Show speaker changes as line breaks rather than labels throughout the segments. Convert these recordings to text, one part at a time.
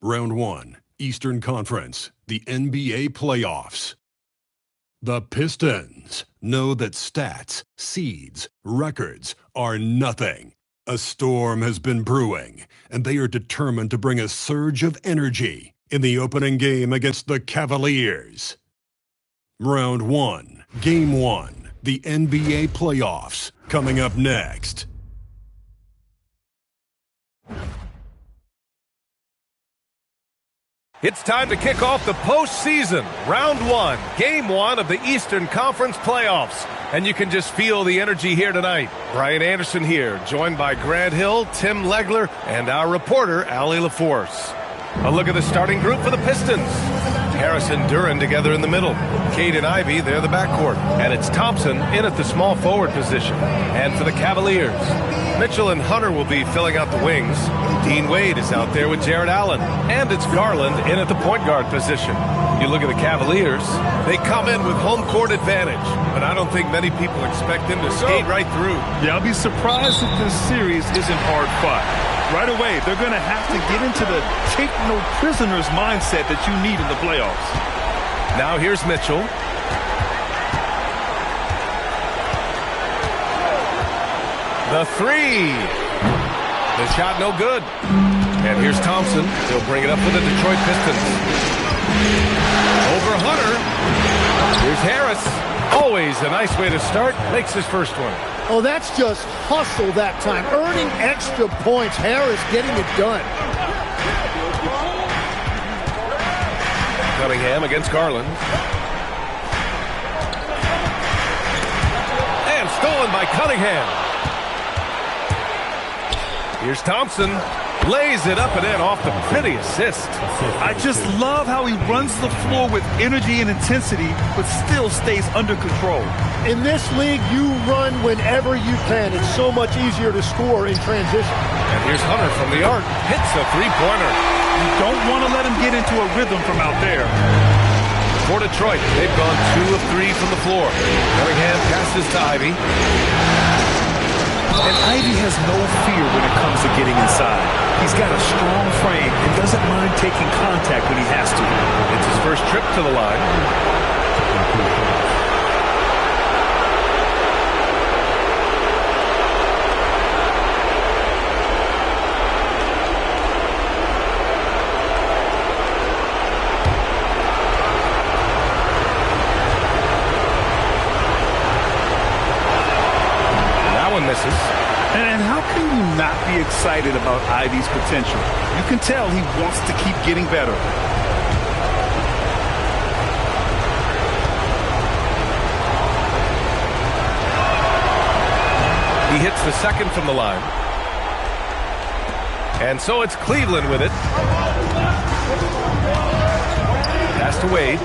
Round 1, Eastern Conference, the NBA playoffs. The Pistons know that stats, seeds, records are nothing. A storm has been brewing, and they are determined to bring a surge of energy in the opening game against the Cavaliers. Round 1, Game 1, the NBA playoffs, coming up next.
It's time to kick off the postseason. Round 1, Game 1 of the Eastern Conference playoffs. And you can just feel the energy here tonight. Brian Anderson here, joined by Grant Hill, Tim Legler, and our reporter, Allie LaForce. A look at the starting group for the Pistons. Harris and Duren together in the middle. Cade and Ivey, they're the backcourt. And it's Thompson in at the small forward position. And for the Cavaliers, Mitchell and Hunter will be filling out the wings. Dean Wade is out there with Jared Allen. And it's Garland in at the point guard position. You look at the Cavaliers, they come in with home court advantage. But I don't think many people expect them to skate right through.
Yeah, I'll be surprised if this series isn't hard fought. Right away, they're going to have to get into the take-no-prisoners mindset that you need in the playoffs.
Now here's Mitchell. The three. The shot no good. And here's Thompson. He'll bring it up for the Detroit Pistons. Over Hunter. Here's Harris. Always a nice way to start. Makes his first one.
Oh, that's just hustle that time. Earning extra points. Harris getting it done.
Cunningham against Garland. And stolen by Cunningham. Here's Thompson. Lays it up and in off the pretty assist.
I just love how he runs the floor with energy and intensity, but still stays under control.
In this league, you run whenever you can. It's so much easier to score in transition.
And here's Hunter from the arc. Hits a three-pointer.
You don't want to let him get into a rhythm from out there.
For Detroit, they've gone 2 of 3 from the floor. Cunningham passes to Ivey.
And Ivey has no fear when it comes to getting inside. He's got a strong frame and doesn't mind taking contact when he has to.
It's his first trip to the line. That one misses.
And how can you not be excited about Ivey's potential? You can tell he wants to keep getting better.
He hits the second from the line. And so it's Cleveland with it. Pass to Wade.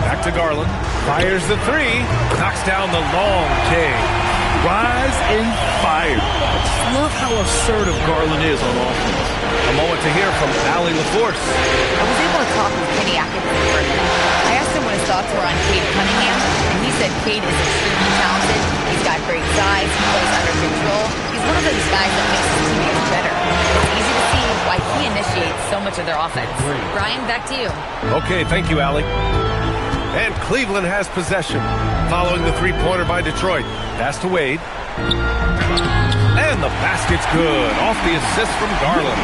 Back to Garland. Fires the three. Knocks down the long K.
Rise and fire. I just love how assertive Garland is on offense.
A moment to hear from Allie LaForce.
I was able to talk with Kenny Atkinson for a minute. I asked him what his thoughts were on Cade Cunningham, and he said Cade is extremely talented. He's got great size. He plays under control. He's one of those guys that makes his teammates better. It's easy to see why he initiates so much of their offense. Brian, back to you.
Okay, thank you, Allie. And Cleveland has possession following the three-pointer by Detroit. Pass to Wade. And the basket's good off the assist from Garland.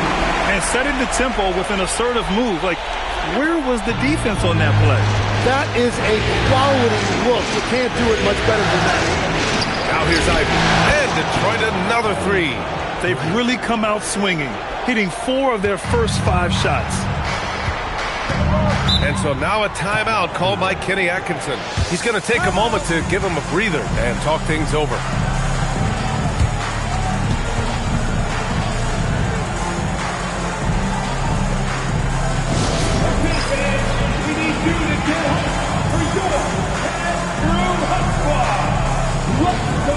And setting the tempo with an assertive move. Like, where was the defense on that play?
That is a quality look. You can't do it much better than that.
Now here's Ivey. And Detroit another three.
They've really come out swinging, hitting 4 of their first 5 shots.
And so now a timeout called by Kenny Atkinson. He's going to take a moment to give him a breather and talk things over.
We need you to get home for your Bedroom Hot Squad. Let's go.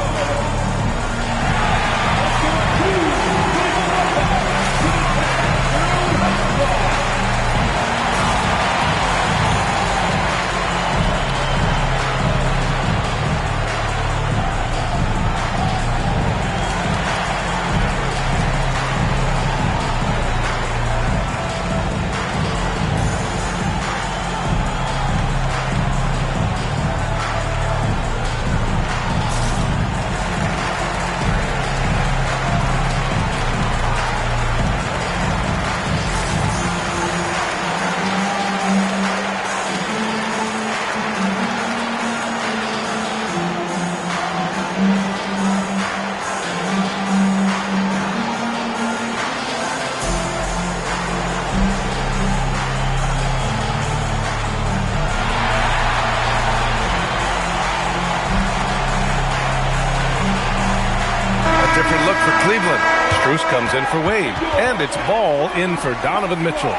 Strus comes in for Wade, and it's ball in for Donovan Mitchell.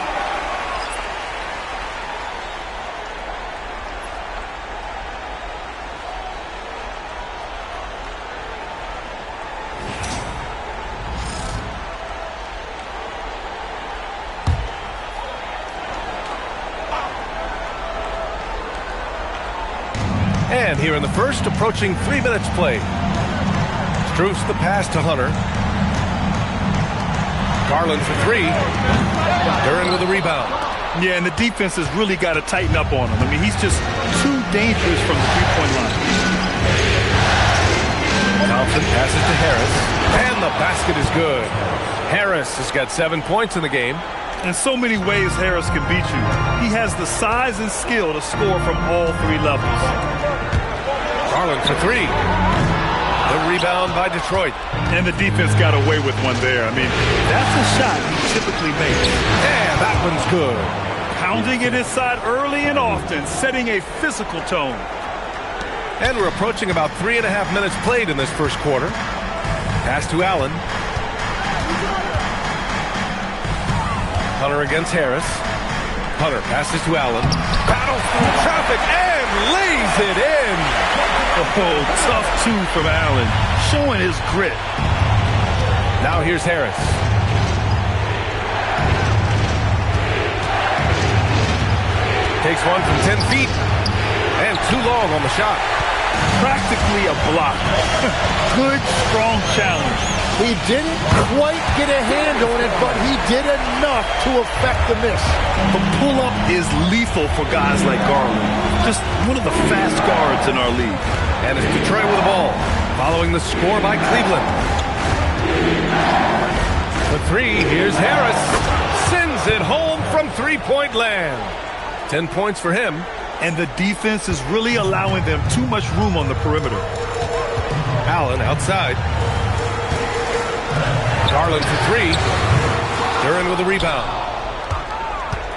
And here in the first, approaching 3 minutes played. Strus the pass to Hunter. Garland for three. Duren with a rebound.
Yeah, and the defense has really got to tighten up on him. I mean, he's just too dangerous from the three-point line.
Thompson passes to Harris. And the basket is good. Harris has got 7 points in the game.
In so many ways, Harris can beat you. He has the size and skill to score from all three levels.
Garland for three. The rebound by Detroit.
And the defense got away with one there. I mean, that's a shot he typically makes.
And that one's good.
Pounding it inside early and often, setting a physical tone.
And we're approaching about 3.5 minutes played in this first quarter. Pass to Allen. Hunter against Harris. Hunter passes to Allen. Battles through traffic and lays it in.
Oh, tough two from Allen, showing his grit.
Now here's Harris. Takes one from 10 feet. And too long on the shot.
Practically a block. Good, strong challenge.
He didn't quite get a hand on it, but he did enough to affect the miss.
The pull-up is lethal for guys like Garland. Just one of the fast guards in our league.
And it's Detroit with the ball, following the score by Cleveland. The three, here's Harris. Sends it home from three-point land. 10 points for him.
And the defense is really allowing them too much room on the perimeter.
Allen outside. Garland for three. Duren with a rebound.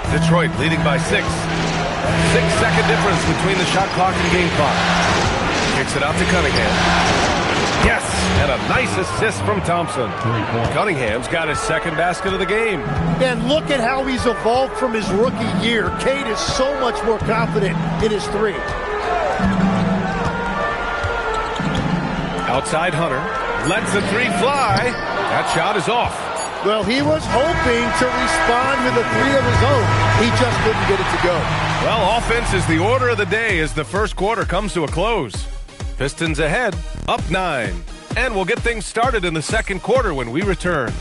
Detroit leading by 6. 6-second difference between the shot clock and game clock. Kicks it out to Cunningham. Yes, and a nice assist from Thompson. Cunningham's got his second basket of the game.
And look at how he's evolved from his rookie year. Cade is so much more confident in his three.
Outside Hunter. Lets the three fly. That shot is off.
Well, he was hoping to respond with a three of his own. He just couldn't get it to go.
Well, offense is the order of the day as the first quarter comes to a close. Pistons ahead, up 9. And we'll get things started in the second quarter when we return.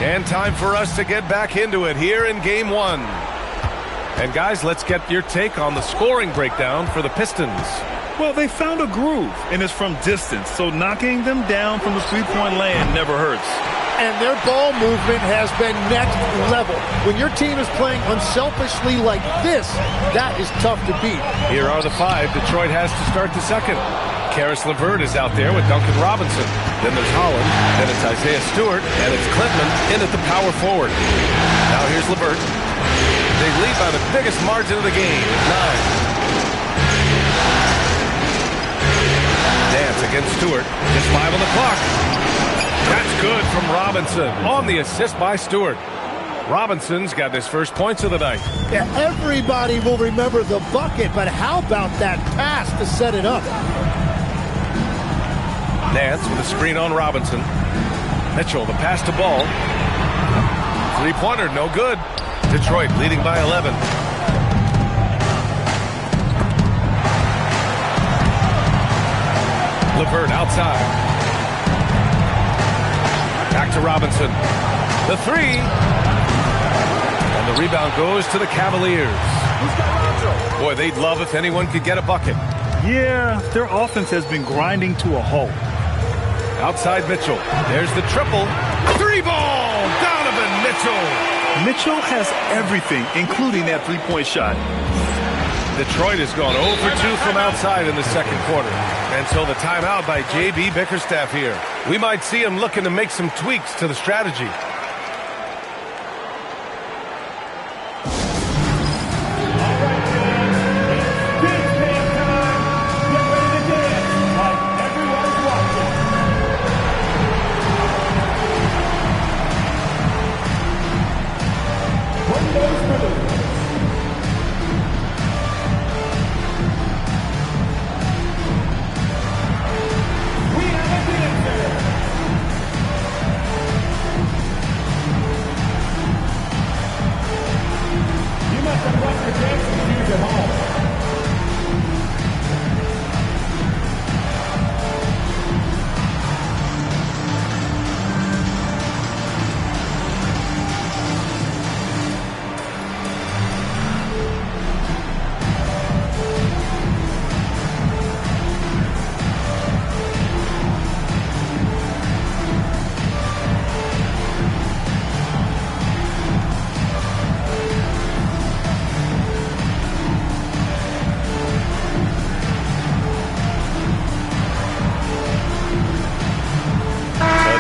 And time for us to get back into it here in Game 1. And guys, let's get your take on the scoring breakdown for the Pistons.
Well, they found a groove, and it's from distance, so knocking them down from the three-point land never hurts.
And their ball movement has been next level. When your team is playing unselfishly like this, that is tough to beat.
Here are the 5 Detroit has to start the second. Caris LeVert is out there with Duncan Robinson. Then there's Holland, then it's Isaiah Stewart, and it's Klintman in at the power forward. Now here's LeVert. They lead by the biggest margin of the game at 9. Dance against Stewart. Just 5 on the clock. That's good from Robinson on the assist by Stewart. Robinson's got his first points of the night.
Yeah, everybody will remember the bucket, but how about that pass to set it up?
Nance with a screen on Robinson. Mitchell, the pass to Ball. Three-pointer, no good. Detroit leading by 11. LeVert outside. Back to Robinson. The three. And the rebound goes to the Cavaliers. Boy, they'd love if anyone could get a bucket.
Yeah, their offense has been grinding to a halt.
Outside Mitchell. There's the triple. Three ball! Donovan Mitchell!
Mitchell has everything, including that three-point shot.
Detroit has gone 0 for 2 from outside in the second quarter. And so the timeout by J.B. Bickerstaff here. We might see him looking to make some tweaks to the strategy.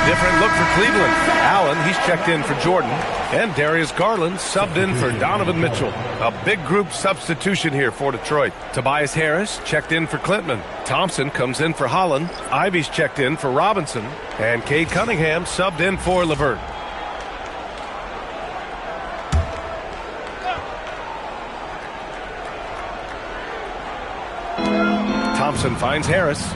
Different look for Cleveland. Allen, he's checked in for Jordan. And Darius Garland subbed in for Donovan Mitchell. A big group substitution here for Detroit. Tobias Harris checked in for Klintman. Thompson comes in for Holland. Ivy's checked in for Robinson. And Cade Cunningham subbed in for LeVert. Thompson finds Harris.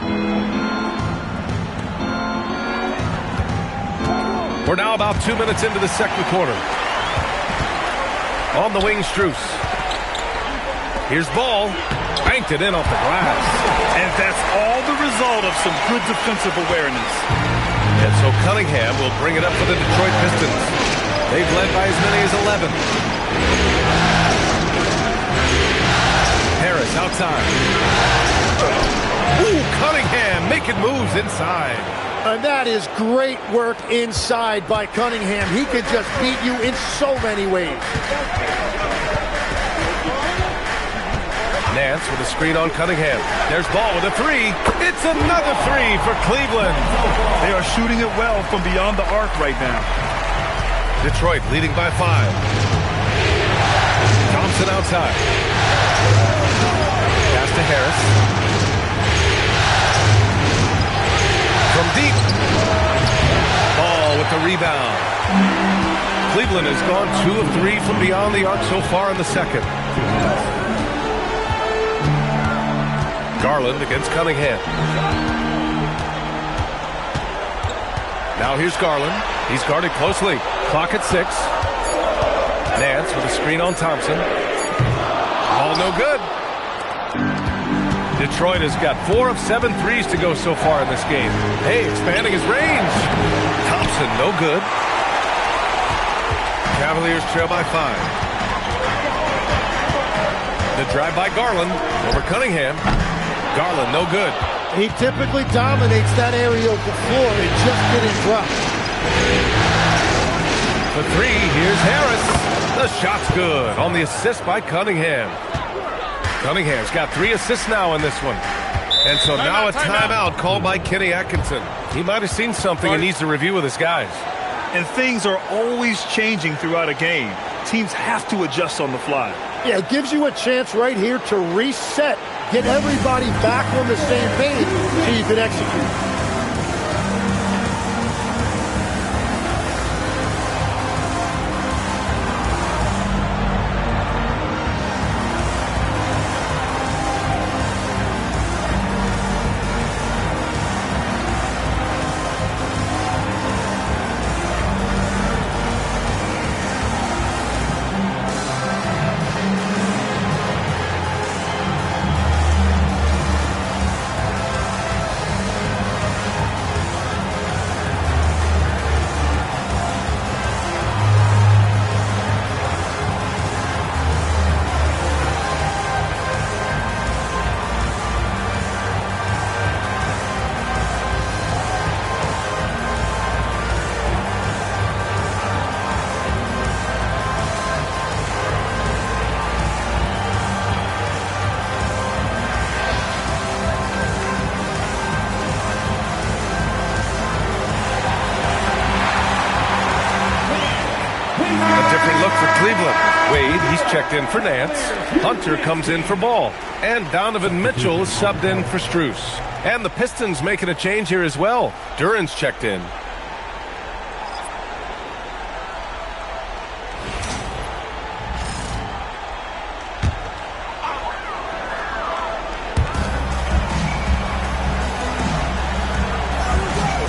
We're now about 2 minutes into the second quarter. On the wing, Strus. Here's Ball. Banked it in off the glass.
And that's all the result of some good defensive awareness.
And so Cunningham will bring it up for the Detroit Pistons. They've led by as many as 11. Harris outside. Ooh, Cunningham making moves inside.
And that is great work inside by Cunningham. He can just beat you in so many ways.
Nance with a screen on Cunningham. There's Ball with a three. It's another three for Cleveland.
They are shooting it well from beyond the arc right now.
Detroit leading by 5. Thompson outside. Pass to Harris. From deep. Ball with the rebound. Cleveland has gone 2 of 3 from beyond the arc so far in the second. Garland against Cunningham. Now here's Garland. He's guarded closely. Clock at 6. Nance with a screen on Thompson. Ball no good. Detroit has got 4 of 7 threes to go so far in this game. Hey, expanding his range. Thompson, no good. Cavaliers trail by 5. The drive by Garland over Cunningham. Garland, no good.
He typically dominates that area of the floor. It just didn't drop.
For 3, here's Harris. The shot's good on the assist by Cunningham. Cunningham's got 3 assists now in this one. And so now a timeout called by Kenny Atkinson. He might have seen something and needs to review with his guys.
And things are always changing throughout a game. Teams have to adjust on the fly.
Yeah, it gives you a chance right here to reset. Get everybody back on the same page so you can execute.
checked in for Nance. Hunter comes in for Ball. And Donovan Mitchell is subbed in for Strus. And the Pistons making a change here as well. Duran's checked in.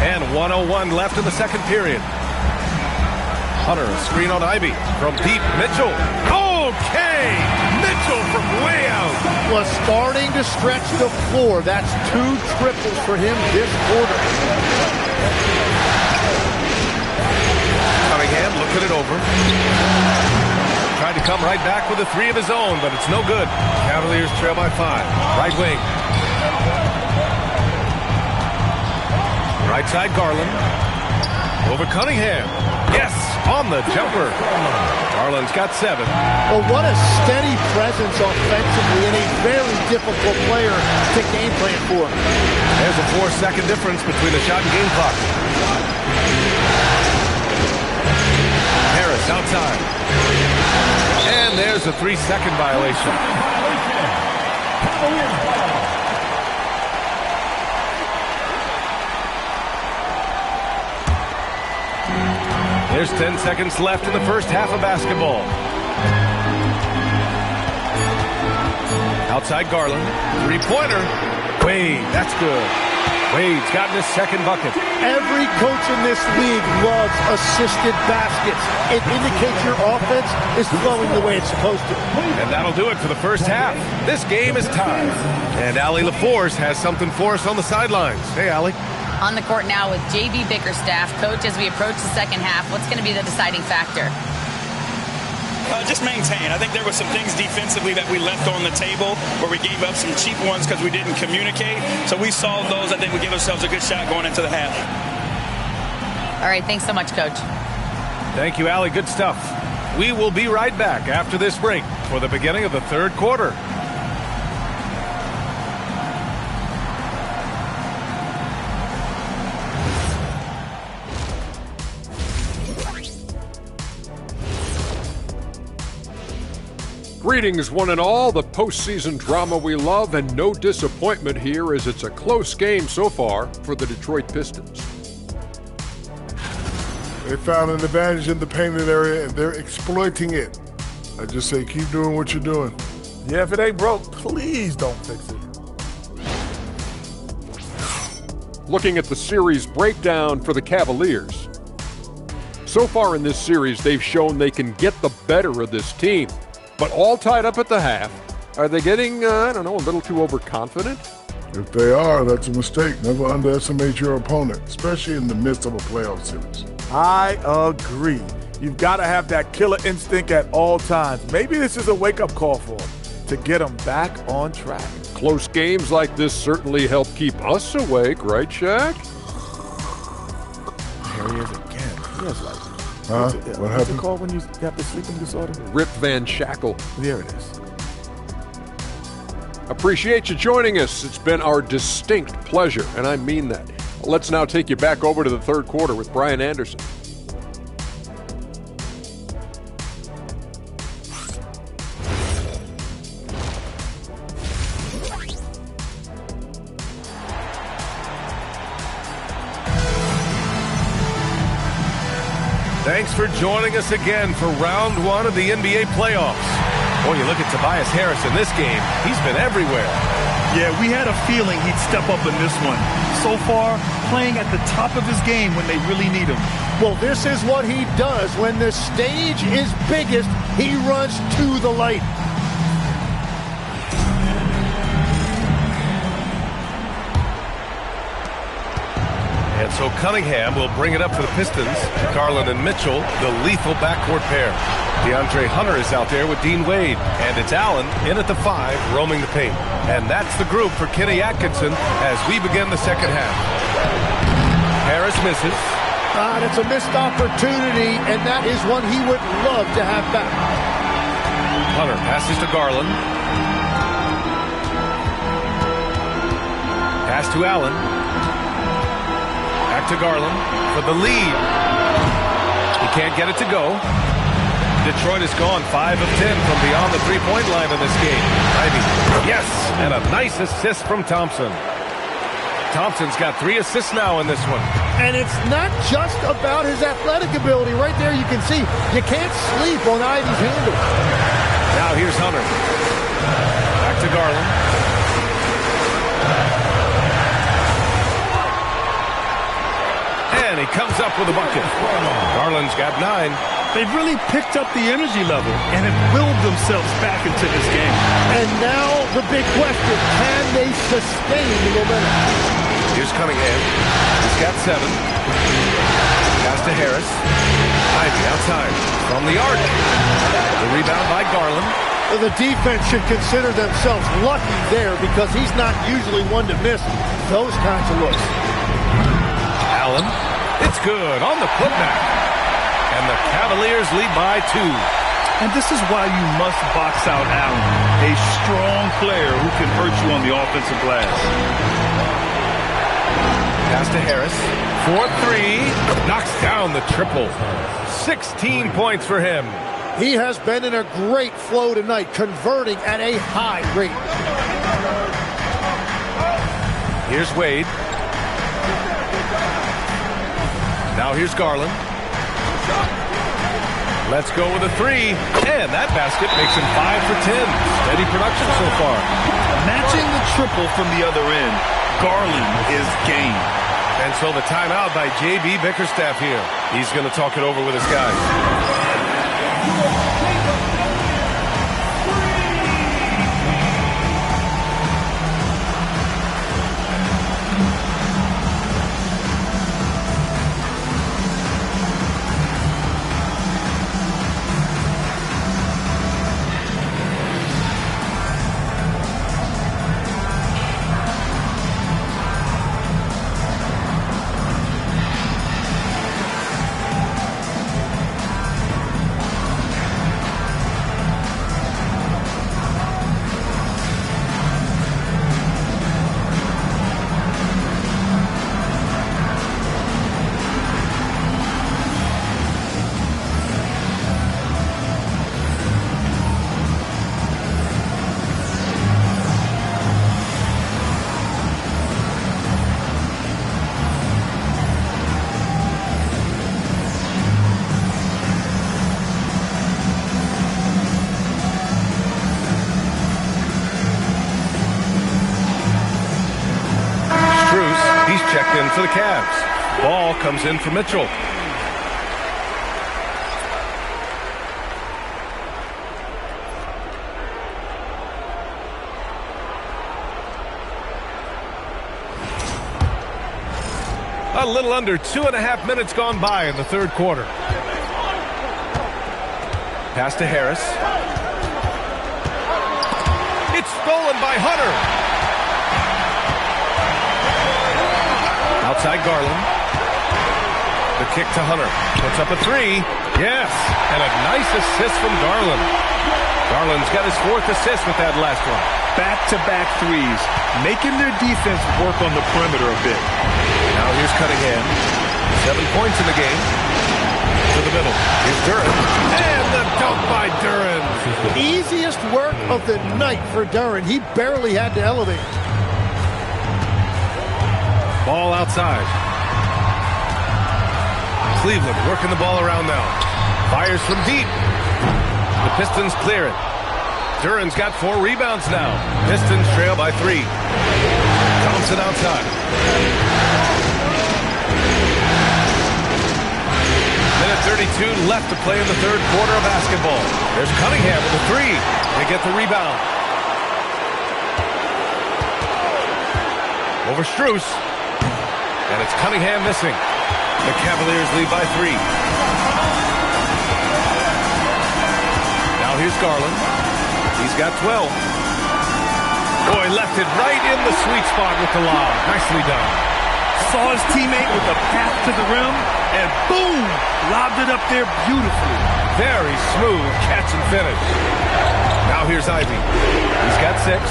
And 1:01 left in the second period. Hunter, a screen on Ivy. From deep, Mitchell. Okay! Mitchell from way out.
Was starting to stretch the floor. That's 2 triples for him this quarter.
Cunningham looking it over. Tried to come right back with a 3 of his own, but it's no good. Cavaliers trail by 5. Right wing. Right side, Garland. Over Cunningham. Yes, on the jumper. Garland's got 7.
Well, what a steady presence offensively and a very difficult player to game plan for.
There's a 4-second difference between the shot and game clock. Harris outside. And there's a 3-second violation. There's 10 seconds left in the first half of basketball. Outside Garland. 3-pointer. Wade, that's good. Wade's gotten his second bucket.
Every coach in this league loves assisted baskets. It indicates your offense is flowing the way it's supposed to.
And that'll do it for the first half. This game is tied. And Allie LaForce has something for us on the sidelines. Hey, Allie.
On the court now with J.B. Bickerstaff. Coach, as we approach the second half, what's going to be the deciding factor?
Just maintain. I think there were some things defensively that we left on the table where we gave up some cheap ones because we didn't communicate. So we solved those. I think we give ourselves a good shot going into the half.
All right, thanks so much, Coach.
Thank you, Allie. Good stuff. We will be right back after this break for the beginning of the third quarter.
Greetings, one and all. The postseason drama we love, and no disappointment here as it's a close game so far for the Detroit Pistons.
They found an advantage in the painted area, and they're exploiting it. I just say keep doing what you're doing.
Yeah, if it ain't broke, please don't fix it.
Looking at the series breakdown for the Cavaliers. So far in this series, they've shown they can get the better of this team. But all tied up at the half. Are they getting, a little too overconfident?
If they are, that's a mistake. Never underestimate your opponent, especially in the midst of a playoff series.
I agree. You've got to have that killer instinct at all times. Maybe this is a wake-up call for them to get them back on track.
Close games like this certainly help keep us awake, right, Shaq?
There he is again. He has like...
What happened?
What's it called when you have the sleeping disorder?
Rip Van Shackle.
There it is.
Appreciate you joining us. It's been our distinct pleasure, and I mean that. Let's now take you back over to the third quarter with Brian Anderson.
Thanks for joining us again for round 1 of the NBA playoffs. Boy, you look at Tobias Harris in this game. He's been everywhere.
Yeah, we had a feeling he'd step up in this one. So far, playing at the top of his game when they really need him.
Well, this is what he does. When the stage is biggest, he runs to the light.
And so Cunningham will bring it up for the Pistons. Garland and Mitchell, the lethal backcourt pair. DeAndre Hunter is out there with Dean Wade. And it's Allen in at the 5, roaming the paint. And that's the group for Kenny Atkinson as we begin the second half. Harris misses.
That's a missed opportunity, and that is one he would love to have back.
Hunter passes to Garland. Pass to Allen. Back to Garland for the lead. He can't get it to go. Detroit has gone 5 of 10 from beyond the three-point line in this game. Ivey, yes, and a nice assist from Thompson. Thompson's got 3 assists now in this one.
And it's not just about his athletic ability. Right there you can see you can't sleep on Ivey's handle.
Now here's Hunter. Back to Garland. And he comes up with a bucket. Garland's got 9.
They've really picked up the energy level and have willed themselves back into this game.
And now the big question, can they sustain the momentum?
Here's Cunningham. He's got 7. Pass to Harris. Ivey outside from the arc. The rebound by Garland.
The defense should consider themselves lucky there because he's not usually one to miss those kinds of looks.
Allen. It's good on the putback. And the Cavaliers lead by 2.
And this is why you must box out Allen, a strong player who can hurt you on the offensive glass.
Pass to Harris. 4-3. Knocks down the triple. 16 points for him.
He has been in a great flow tonight, converting at a high rate.
Here's Wade. Now here's Garland. Let's go with a 3. And that basket makes him 5 for 10. Steady production so far.
Matching the triple from the other end, Garland is game.
And so the timeout by J.B. Bickerstaff here. He's going to talk it over with his guys. Checked in for the Cavs. Ball comes in for Mitchell. A little under 2.5 minutes gone by in the third quarter. Pass to Harris. It's stolen by Hunter. Outside Garland. The kick to Hunter. Puts up a 3. Yes. And a nice assist from Garland. Garland's got his 4th assist with that last one.
Back-to-back threes. Making their defense work on the perimeter a bit.
Now here's Cunningham. 7 points in the game. To the middle. Here's Duren. And the dunk by Duren.
Easiest work of the night for Duren. He barely had to elevate.
Ball outside. Cleveland working the ball around now. Fires from deep. The Pistons clear it. Duren's got 4 rebounds now. Pistons trail by 3. Thompson outside. Minute 32 left to play in the third quarter of basketball. There's Cunningham with a 3. They get the rebound. Over Strus. And it's Cunningham missing. The Cavaliers lead by 3. Now here's Garland. He's got 12. Boy, left it right in the sweet spot with the lob. Nicely done.
Saw his teammate with a path to the rim, and boom! Lobbed it up there beautifully.
Very smooth catch and finish. Now here's Ivey. He's got 6.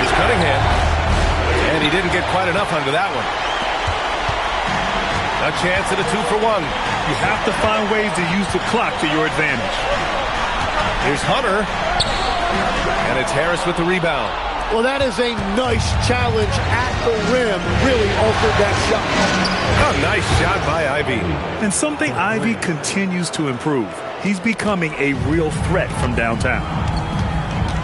Here's Cunningham. And he didn't get quite enough under that one. A chance at a 2-for-1.
You have to find ways to use the clock to your advantage.
Here's Hunter. And it's Harris with the rebound.
Well, that is a nice challenge at the rim. Really altered that shot.
A nice shot by Ivey.
And something Ivey continues to improve. He's becoming a real threat from downtown.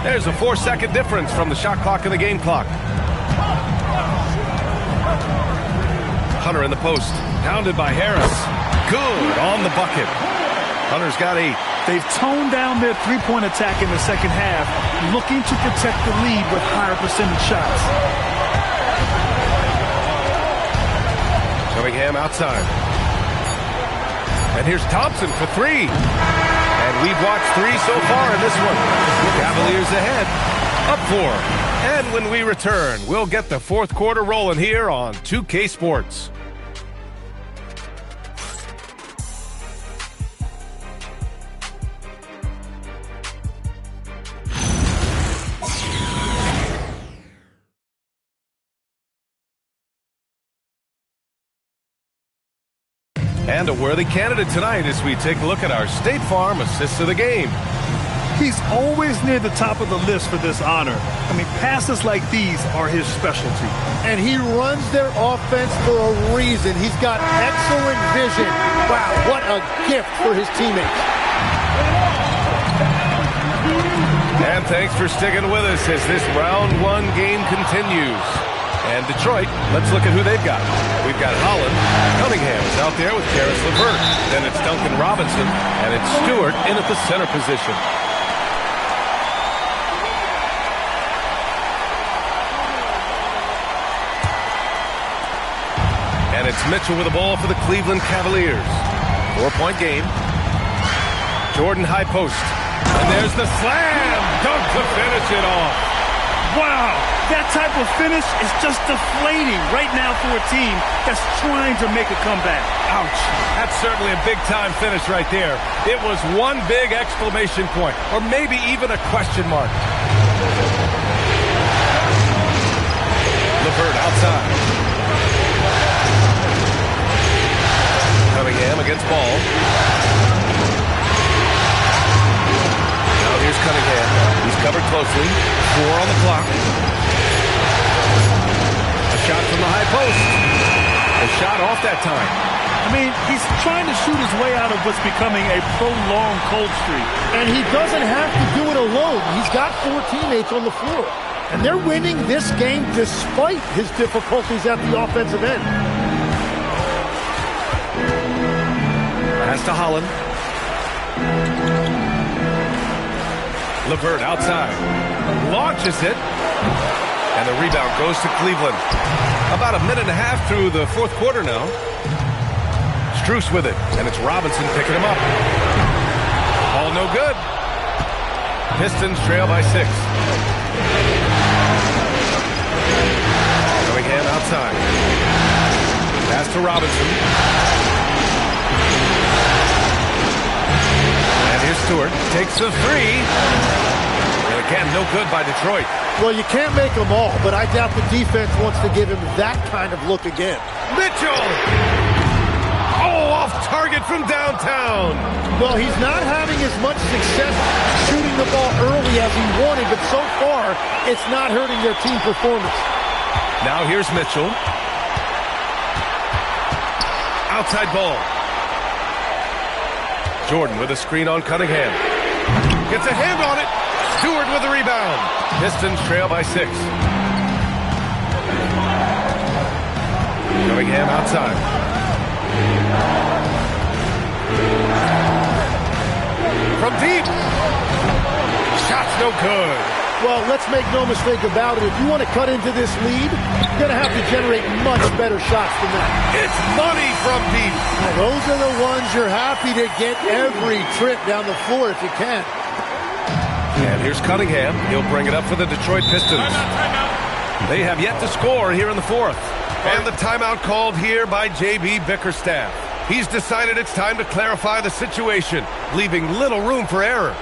There's a 4-second difference from the shot clock and the game clock. Hunter in the post. Pounded by Harris. Good on the bucket. Hunter's got 8.
They've toned down their three-point attack in the second half, looking to protect the lead with higher percentage shots.
Cunningham outside. And here's Thompson for 3. And we've watched 3 so far in this one. Cavaliers ahead. Up 4. And when we return, we'll get the fourth quarter rolling here on 2K Sports. And a worthy candidate tonight as we take a look at our State Farm Assist of the Game.
He's always near the top of the list for this honor. I mean, passes like these are his specialty.
And he runs their offense for a reason. He's got excellent vision. Wow, what a gift for his teammates.
And thanks for sticking with us as this round 1 game continues. And Detroit, let's look at who they've got. We've got Holland. Cunningham is out there with Karis LeVert. Then it's Duncan Robinson, and it's Stewart in at the center position. And it's Mitchell with the ball for the Cleveland Cavaliers. 4-point game. Jordan high post. And there's the slam. Dunk to finish it off.
Wow, that type of finish is just deflating right now for a team that's trying to make a comeback.
Ouch. That's certainly a big-time finish right there. It was one big exclamation point, or maybe even a question mark. LeVert outside. Cunningham against Ball. Now here's Cunningham. He's covered closely. 4 on the clock. A shot from the high post. A shot off that time.
I mean, he's trying to shoot his way out of what's becoming a prolonged cold streak.
And he doesn't have to do it alone. He's got 4 teammates on the floor. And they're winning this game despite his difficulties at the offensive end.
Pass to Holland. LeVert outside. Launches it. And the rebound goes to Cleveland. About a minute and a half through the fourth quarter now. Strus with it. And it's Robinson picking him up. All no good. Pistons trail by 6. Cunningham outside. Pass to Robinson. And here's Stewart. Takes the 3. And again, no good by Detroit.
Well, you can't make them all, but I doubt the defense wants to give him that kind of look again.
Mitchell! Oh, off target from downtown.
Well, he's not having as much success shooting the ball early as he wanted, but so far, it's not hurting their team performance.
Now here's Mitchell. Outside ball. Jordan with a screen on Cunningham. Gets a hand on it. Stewart with the rebound. Pistons trail by 6. Cunningham outside. From deep. Shot's no good.
Well, let's make no mistake about it. If you want to cut into this lead, you're going to have to generate much better shots than that.
It's money from deep.
Now, those are the ones you're happy to get every trip down the floor if you can.
And here's Cunningham. He'll bring it up for the Detroit Pistons. They have yet to score here in the fourth. And the timeout called here by J.B. Bickerstaff. He's decided it's time to clarify the situation, leaving little room for error.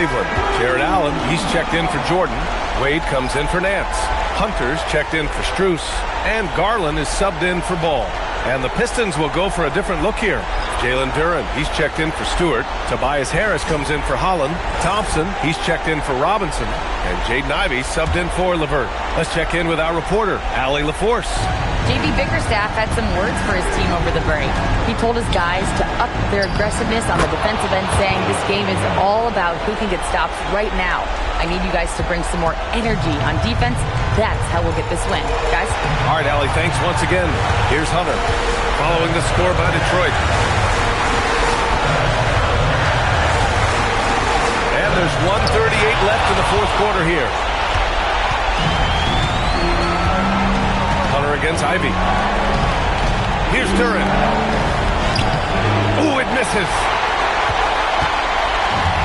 Cleveland. Jared Allen, he's checked in for Jordan. Wade comes in for Nance. Hunter's checked in for Strus. And Garland is subbed in for Ball. And the Pistons will go for a different look here. Jalen Duren, he's checked in for Stewart. Tobias Harris comes in for Holland. Thompson, he's checked in for Robinson. And Jaden Ivey subbed in for LeVert. Let's check in with our reporter, Allie LaForce.
J.B. Bickerstaff had some words for his team over the break. He told his guys to up their aggressiveness on the defensive end, saying this game is all about who can get stops right now. I need you guys to bring some more energy on defense. That's how we'll get this win. Guys?
All right, Allie, thanks once again. Here's Hunter, following the score by Detroit. And there's 1:38 left in the fourth quarter here. Hunter against Ivey. Here's Duren. Ooh, it misses.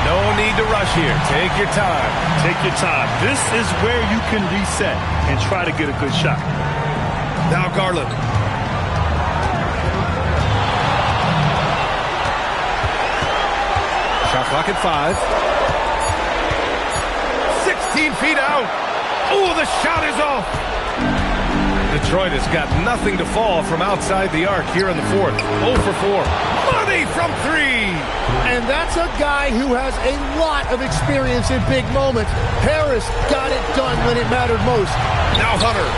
No need to rush here. Take your time.
Take your time. This is where you can reset and try to get a good shot.
Now Garland. Shot clock at 5. 16 feet out. Ooh, the shot is off. Detroit has got nothing to fall from outside the arc here in the fourth. 0 for 4. Money from 3.
And that's a guy who has a lot of experience in big moments. Harris got it done when it mattered most.
Now Hunter.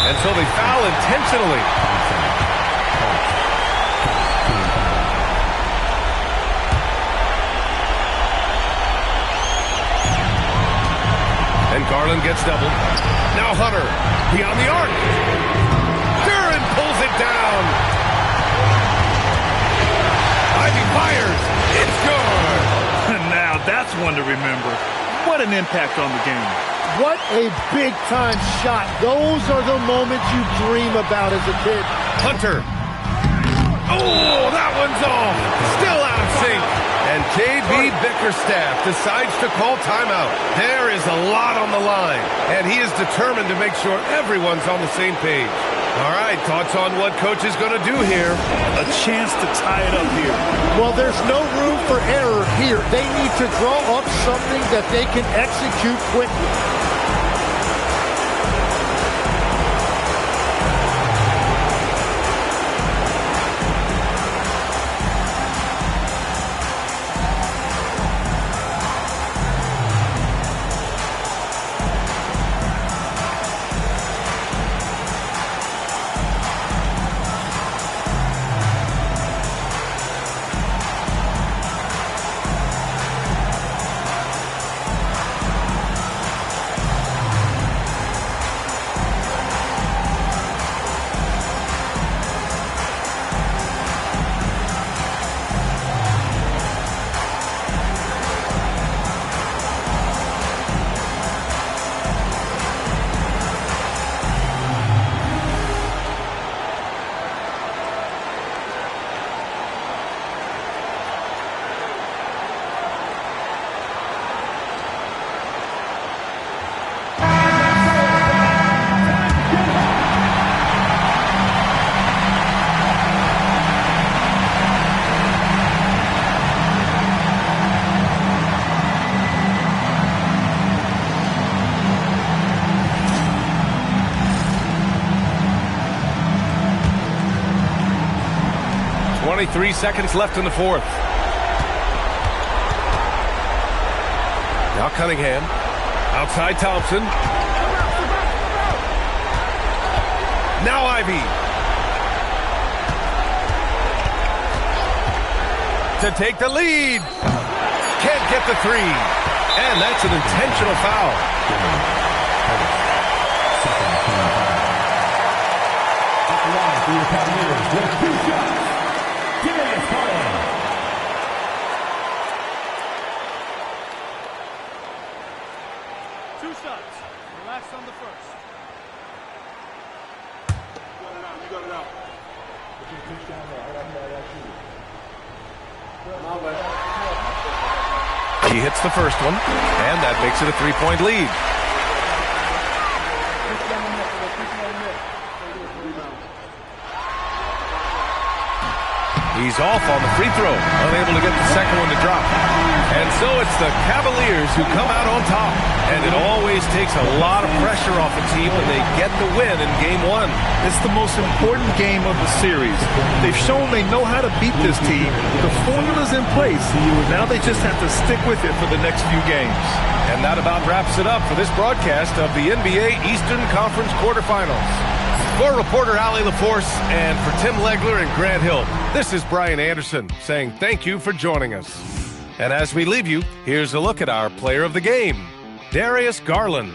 And so they foul intentionally. And Garland gets doubled. Now Hunter, beyond the arc. Duren pulls it down. Ivey fires. It's good.
Now that's one to remember. What an impact on the game.
What a big-time shot. Those are the moments you dream about as a kid.
Hunter. Oh, that one's off. Still out of sync. And J.B. Bickerstaff decides to call timeout. There is a lot on the line, and he is determined to make sure everyone's on the same page. All right, thoughts on what coach is going to do here?
A chance to tie it up here.
Well, there's no room for error here. They need to draw up something that they can execute quickly.
Three seconds left in the fourth. Now Cunningham. Outside Thompson. Now Ivey. To take the lead. Can't get the 3. And that's an intentional foul.
Two shots. Relax on the first. You got it out.
He hits the first one, and that makes it a 3-point lead. He He's off on the free throw, unable to get the second one to drop. And so it's the Cavaliers who come out on top. And it always takes a lot of pressure off a team when they get the win in Game 1.
It's the most important game of the series. They've shown they know how to beat this team. The formula's in place. Now they just have to stick with it for the next few games.
And that about wraps it up for this broadcast of the NBA Eastern Conference quarterfinals. For reporter Allie LaForce and for Tim Legler and Grant Hill, this is Brian Anderson saying thank you for joining us. And as we leave you, here's a look at our player of the game, Darius Garland.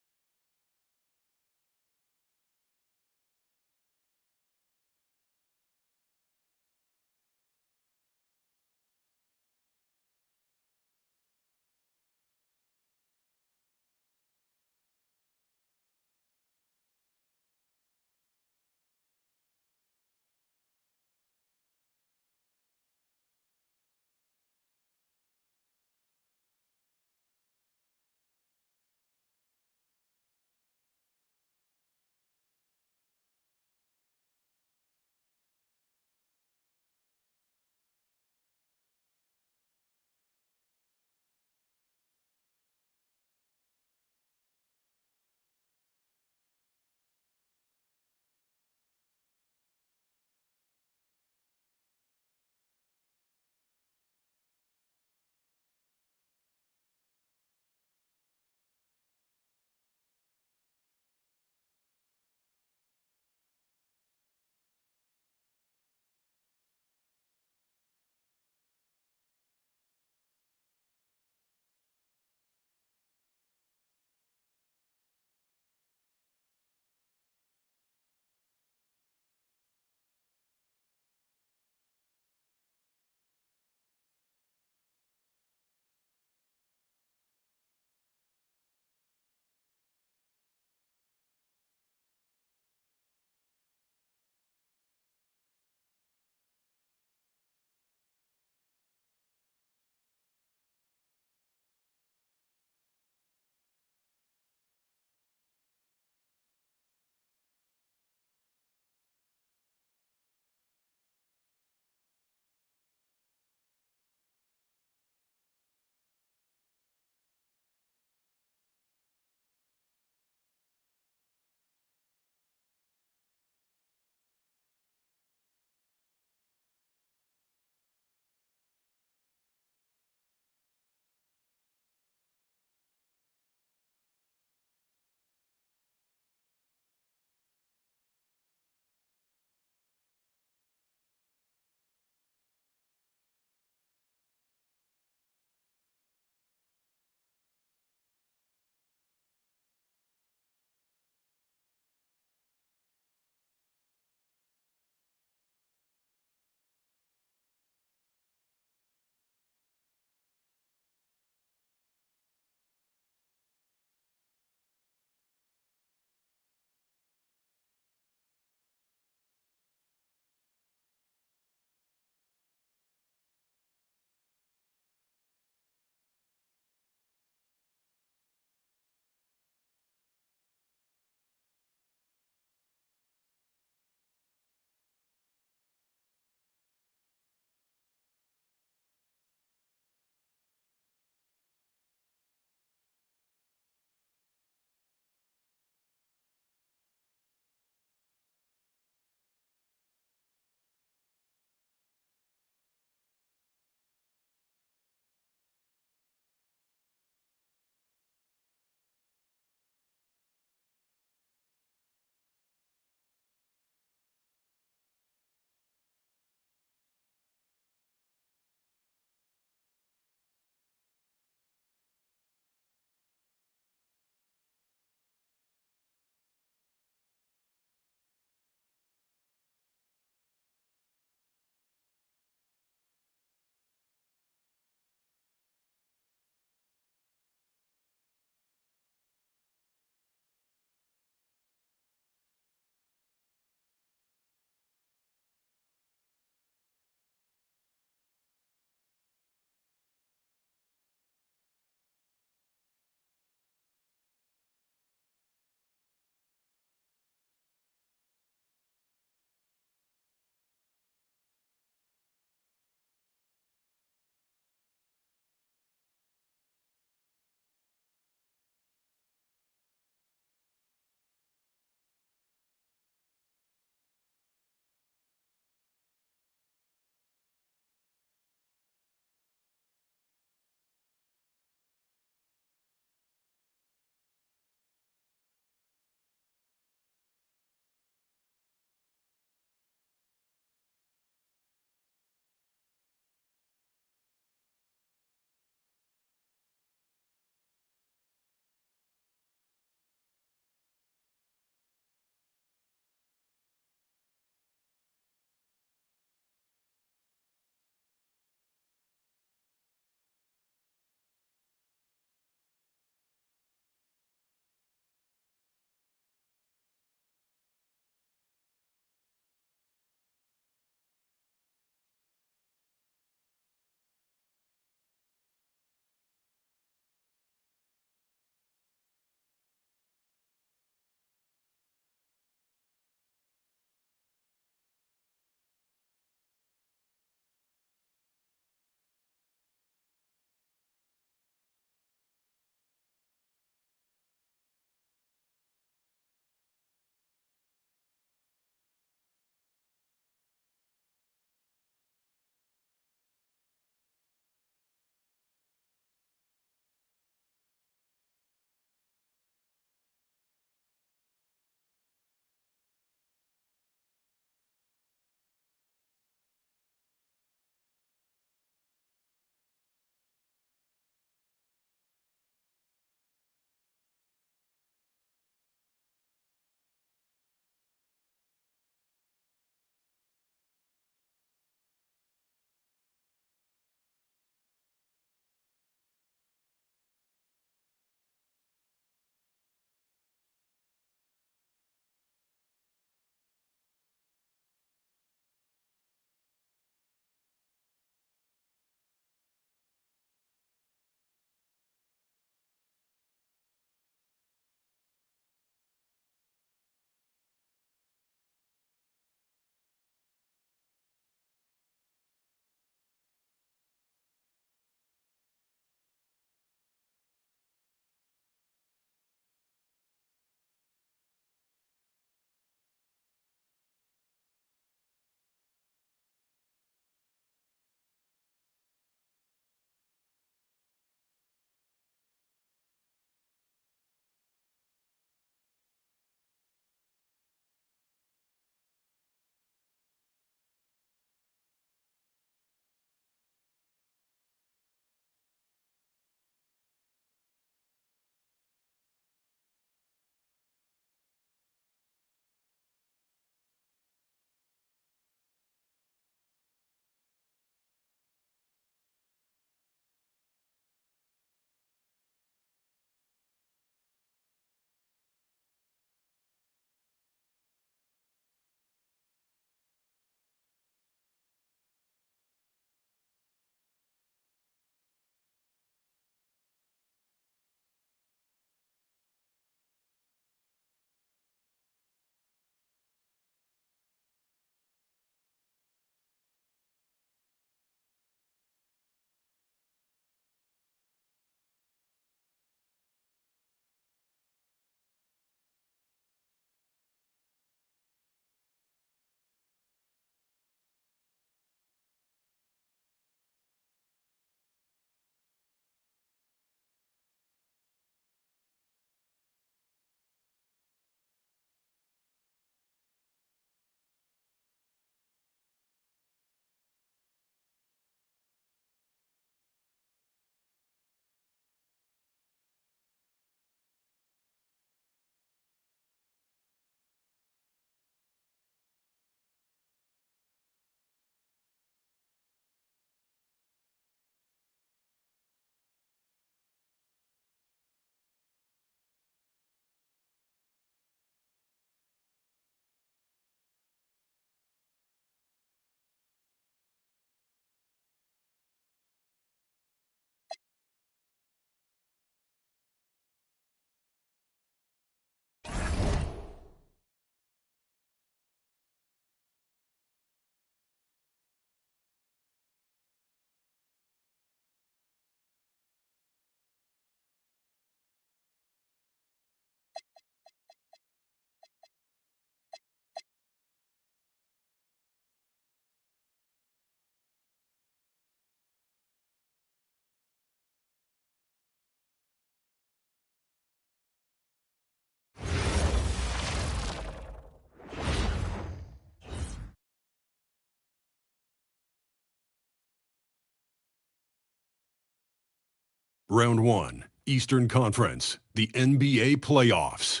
Round 1, Eastern Conference, the NBA playoffs.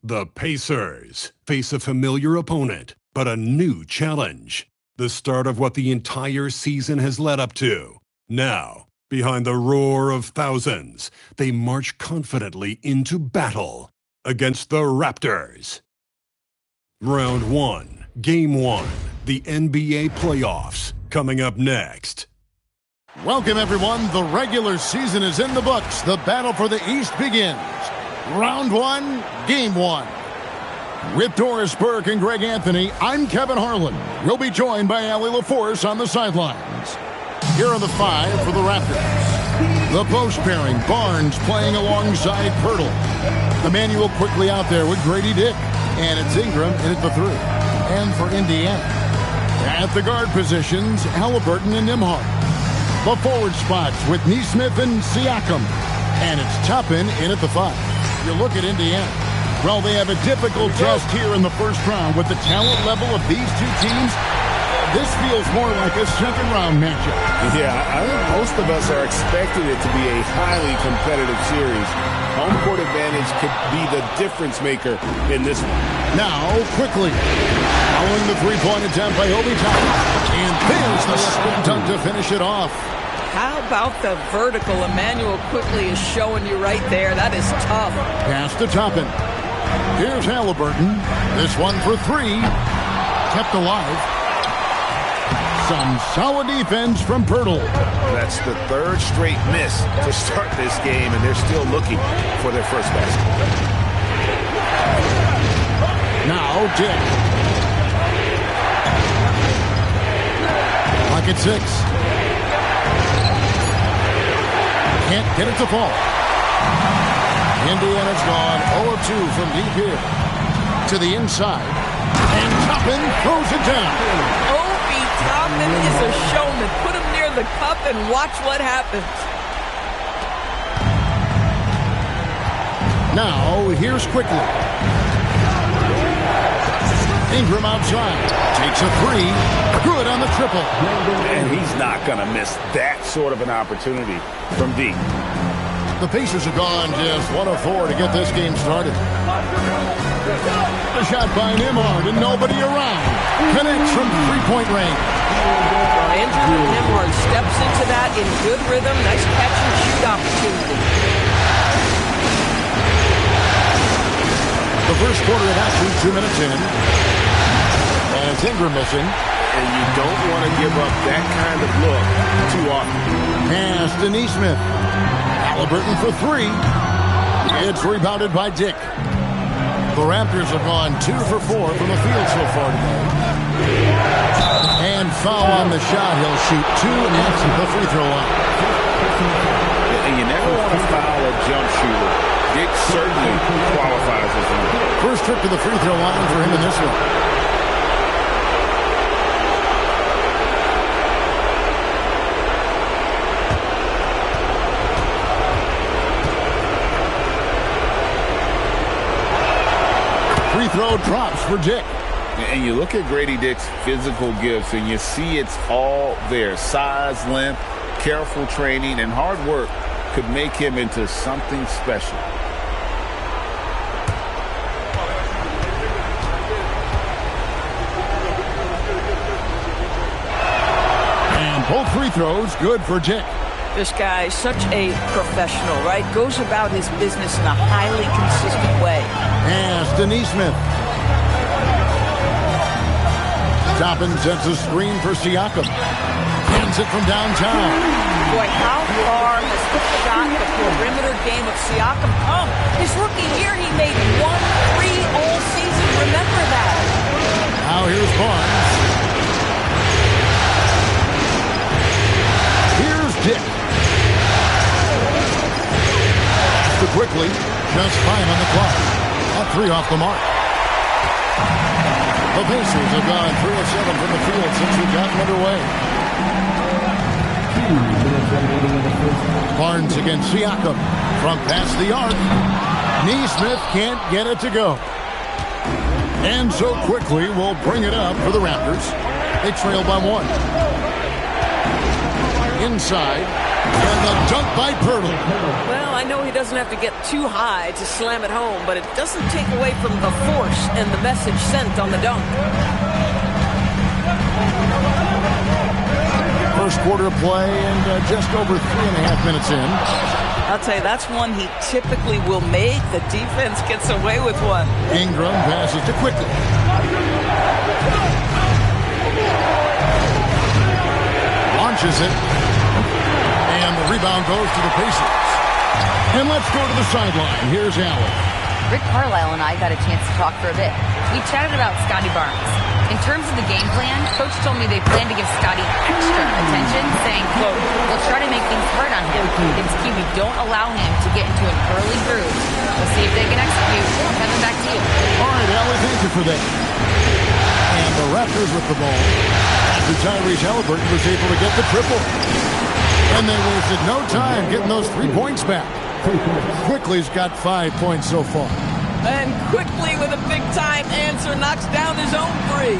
The Pacers face a familiar opponent, but a new challenge. The start of what the entire season has led up to. Now, behind the roar of thousands, they march confidently into battle against the Raptors. Round 1, Game 1, the NBA playoffs, coming up next.
Welcome, everyone. The regular season is in the books. The battle for the East begins. Round 1, Game 1. With Doris Burke and Greg Anthony, I'm Kevin Harlan. We'll be joined by Allie LaForce on the sidelines. Here are the 5 for the Raptors. The post pairing, Barnes playing alongside Pirtle. Emmanuel quickly out there with Grady Dick. And it's Ingram in at the 3. And for Indiana, at the guard positions, Halliburton and Nembhard. The forward spots with Nesmith and Siakam. And it's Toppin in at the 5. You look at Indiana. Well, they have a difficult test here in the first round. With the talent level of these two teams, this feels more like a second-round matchup.
Yeah, I think most of us are expecting it to be a highly competitive series. Home court advantage could be the difference maker in this one.
Now, quickly, following the three-point attempt by Obi Toppin. And there's the spin dunk to finish it off.
How about the vertical? Emmanuel quickly is showing you right there. That is tough.
Pass to Toppin. Here's Halliburton. This one for 3. Kept alive. Some solid defense from Pirtle.
That's the 3rd straight miss to start this game, and they're still looking for their first basket.
Now, Dick. Clock at 6. Can't get it to fall. Indiana's gone 0-2 from deep here. To the inside. And Toppin throws it down.
Obi Toppin is a showman. Put him near the cup and watch what happens.
Now, here's quickly. Ingram outside. Takes a 3. Good on the triple.
And he's not going to miss that sort of an opportunity from deep.
The Pacers have gone just 1 of 4 to get this game started. A shot by Nembhard and nobody around. Connects from 3-point range.
Andrew Nembhard steps into that in good rhythm. Nice catch and shoot opportunity.
The first quarter of action, 2 minutes in. And it's Ingram missing.
And you don't want to give up that kind of look too often.
Pass to Nesmith. Halliburton for 3. It's rebounded by Dick. The Raptors have gone 2 for 4 from the field so far today. And foul on the shot. He'll shoot 2 at the free throw line.
And you never want to foul a jump shooter. Dick certainly qualifies as one.
First trip to the free throw line for him in this one. Free throw drops for Dick.
And you look at Grady Dick's physical gifts, and you see it's all there. Size, length, careful training, and hard work could make him into something special.
And both free throws good for Dick.
This guy's such a professional, right? Goes about his business in a highly consistent way.
Pass to Nesmith. Toppin sets a screen for Siakam. Hands it from downtown.
Boy, how far has the shot, the perimeter game of Siakam come? His rookie year, he made 1 3 all season. Remember that.
Now here's Barnes. Here's Dick. Quickly, just 5 on the clock. At 3 off the mark. The Pacers have gone 3 of 7 from the field since we got underway. Barnes against Siakam from past the arc. Nesmith can't get it to go. And so quickly we'll bring it up for the Raptors. They trail by 1. Inside, And the dunk by Pirtle.
Well, I know he doesn't have to get too high to slam it home, but it doesn't take away from the force and the message sent on the dunk.
First quarter play and just over 3.5 minutes in.
I'll tell you, that's one he typically will make. The defense gets away with one.
Ingram passes to Quickly. Launches it. And the rebound goes to the Pacers. And let's go to the sideline. Here's Allen.
Rick Carlisle and I got a chance to talk for a bit. We chatted about Scotty Barnes. In terms of the game plan, Coach told me they plan to give Scotty extra attention, saying, quote, "We'll try to make things hard on him. It's key we don't allow him to get into an early groove. We'll see if they can execute. Kevin, back to you."
All right, Allen, thank you for that. And the Raptors with the ball. After Tyrese Halliburton was able to get the triple. And they wasted no time getting those 3 points back. Quickly's got 5 points so far.
And Quickly with a big-time answer knocks down his own three.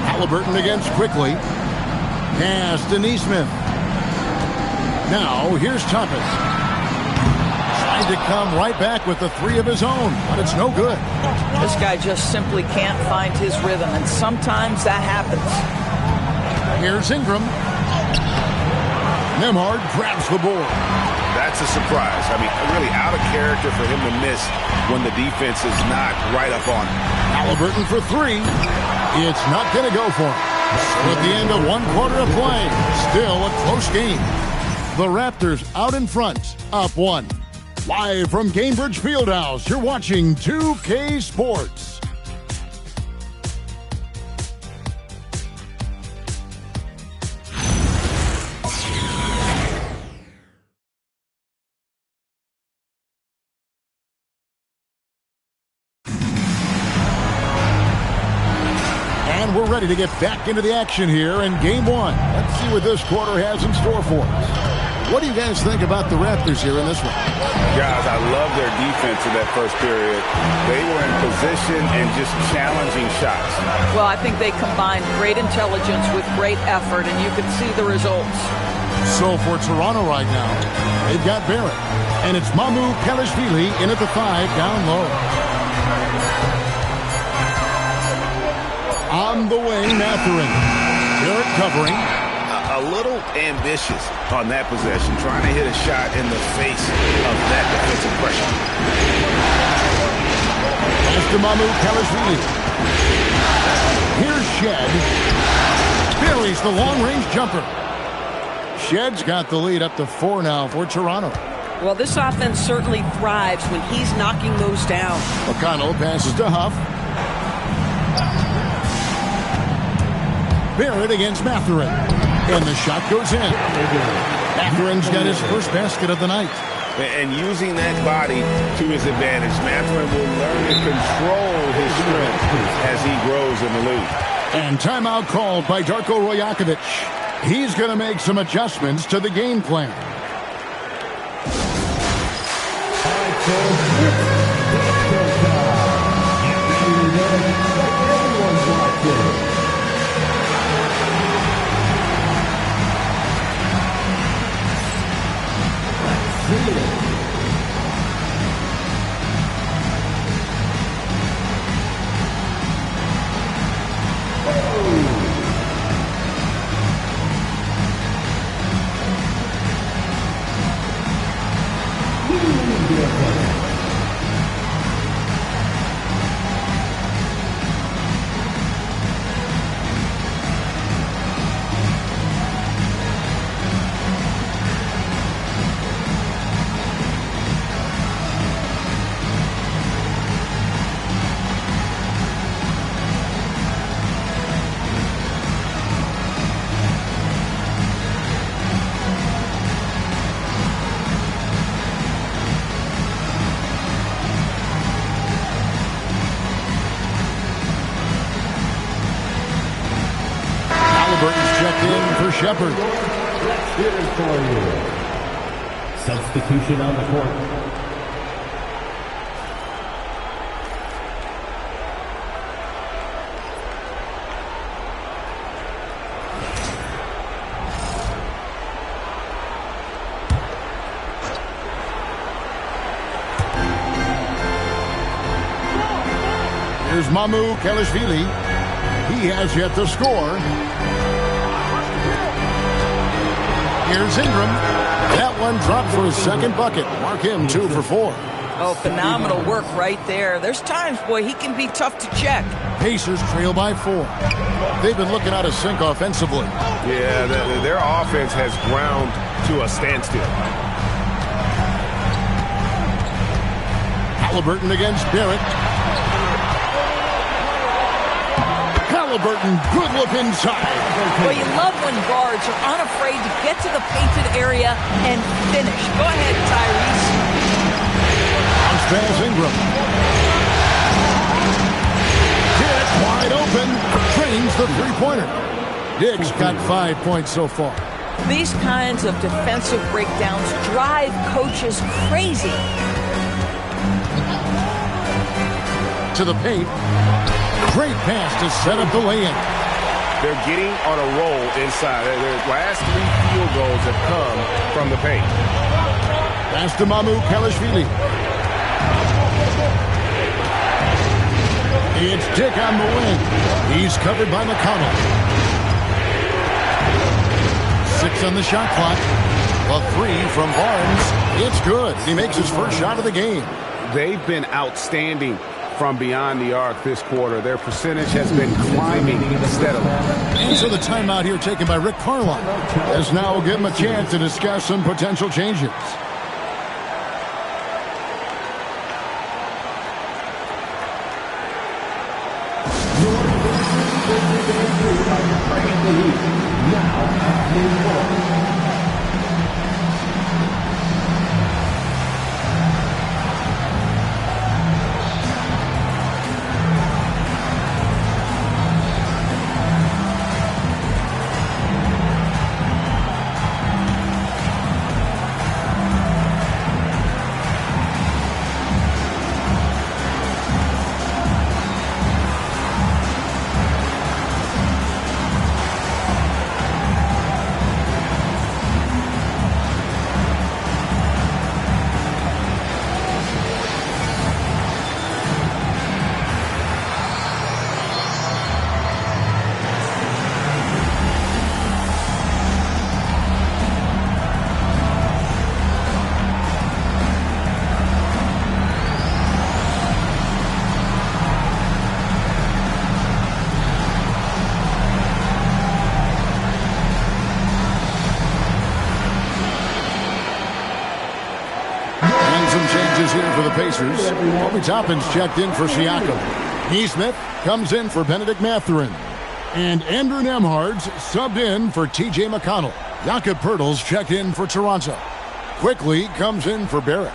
Halliburton against Quickly. Pass to Nesmith. Now, here's Thomas. Trying to come right back with the three of his own, but it's no good.
This guy just simply can't find his rhythm, and sometimes that happens.
Here's Ingram. Nembhard grabs the board.
That's a surprise. I mean, really out of character for him to miss when the defense is not right up on him.
Halliburton for three. It's not going to go for him. So at the end of 1 quarter of play, still a close game. The Raptors out in front, up 1. Live from Cambridge Fieldhouse, you're watching 2K Sports. And we're ready to get back into the action here in Game 1. Let's see what this quarter has in store for us. What do you guys think about the Raptors here in this one?
Guys, I love their defense in that first period. They were in position and just challenging shots.
Well, I think they combined great intelligence with great effort, and you can see the results.
So for Toronto right now, they've got Barrett. And it's Mamu Kelishvili in at the 5 down low. On the way, Mathurin. Barrett covering.
A little ambitious on that possession, trying to hit a shot in the face of that defensive pressure.
Pass to Mamu Kelishvili. Here's Shed. Buries the long-range jumper. Shed's got the lead up to 4 now for Toronto.
Well, this offense certainly thrives when he's knocking those down.
McConnell passes to Huff. Barrett against Mathurin. And the shot goes in. Mathurin's got his first basket of the night.
And using that body to his advantage, Mathurin will learn to control his strength as he grows in the league.
And timeout called by Darko Rajakovic. He's going to make some adjustments to the game plan. Shepard.
Substitution on the court.
Here's Mamu Kelishvili. He has yet to score. Here's Ingram. That one dropped for his second bucket. Mark him 2 for 4.
Oh, phenomenal work right there. There's times, boy, he can be tough to check.
Pacers trail by 4. They've been looking out of sync offensively.
Yeah, their offense has ground to a standstill.
Halliburton against Barrett. Halliburton, good look inside.
Well, you love when guards are unafraid to get to the painted area and finish. Go ahead, Tyrese.
Bounce pass Ingram. Dick wide open. Trains the three-pointer. Dick's got 5 points so far.
These kinds of defensive breakdowns drive coaches crazy.
To the paint. Great pass to set up the lay-in.
They're getting on a roll inside. Their last 3 field goals have come from the paint.
Pass to Mamu Kelishvili. It's Dick on the wing. He's covered by McConnell. 6 on the shot clock. A 3 from Barnes. It's good. He makes his first shot of the game.
They've been outstanding from beyond the arc this quarter. Their percentage has been climbing steadily.
And so the timeout here taken by Rick Carlisle. As now we'll give him a chance to discuss some potential changes. Here for the Pacers. Obi Toppin's checked in for Siakam. Neesmith comes in for Benedict Mathurin. And Andrew Nembhard's subbed in for T.J. McConnell. Jakob Poeltl's checked in for Toronto. Quickly comes in for Barrett.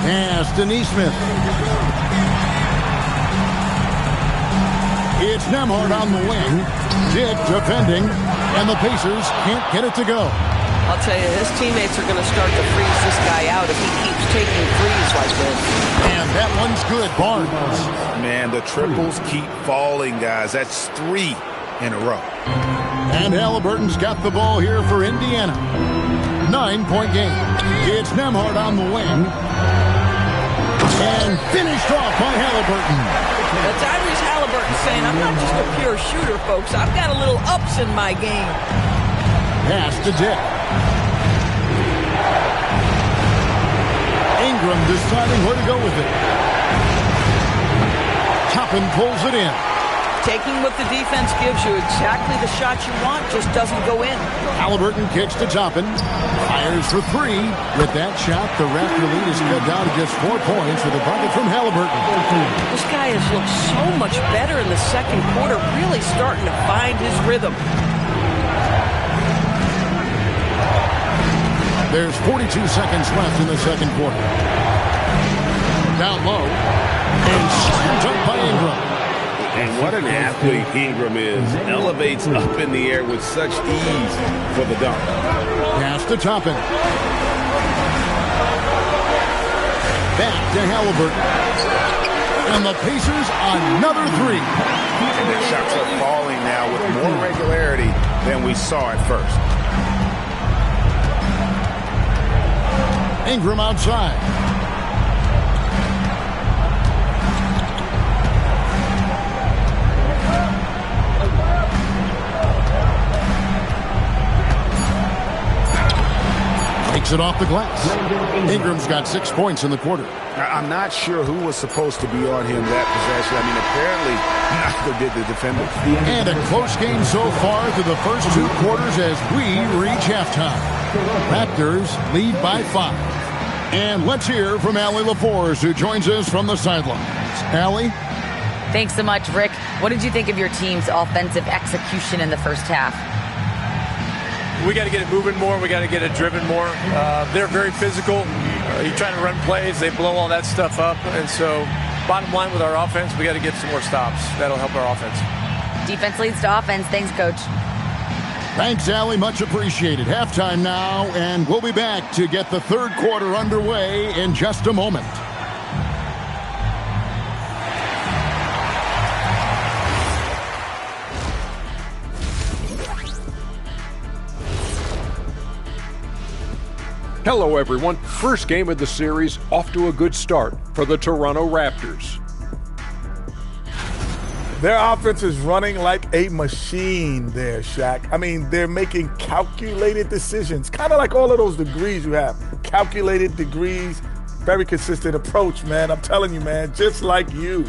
Pass to Neesmith. It's Nembhard on the wing. Dick defending, and the Pacers can't get it to go.
I'll tell you, his teammates are going to start to freeze this guy out if he keeps taking threes like this.
And that one's good, Barnes.
Man, the triples keep falling, guys. That's 3 in a row.
And Halliburton's got the ball here for Indiana. 9-point game. It's Nembhard on the wing. And finished off by Halliburton.
That's Tyrese Halliburton saying, I'm not just a pure shooter, folks. I've got a little ups in my game.
Pass to Dick. Ingram deciding where to go with it. Toppin pulls it in.
Taking what the defense gives you, exactly the shot you want, just doesn't go in.
Halliburton kicks to Toppin. Fires for 3. With that shot, the Raptor lead is cut down to just 4 points with a bucket from Halliburton.
This guy has looked so much better in the second quarter, really starting to find his rhythm.
There's 42 seconds left in the second quarter. Down low. And slammed up by Ingram.
And what an athlete Ingram is. Elevates up in the air with such ease for the dunk.
Pass to Toppin. Back to Halliburton. And the Pacers another three.
And their shots are falling now with more regularity than we saw at first.
Ingram outside. Takes it off the glass. Ingram's got 6 points in the quarter.
I'm not sure who was supposed to be on him that possession. I mean, apparently neither did the defender.
And a close game so far through the first 2 quarters as we reach halftime. Raptors lead by 5. And let's hear from Allie LaForce, who joins us from the sidelines. Allie?
Thanks so much, Rick. What did you think of your team's offensive execution in the first half?
We got to get it moving more. We got to get it driven more. They're very physical. You're trying to run plays. They blow all that stuff up. And so bottom line with our offense, we got to get some more stops. That'll help our offense.
Defense leads to offense. Thanks, Coach.
Thanks, Allie. Much appreciated. Halftime now, and we'll be back to get the third quarter underway in just a moment.
Hello, everyone. First game of the series off to a good start for the Toronto Raptors.
Their offense is running like a machine there, Shaq. I mean, they're making calculated decisions, kind of like all of those degrees you have. Calculated degrees, very consistent approach, man. I'm telling you, man, just like you.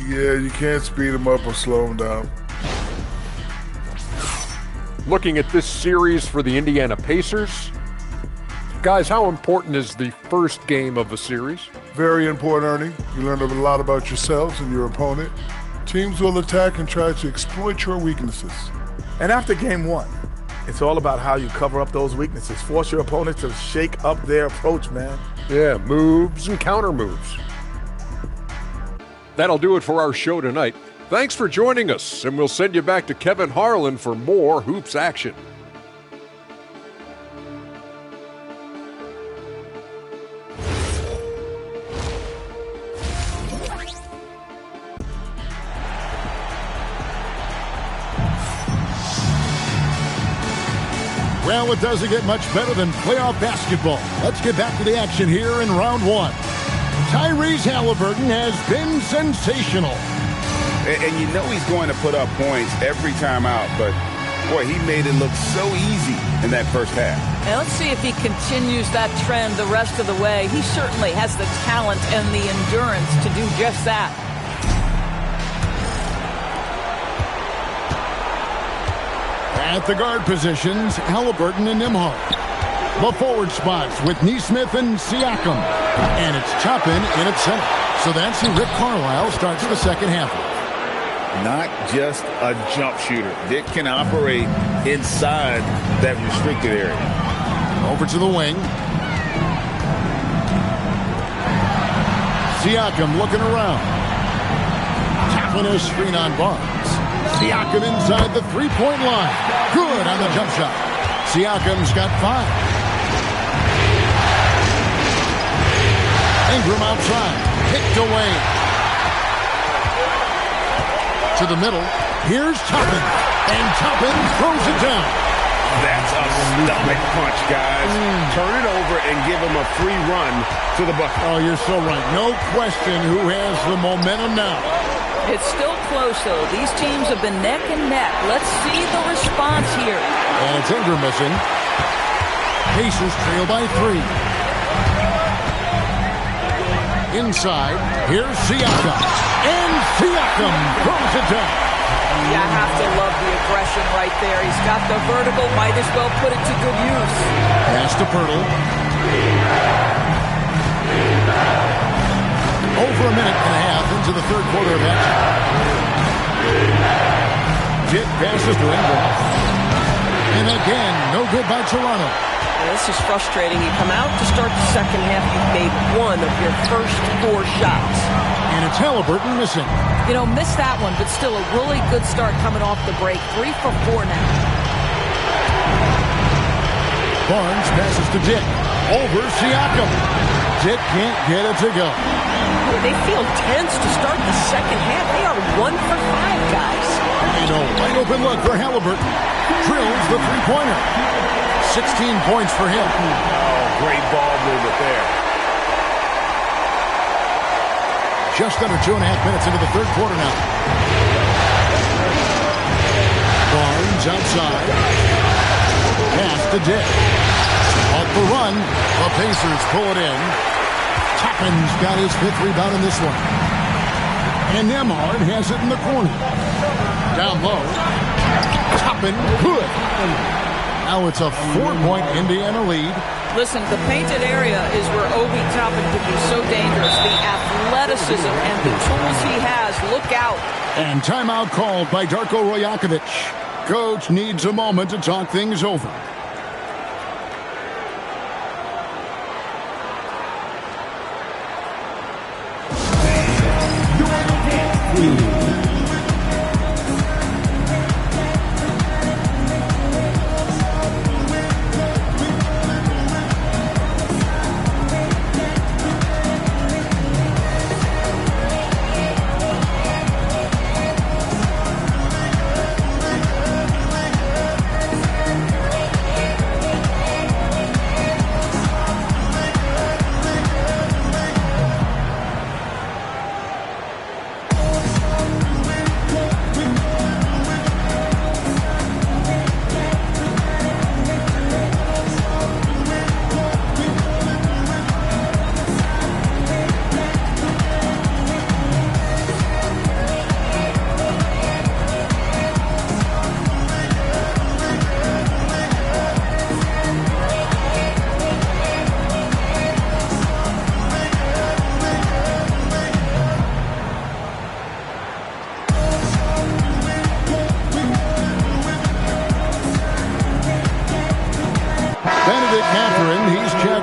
Yeah, you can't speed them up or slow them down.
Looking at this series for the Indiana Pacers. Guys, how important is the first game of a series?
Very important, Ernie. You learn a lot about yourselves and your opponent. Teams will attack and try to exploit your weaknesses.
And after game 1, it's all about how you cover up those weaknesses. Force your opponent to shake up their approach, man.
Yeah, moves and counter moves. That'll do it for our show tonight. Thanks for joining us, and we'll send you back to Kevin Harlan for more Hoops action.
Well, it doesn't get much better than playoff basketball. Let's get back to the action here in round 1. Tyrese Halliburton has been sensational.
And you know he's going to put up points every time out, but boy, he made it look so easy in that first half.
And let's see if he continues that trend the rest of the way. He certainly has the talent and the endurance to do just that.
At the guard positions, Halliburton and Nembhard. The forward spots with Nesmith and Siakam. And it's Toppin in at center. So that's who Rick Carlisle starts the second half with.
Not just a jump shooter. Dick can operate inside that restricted area.
Over to the wing. Siakam looking around. Tapping a screen on Barnes. Siakam inside the three-point line. Good on the jump shot. Siakam's got 5. Ingram outside. Kicked away. To the middle. Here's Toppin. And Toppin throws it down.
That's a stomach punch, guys. Turn it over and give him a free run to the bucket.
Oh, you're so right. No question who has the momentum now.
It's still close, though. These teams have been neck and neck. Let's see the response here.
And it's Ingram missing. Pacers trail by 3. Inside, here's Siakam. And Siakam throws it down.
Yeah, I have to love the aggression right there. He's got the vertical. Might as well put it to good use.
Pass to Pirtle. Over a minute and a half into the third quarter of action. Dick passes to Ingram. And again, no good by Toronto.
Well, this is frustrating. You come out to start the second half, you've made 1 of your first 4 shots.
And it's Halliburton missing.
You know, missed that one, but still a really good start coming off the break. 3 for 4 now.
Barnes passes to Dick. Over Siakam. Dick can't get it to go.
They feel tense to start the second half. They are 1 for 5, guys.
And a wide open look for Halliburton. Drills the three-pointer. 16 points for him.
Oh, great ball movement there.
Just under 2.5 minutes into the third quarter now. Barnes outside. Pass to Dick. Off the run. The Pacers pull it in. Toppin's got his 5th rebound in this one. And Nembhard has it in the corner. Down low. Toppin, good. Now it's a 4-point Indiana lead.
Listen, the painted area is where Obi Toppin could be so dangerous. The athleticism and the tools he has. Look out.
And timeout called by Darko Rajakovic. Coach needs a moment to talk things over.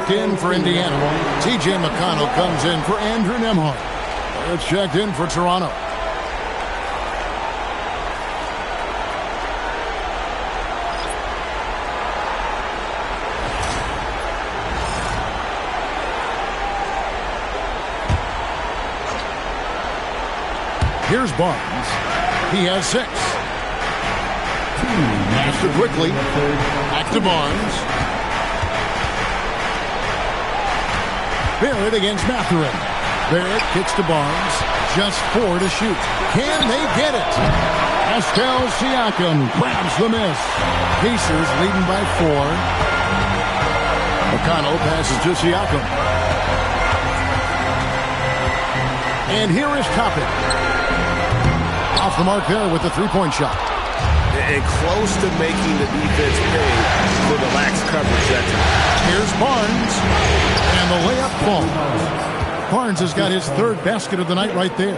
In for Indiana. T.J. McConnell comes in for Andrew Nembhard. It's checked in for Toronto. Here's Barnes. He has 6. Master quickly. Back to Barnes. Barrett against Mathurin. Barrett kicks to Barnes. Just 4 to shoot. Can they get it? Pascal Siakam grabs the miss. Pacers leading by 4. McConnell passes to Siakam. And here is Toppin. Off the mark there with the 3-point shot.
And close to making the defense pay for the lax coverage that time.
Here's Barnes. And the layup falls. Barnes has got his 3rd basket of the night right there.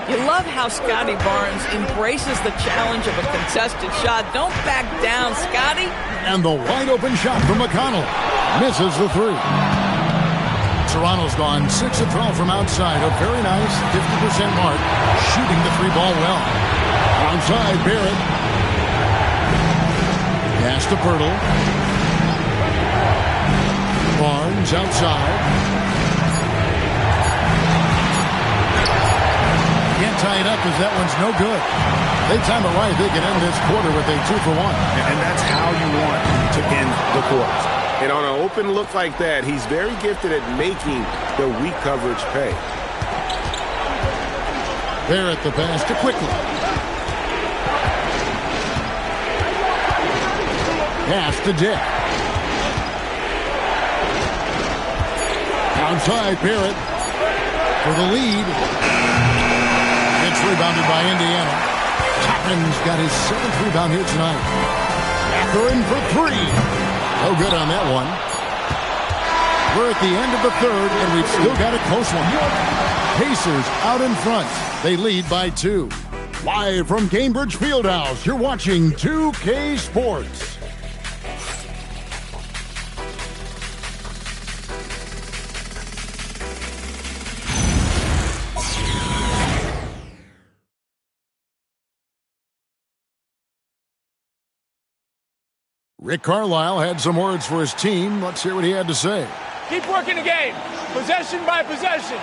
You love how Scotty Barnes embraces the challenge of a contested shot. Don't back down, Scotty.
And the wide open shot from McConnell. Misses the 3. Toronto's gone 6 of 12 from outside. A very nice 50% mark. Shooting the 3 ball well. Outside, Barrett. Pass to Pirtle. Barnes outside. Can't tie it up because that one's no good. They time it right. They can end this quarter with a 2 for 1.
And that's how you want to end the quarter. And on an open look like that, he's very gifted at making the weak coverage pay.
Barrett the pass to quickly. Pass to Dick. Outside, Barrett for the lead. It's rebounded by Indiana. Toppin's got his 7th rebound here tonight. Mathurin for 3. No good on that one. We're at the end of the 3rd, and we've still got a close one. Pacers out in front. They lead by 2. Live from Cambridge Fieldhouse, you're watching 2K Sports. Rick Carlisle had some words for his team. Let's hear what he had to say.
Keep working the game, possession by possession.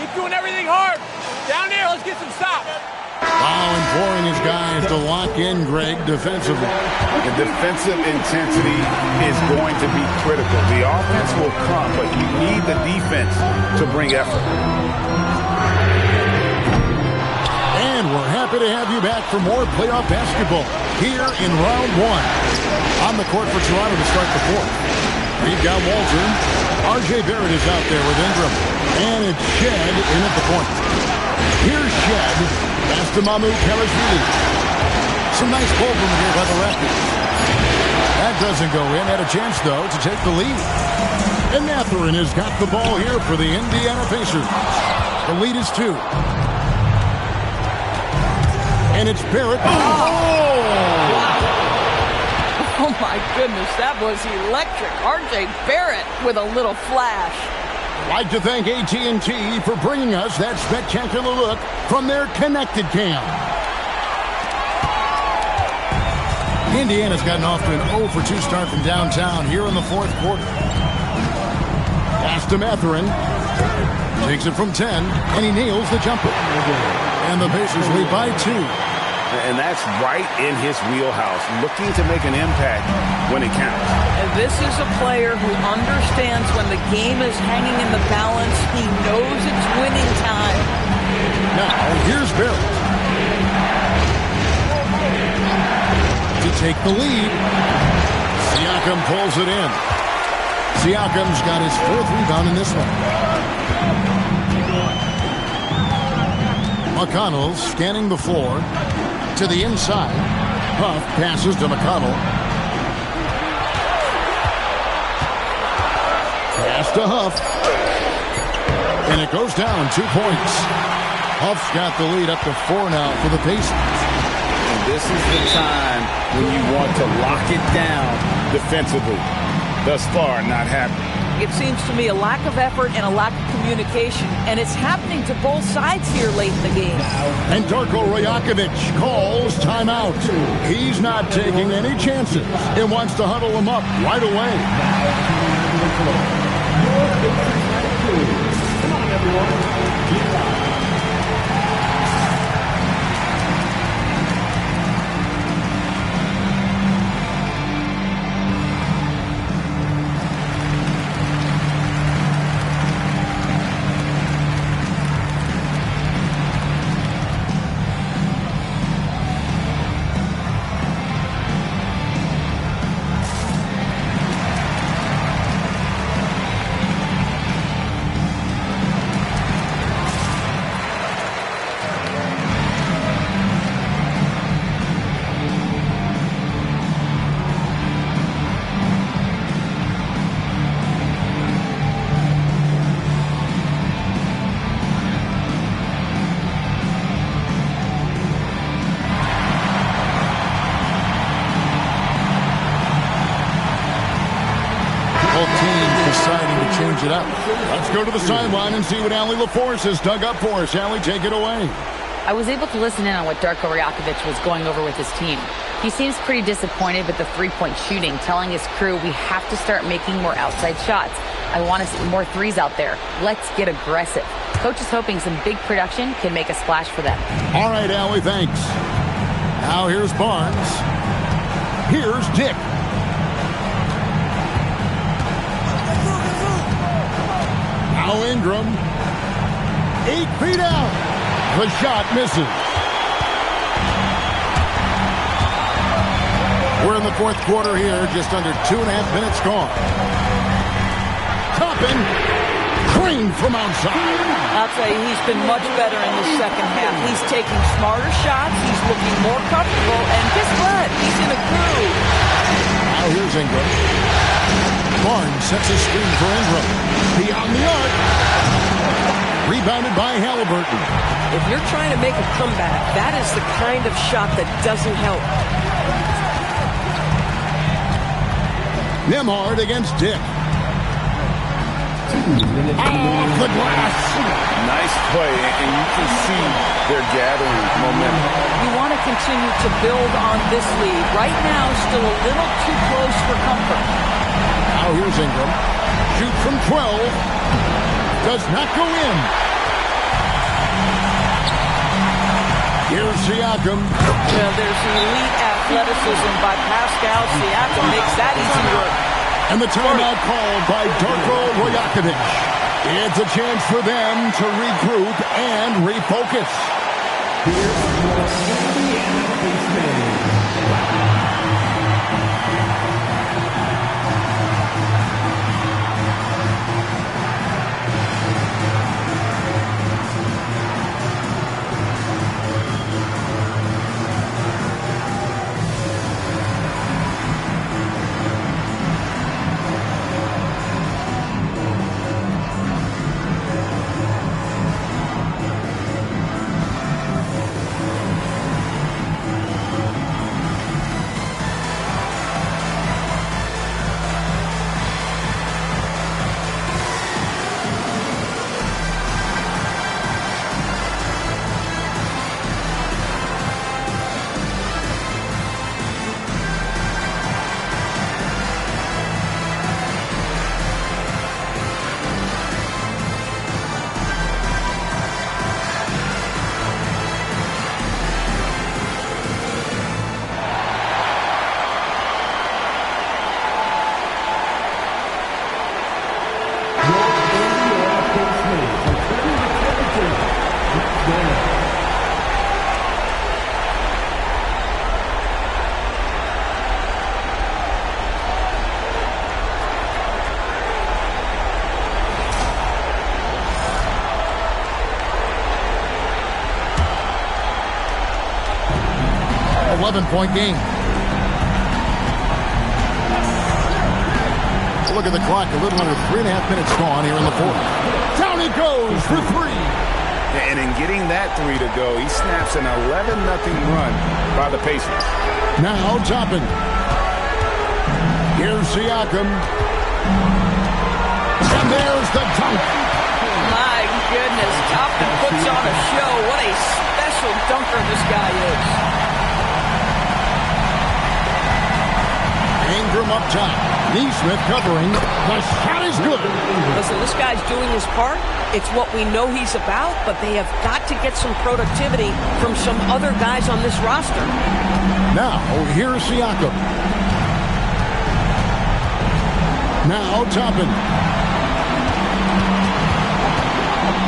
Keep doing everything hard. Down there, let's get some stops.
Wow, imploring his guys to lock in, Greg, defensively.
The defensive intensity is going to be critical. The offense will come, but you need the defense to bring effort.
And we're happy to have you back for more playoff basketball here in round one. On the court for Toronto to start the fourth. We've got Walter. R.J. Barrett is out there with Ingram. And it's Shed in at the point. Here's Shed. Pass to Mahmoud Kalashvili. Some nice ball from here by the Raptors. That doesn't go in. Had a chance, though, to take the lead. And Mathurin has got the ball here for the Indiana Pacers. The lead is 2. And it's Barrett.
Oh, my goodness, that was electric. R.J. Barrett with a little flash.
I'd like to thank AT&T for bringing us that spectacular look from their Connected Cam. Indiana's gotten off to an 0-for-2 start from downtown here in the fourth quarter. Pass to Mathurin. Takes it from 10, and he nails the jumper. And the Pacers lead by 2.
And that's right in his wheelhouse, looking to make an impact when it counts.
And this is a player who understands when the game is hanging in the balance. He knows it's winning time.
Now, here's Barrett. To take the lead. Siakam pulls it in. Siakam's got his 4th rebound in this one. McConnell scanning the floor. To the inside. Huff passes to McConnell. Pass to Huff. And it goes down 2 points. Huff's got the lead up to 4 now for the Pacers.
And this is the time when you want to lock it down defensively. Thus far, not happening.
It seems to me a lack of effort and a lack of communication, and it's happening to both sides here late in the game.
And Darko Rajakovic calls timeout. He's not taking any chances and wants to huddle him up right away. Come on, everyone. It up. Let's go to the sideline and see what Allie LaForce has dug up for us. Allie, take it away.
I was able to listen in on what Darko Rajakovic was going over with his team. He seems pretty disappointed with the three-point shooting, telling his crew we have to start making more outside shots. I want to see more threes out there. Let's get aggressive. Coach is hoping some big production can make a splash for them.
All right, Allie, thanks. Now here's Barnes. Here's Dick. Now Ingram. 8 feet out. The shot misses. We're in the fourth quarter here. Just under 2.5 minutes gone. Toppin. Green from outside.
I'll tell you, he's been much better in the second half. He's taking smarter shots. He's looking more comfortable. And guess what? He's in a groove.
Now here's Ingram. Barnes sets a screen for Ingram. Beyond the arc. Rebounded by Halliburton.
If you're trying to make a comeback, that is the kind of shot that doesn't help.
Nembhard against Dick. Off the glass.
Nice play, and you can see they're gathering momentum.
You want to continue to build on this lead. Right now, still a little too close for comfort.
Now here's Ingram. Shoot from 12. Does not go in. Here's Siakam.
There's elite athleticism by Pascal Siakam. Makes that easy work.
And the timeout called by Darko Rajakovic. It's a chance for them to regroup and refocus.
Here's your Indiana Pacers.
Point game. Look at the clock. A little under 3.5 minutes gone here in the fourth. Down he goes for three.
And in getting that three to go, he snaps an 11-0 run by the Pacers.
Now Toppin. Here's Siakam. And there's the dunk.
My goodness. Toppin puts on a show. What a special dunker this guy is.
Ingram up top. Neesmith covering. The shot is good.
Listen, this guy's doing his part. It's what we know he's about, but they have got to get some productivity from some other guys on this roster.
Now, here's Siakam. Now, Toppin.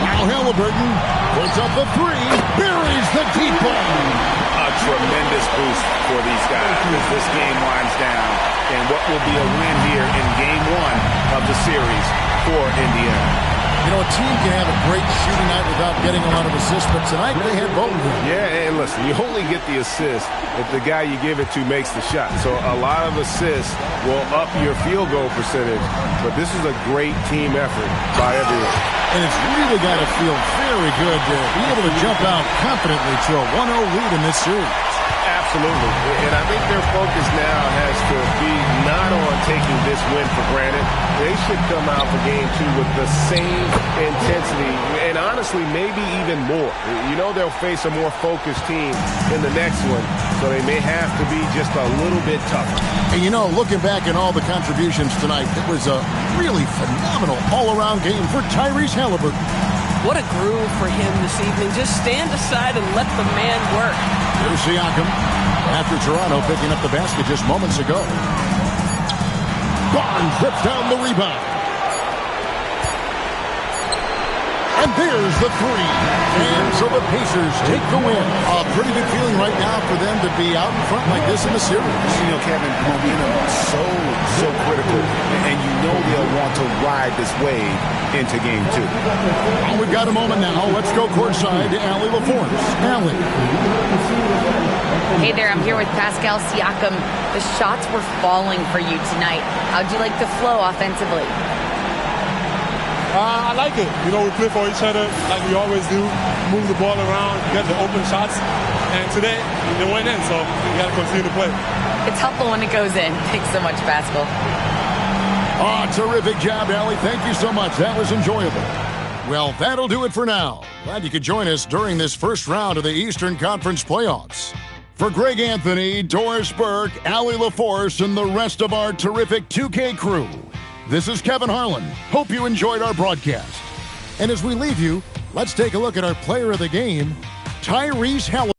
Now, Halliburton puts up the three. Buries the deep ball.
A tremendous boost for these guys as this game winds down. And what will be a win here in Game 1 of the series for Indiana.
You know, a team can have a great shooting night without getting a lot of assists, but tonight they had both of them.
Yeah, and listen, you only get the assist if the guy you give it to makes the shot. So a lot of assists will up your field goal percentage, but this is a great team effort by everyone.
And it's really got to feel very good to be able to jump out confidently to a 1-0 lead in this series.
Absolutely. And I think their focus now has to be not on taking this win for granted. They should come out for Game 2 with the same intensity and honestly maybe even more. You know they'll face a more focused team in the next one, so they may have to be just a little bit tougher.
And you know, looking back at all the contributions tonight, it was a really phenomenal all-around game for Tyrese Halliburton.
What a groove for him this evening. Just stand aside and let the man work.
Here's Siakam after Toronto picking up the basket just moments ago. Barnes rips down the rebound. And there's the three. And so the Pacers take the win. A pretty good feeling right now for them to be out in front like this in the series.
You know, Kevin, momentum so critical. And you know they'll want to ride this wave into Game 2.
Well, we've got a moment now. Let's go courtside to Allie LaForce. Allie.
Hey there, I'm here with Pascal Siakam. The shots were falling for you tonight. How'd you like the flow offensively?
I like it. You know, we play for each other like we always do. Move the ball around, get the open shots. And today, they went in, so we got to continue to play.
It's helpful when it goes in. Thanks so much, Pascal.
Oh, terrific job, Allie. Thank you so much. That was enjoyable. Well, that'll do it for now. Glad you could join us during this first round of the Eastern Conference playoffs. For Greg Anthony, Doris Burke, Allie LaForce, and the rest of our terrific 2K crew, this is Kevin Harlan. Hope you enjoyed our broadcast. And as we leave you, let's take a look at our player of the game, Tyrese Halliburton.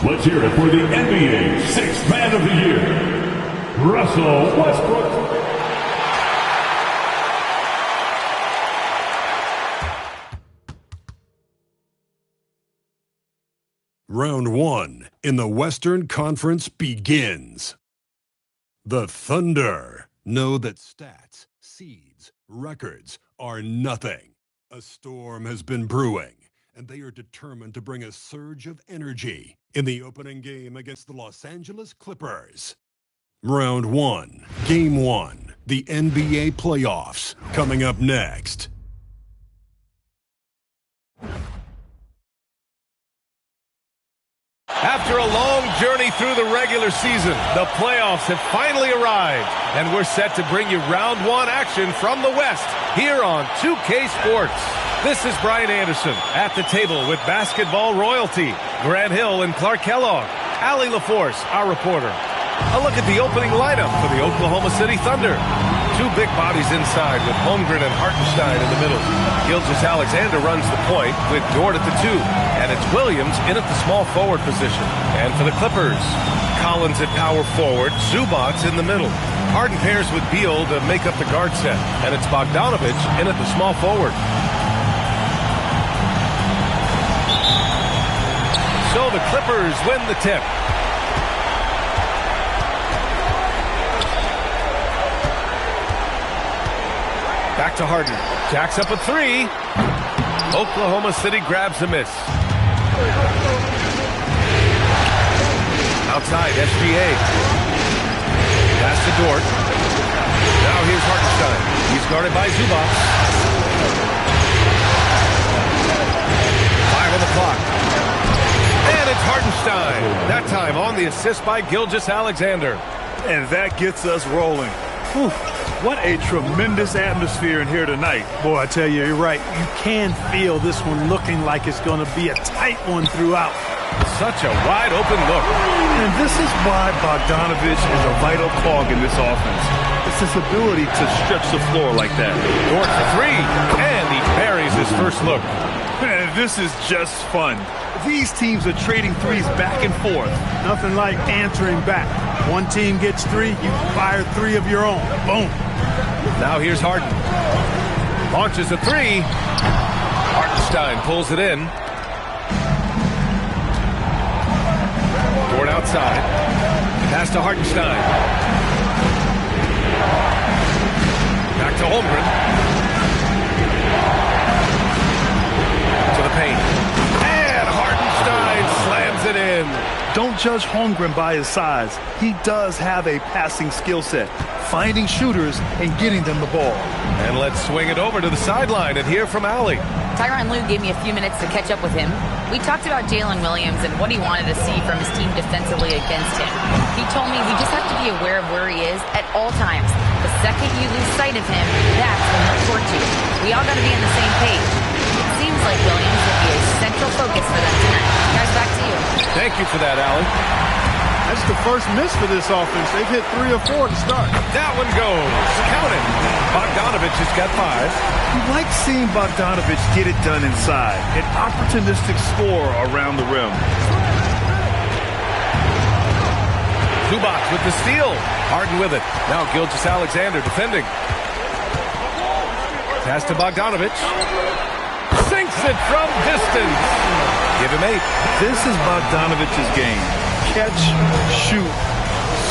Let's hear it for the NBA Sixth Man of the Year, Russell Westbrook.
Round 1 in the Western Conference begins. The Thunder know that stats, seeds, records are nothing. A storm has been brewing, and they are determined to bring a surge of energy in the opening game against the Los Angeles Clippers. Round 1, Game 1, the NBA playoffs, coming up next.
After a long journey through the regular season, the playoffs have finally arrived, and we're set to bring you round 1 action from the West here on 2K Sports. This is Brian Anderson at the table with basketball royalty, Grant Hill and Clark Kellogg, Allie LaForce, our reporter. A look at the opening lineup for the Oklahoma City Thunder. 2 big bodies inside with Holmgren and Hartenstein in the middle. Gilgeous-Alexander runs the point with Dort at the 2. And it's Williams in at the small forward position. And for the Clippers, Collins at power forward, Zubac in the middle. Harden pairs with Beal to make up the guard set. And it's Bogdanovich in at the small forward. So the Clippers win the tip. Back to Harden. Jacks up a 3. Oklahoma City grabs a miss. Outside, SGA. Pass to Dort. Now here's Hartenstein. He's guarded by Zubac. 5 on the clock. And it's Hartenstein. That time on the assist by Gilgeous-Alexander.
And that gets us rolling. Whew. What a tremendous atmosphere in here tonight.
Boy, I tell you, you're right. You can feel this one looking like it's going to be a tight one throughout.
Such a wide open look.
And this is why Bogdanovich is a vital cog in this offense. It's his ability to stretch the floor like that.
Dort for 3, and he buries his first look.
Man, this is just fun. These teams are trading threes back and forth.
Nothing like answering back. One team gets 3, you fire 3 of your own. Boom.
Now here's Harden. Launches a 3. Hartenstein pulls it in. Dort outside. Pass to Hartenstein. Back to Holmgren. To the paint. And Hartenstein slams it in.
Don't judge Holmgren by his size. He does have a passing skill set, finding shooters and getting them the ball.
And let's swing it over to the sideline and hear from Allie.
Tyronn Lue gave me a few minutes to catch up with him. We talked about Jalen Williams and what he wanted to see from his team defensively against him. He told me we just have to be aware of where he is at all times. The second you lose sight of him, that's when he'll torch you. We all got to be on the same page. It seems like Williams will be a central focus for them tonight. Guys, back to you.
Thank you for that, Allie.
That's the first miss for this offense. They've hit 3 or 4 to start.
That one goes. Count it. Bogdanovich has got 5.
You like seeing Bogdanovich get it done inside. An opportunistic scorer around the rim.
Zubac with the steal. Harden with it. Now Gilgeous-Alexander defending. Pass to Bogdanovich. Sinks it from distance. Give him 8.
This is Bogdanovich's game. Catch, shoot,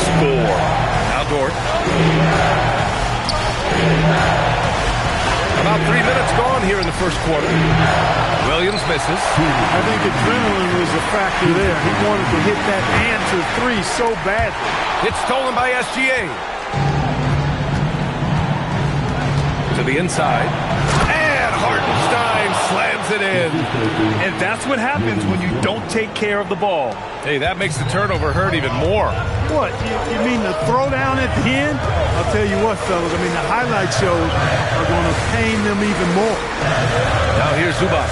score.
Now Dort. About 3 minutes gone here in the first quarter. Williams misses.
I think adrenaline was a factor there. He wanted to hit that answer 3 so badly.
It's stolen by SGA. To the inside. And Hartenstein slams it in.
And that's what happens when you don't take care of the ball.
Hey, that makes the turnover hurt even more.
What? You mean the throwdown at the end? I'll tell you what, fellas. I mean, the highlight shows are going to pain them even more.
Now here's Zubac.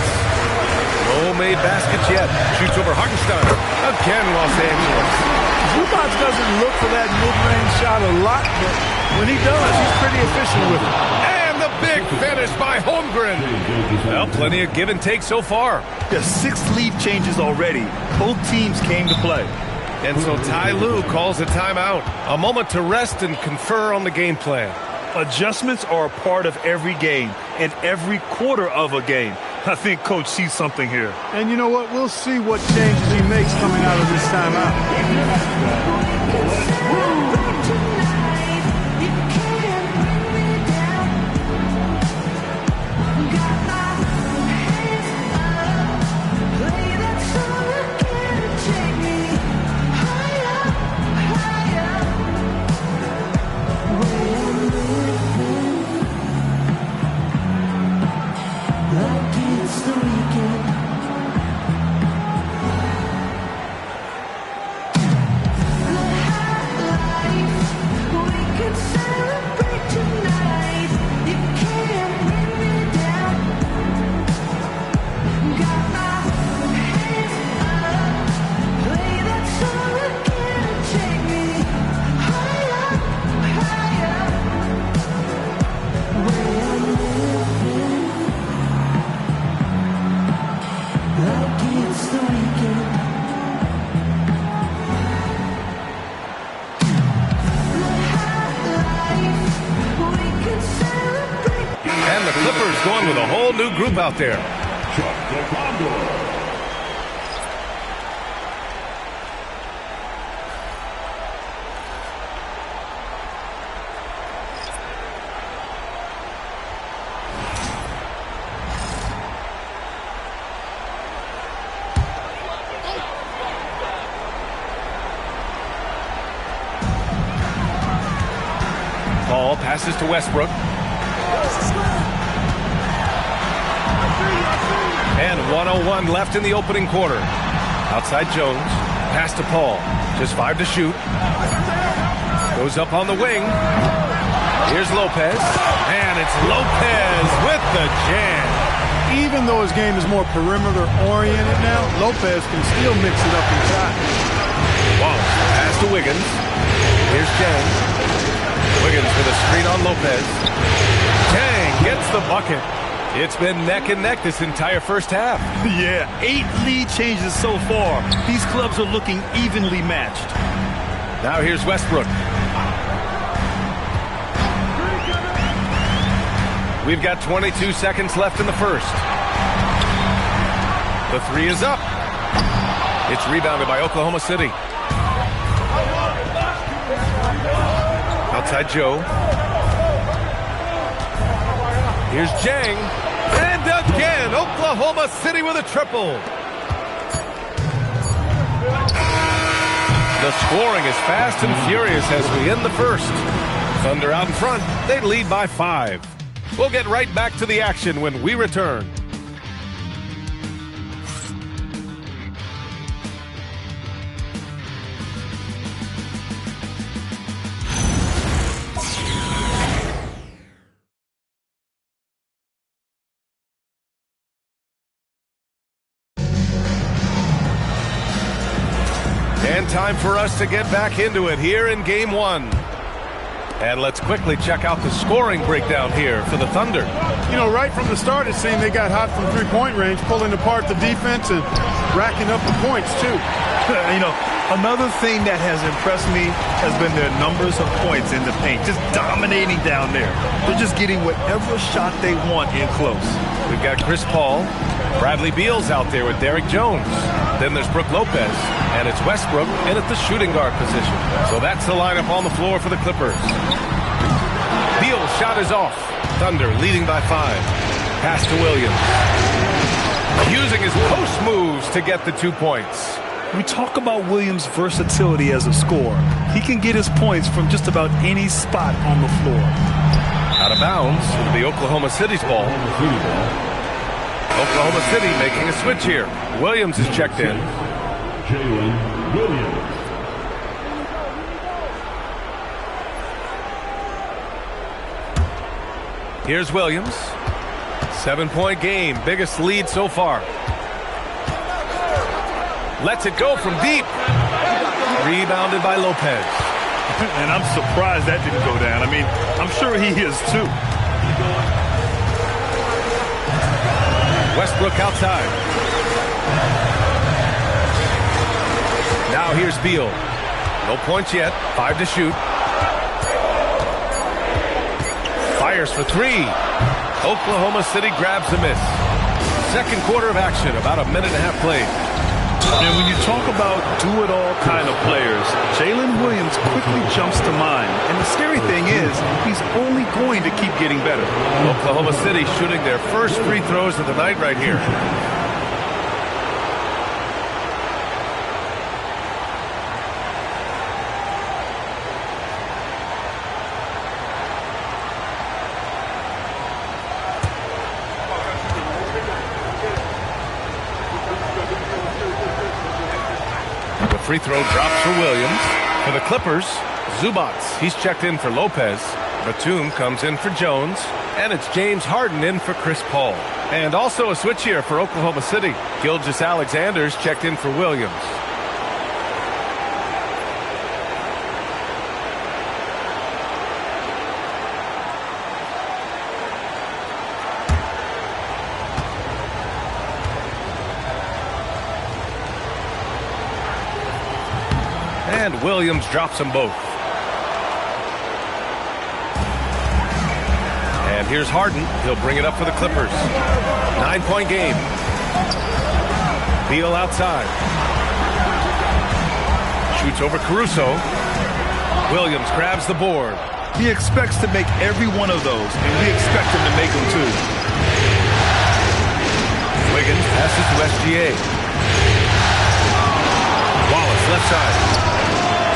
No made baskets yet. Shoots over Hartenstein. Again, Los Angeles.
Zubac doesn't look for that mid-range shot a lot, but when he does, he's pretty efficient with it.
And the Big finish by Holmgren. Well, plenty of give and take so far.
There's 6 lead changes already. Both teams came to play.
And so Ty Lue calls a timeout. A moment to rest and confer on the game plan.
Adjustments are a part of every game and every quarter of a game. I think Coach sees something here.
And you know what? We'll see what changes he makes coming out of this timeout.
Going with a whole new group out there. Paul passes to Westbrook. And 1:01 left in the opening quarter. Outside Jones. Pass to Paul. Just 5 to shoot. Goes up on the wing. Here's Lopez. And it's Lopez with the jam.
Even though his game is more perimeter-oriented now, Lopez can still mix it up inside.
Wallace. Pass to Wiggins. Here's Jang. Wiggins with a screen on Lopez. Jang gets the bucket. It's been neck and neck this entire first half.
Yeah, 8 lead changes so far. These clubs are looking evenly matched.
Now here's Westbrook. We've got 22 seconds left in the first. The 3 is up. It's rebounded by Oklahoma City. Outside Joe. Here's Jang. And again, Oklahoma City with a triple. The scoring is fast and furious as we end the first. Thunder out in front. They lead by 5. We'll get right back to the action when we return. And time for us to get back into it here in Game 1. And let's quickly check out the scoring breakdown here for the Thunder.
You know, right from the start, it seemed they got hot from three-point range, pulling apart the defense and racking up the points, too.
You know, another thing that has impressed me has been their numbers of points in the paint, just dominating down there. They're just getting whatever shot they want in close.
We've got Chris Paul. Bradley Beal's out there with Derrick Jones. Then there's Brook Lopez, and it's Westbrook in at the shooting guard position. So that's the lineup on the floor for the Clippers. Beal's shot is off. Thunder leading by 5. Pass to Williams. Using his post moves to get the 2 points.
We talk about Williams' versatility as a scorer. He can get his points from just about any spot on the floor.
Out of bounds, it'll be Oklahoma City's ball. Oklahoma City making a switch here. Williams is checked in.
Jalen Williams.
Here's Williams. 7-point game. Biggest lead so far. Lets it go from deep. Rebounded by Lopez.
And I'm surprised that didn't go down. I mean, I'm sure he is too.
Westbrook outside. Now here's Beal. No points yet. 5 to shoot. Fires for 3. Oklahoma City grabs the miss. Second quarter of action, about a minute and a half played.
And when you talk about do-it-all kind of players, Jalen Williams quickly jumps to mind. And the scary thing is, he's only going to keep getting better.
Oklahoma City shooting their first free throws of the night right here. Free throw drops for Williams. For the Clippers, Zubac. He's checked in for Lopez. Batum comes in for Jones. And it's James Harden in for Chris Paul. And also a switch here for Oklahoma City. Gilgeous-Alexander's checked in for Williams. And Williams drops them both. And here's Harden. He'll bring it up for the Clippers. 9-point game. Beal outside. Shoots over Caruso. Williams grabs the board.
He expects to make every one of those, and we expect him to make them too.
Wiggins passes to SGA. Wallace left side.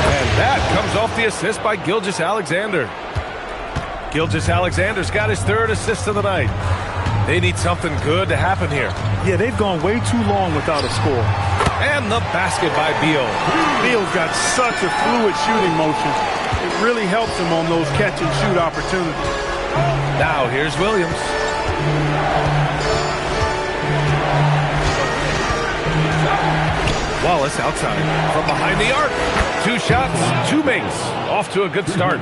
And that comes off the assist by Gilgeous-Alexander. Gilgeous-Alexander's got his third assist of the night. They need something good to happen here.
Yeah, they've gone way too long without a score.
And the basket by Beal.
Beal's got such a fluid shooting motion. It really helps him on those catch-and-shoot opportunities.
Now here's Williams. Wallace outside from behind the arc. 2 shots, 2 makes. Off to a good start.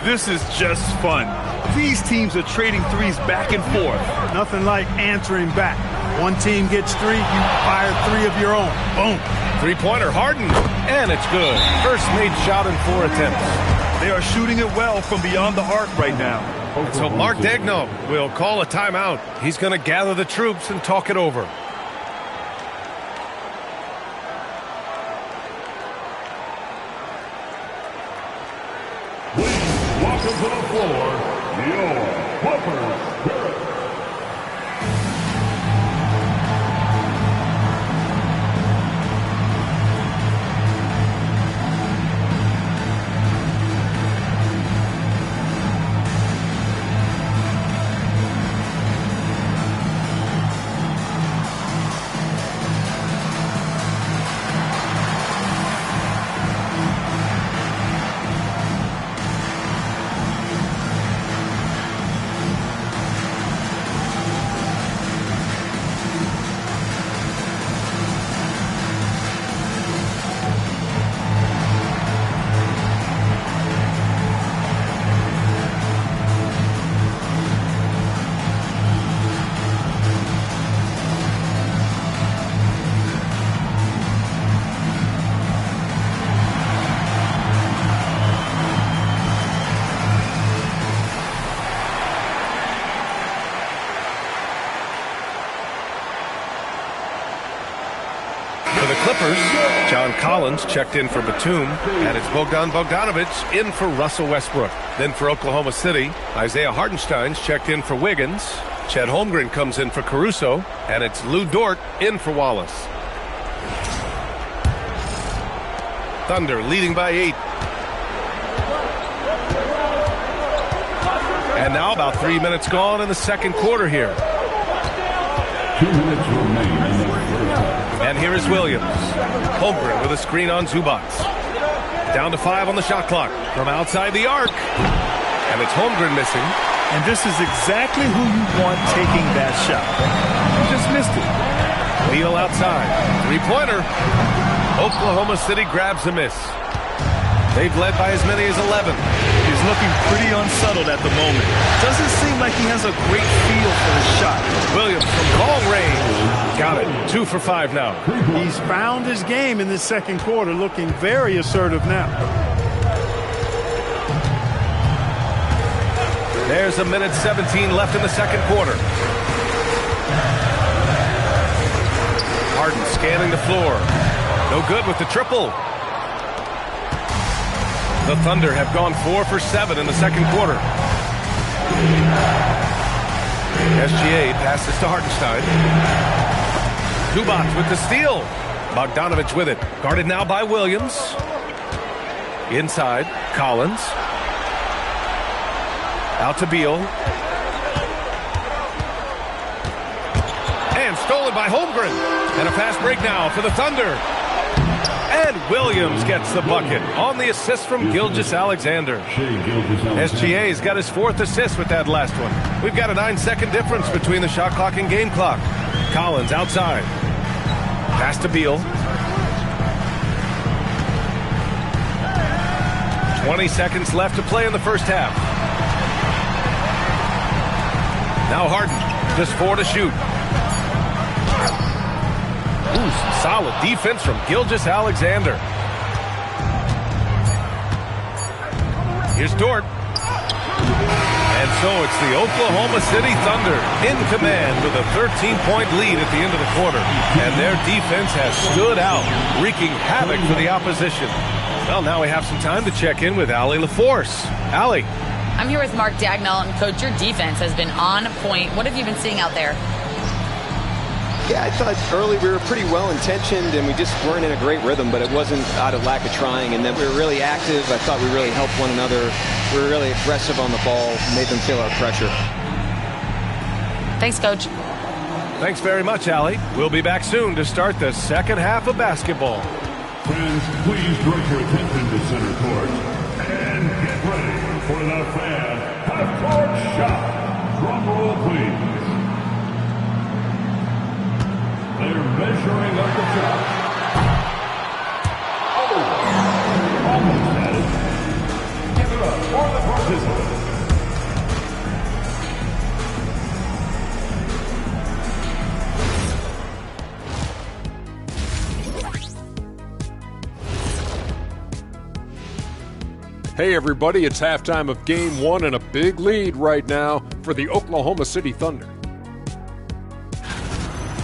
This is just fun. These teams are trading threes back and forth.
Nothing like answering back. One team gets 3, you fire 3 of your own. Boom.
3-pointer Harden. And it's good. First made shot in 4 attempts.
They are shooting it well from beyond the arc right now.
So Mark Daigneault will call a timeout. He's going to gather the troops and talk it over.
Welcome to the floor, your Clippers Spirit.
For the Clippers, John Collins checked in for Batum, and it's Bogdan Bogdanović in for Russell Westbrook. Then for Oklahoma City, Isaiah Hartenstein's checked in for Wiggins. Chet Holmgren comes in for Caruso, and it's Lou Dort in for Wallace. Thunder leading by 8. And now about 3 minutes gone in the second quarter here.
2 minutes remain in the first.
And here is Williams. Holmgren with a screen on Zubac. Down to 5 on the shot clock from outside the arc. And it's Holmgren missing.
And this is exactly who you want taking that shot. You just missed it.
Beal outside. 3-pointer. Oklahoma City grabs a miss. They've led by as many as 11.
His looking pretty unsettled at the moment. Doesn't seem like he has a great feel for his shot.
Williams from long range. Got it. 2 for 5 now.
He's found his game in this second quarter, looking very assertive now.
There's a minute 17 left in the second quarter. Harden scanning the floor. No good with the triple. The Thunder have gone 4 for 7 in the second quarter. SGA passes to Hartenstein. Zubac with the steal. Bogdanovic with it. Guarded now by Williams. Inside, Collins. Out to Beal. And stolen by Holmgren. And a fast break now for the Thunder. And Williams gets the bucket on the assist from Gilgeous-Alexander. SGA's got his 4th assist with that last one. We've got a 9-second difference between the shot clock and game clock. Collins outside. Pass to Beal. 20 seconds left to play in the first half. Now Harden, just 4 to shoot. Ooh, some solid defense from Gilgeous-Alexander. Here's Dort. And so it's the Oklahoma City Thunder in command with a 13-point lead at the end of the quarter. And their defense has stood out, wreaking havoc for the opposition. Well, now we have some time to check in with Allie LaForce. Allie.
I'm here with Mark Dagnall, and Coach, your defense has been on point. What have you been seeing out there?
Yeah, I thought early we were pretty well-intentioned, and we just weren't in a great rhythm, but it wasn't out of lack of trying. And then we were really active. I thought we really helped one another. We were really aggressive on the ball, made them feel our pressure.
Thanks, Coach.
Thanks very much, Allie. We'll be back soon to start the second half of basketball.
Friends, please direct your attention to center court and get ready for the fan half-court shot. Drum roll, please. They're measuring up the shot. Almost had it. Give it up for the participants.
Hey everybody, it's halftime of Game 1 and a big lead right now for the Oklahoma City Thunder.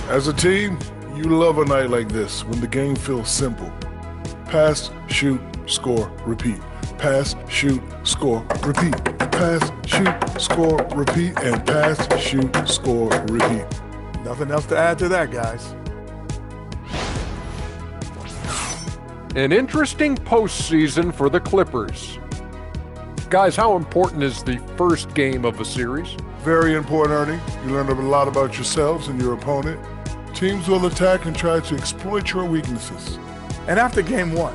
As a team, you love a night like this when the game feels simple. Pass, shoot, score, repeat. Pass, shoot, score, repeat. Pass, shoot, score, repeat. And pass, shoot, score, repeat.
Nothing else to add to that, guys.
An interesting postseason for the Clippers. Guys, how important is the first game of a series?
Very important, Ernie. You learn a lot about yourselves and your opponent. Teams will attack and try to exploit your weaknesses.
And after game 1,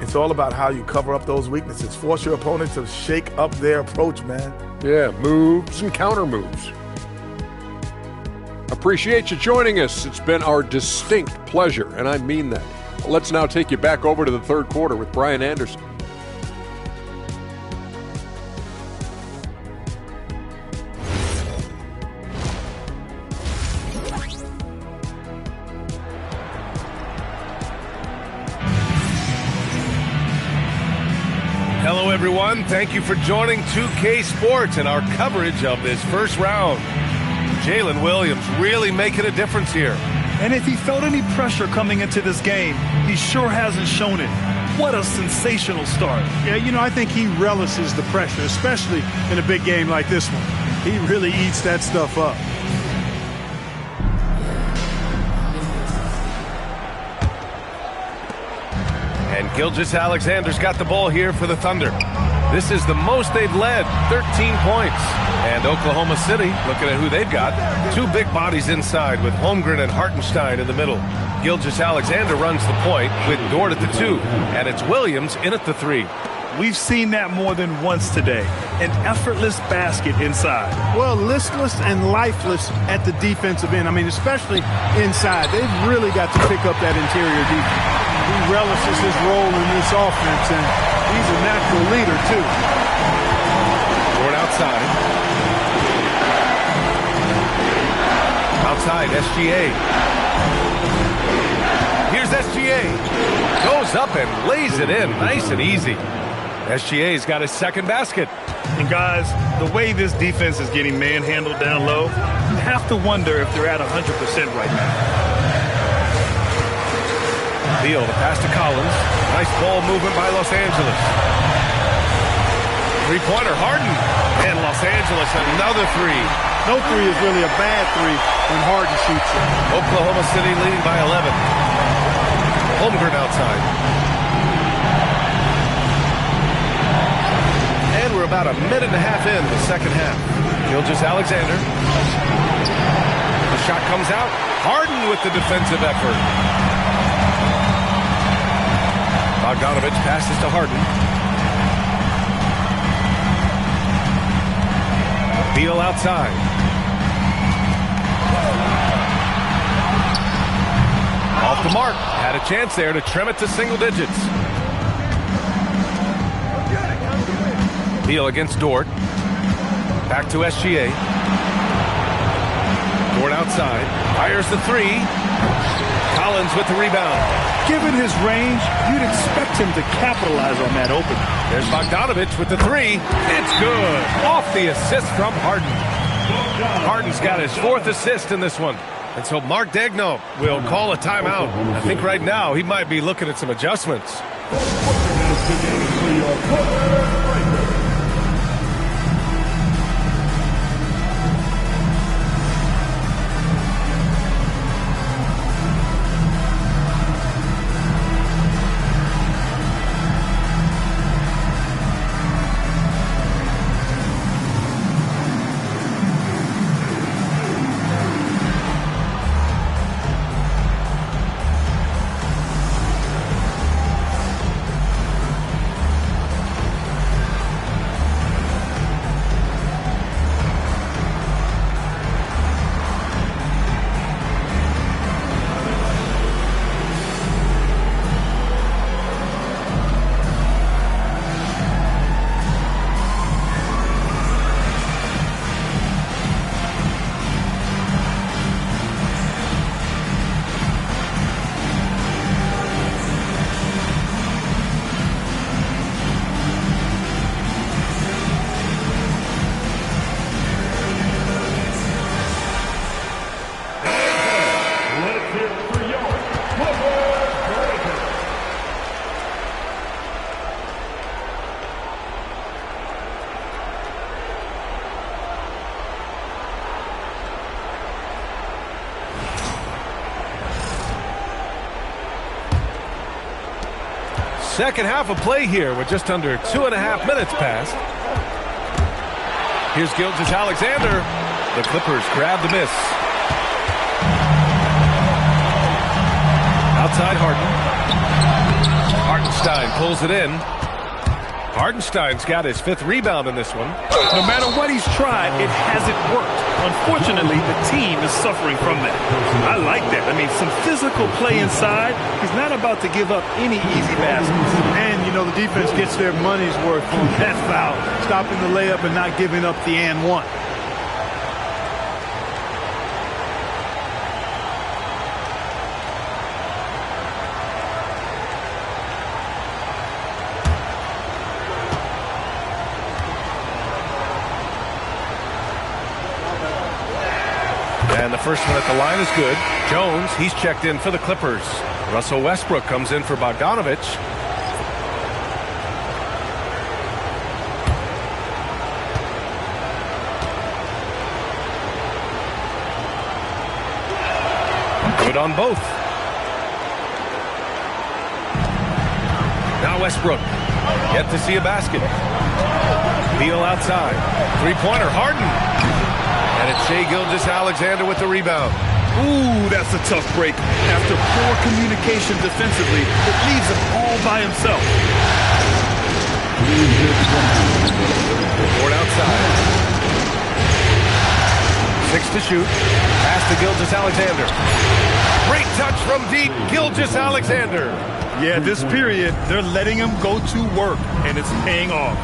it's all about how you cover up those weaknesses. Force your opponent to shake up their approach, man.
Yeah, moves and counter moves. Appreciate you joining us. It's been our distinct pleasure, and I mean that. Let's now take you back over to the third quarter with Brian Anderson.
Hello, everyone. Thank you for joining 2K Sports and our coverage of this first round. Jalen Williams really making a difference here.
And if he felt any pressure coming into this game, he sure hasn't shown it. What a sensational start.
Yeah, you know, I think he relishes the pressure, especially in a big game like this one. He really eats that stuff up.
And Gilgeous-Alexander's got the ball here for the Thunder. This is the most they've led, 13 points. And Oklahoma City, looking at who they've got, 2 big bodies inside with Holmgren and Hartenstein in the middle. Gilgeous-Alexander runs the point with Dort at the 2, and it's Williams in at the 3.
We've seen that more than once today. An effortless basket inside.
Well, listless and lifeless at the defensive end. I mean, especially inside. They've really got to pick up that interior defense. He relishes his role in this offense, and he's a natural leader, too.
Toward outside. Outside, SGA. Here's SGA. Goes up and lays it in nice and easy. SGA's got his second basket.
And guys, the way this defense is getting manhandled down low, you have to wonder if they're at 100% right now.
Beal, the pass to Collins. Nice ball movement by Los Angeles. Three-pointer, Harden. And Los Angeles, another three.
No three is really a bad three when Harden shoots it.
Oklahoma City leading by 11. Holmgren outside. And we're about a minute and a half in the second half. Gilgeous-Alexander. The shot comes out. Harden with the defensive effort. Bogdanovich passes to Harden. Beal outside. Off the mark. Had a chance there to trim it to single digits. Beal against Dort. Back to SGA. Dort outside. Fires the three. Collins with the rebound.
Given his range, you'd expect him to capitalize on that opening.
There's Bogdanovich with the three. It's good. Off the assist from Harden. Harden's got his fourth assist in this one. And so Mark Daigneault will call a timeout. I think right now he might be looking at some adjustments. Second half of play here with just under 2.5 minutes passed. Here's Gilgeous-Alexander. The Clippers grab the miss. Outside Harden. Hartenstein pulls it in. Hartenstein's got his fifth rebound in this one.
No matter what he's tried, it hasn't worked. Unfortunately, the team is suffering from that. I like that. I mean, some physical play inside. He's not about to give up any easy baskets.
And, you know, the defense gets their money's worth on that foul, stopping the layup and not giving up the and one.
And the first one at the line is good. Jones, he's checked in for the Clippers. Russell Westbrook comes in for Bogdanovich. Good on both. Now Westbrook. Yet to see a basket. Beal outside. Three-pointer, Harden. And it's Shai Gilgeous-Alexander with the rebound.
Ooh, that's a tough break. After poor communication defensively, it leaves him all by himself.
Ford outside. 6 to shoot. Pass to Gilgeous-Alexander. Great touch from deep, Gilgeous-Alexander.
Yeah, this period, they're letting him go to work, and it's paying off.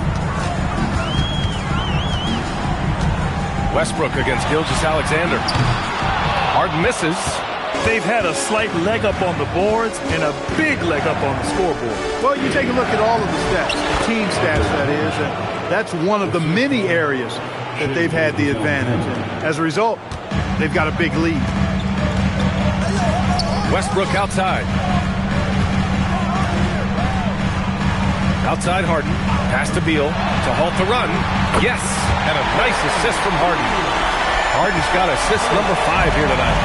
Westbrook against Gilgeous-Alexander. Harden misses.
They've had a slight leg up on the boards and a big leg up on the scoreboard.
Well, you take a look at all of the stats, the team stats, that is, and that's one of the many areas that they've had the advantage. And as a result, they've got a big lead.
Westbrook outside. Outside Harden. Pass to Beal to halt the run. Yes! And a nice assist from Harden. Harden's got assist number 5 here tonight.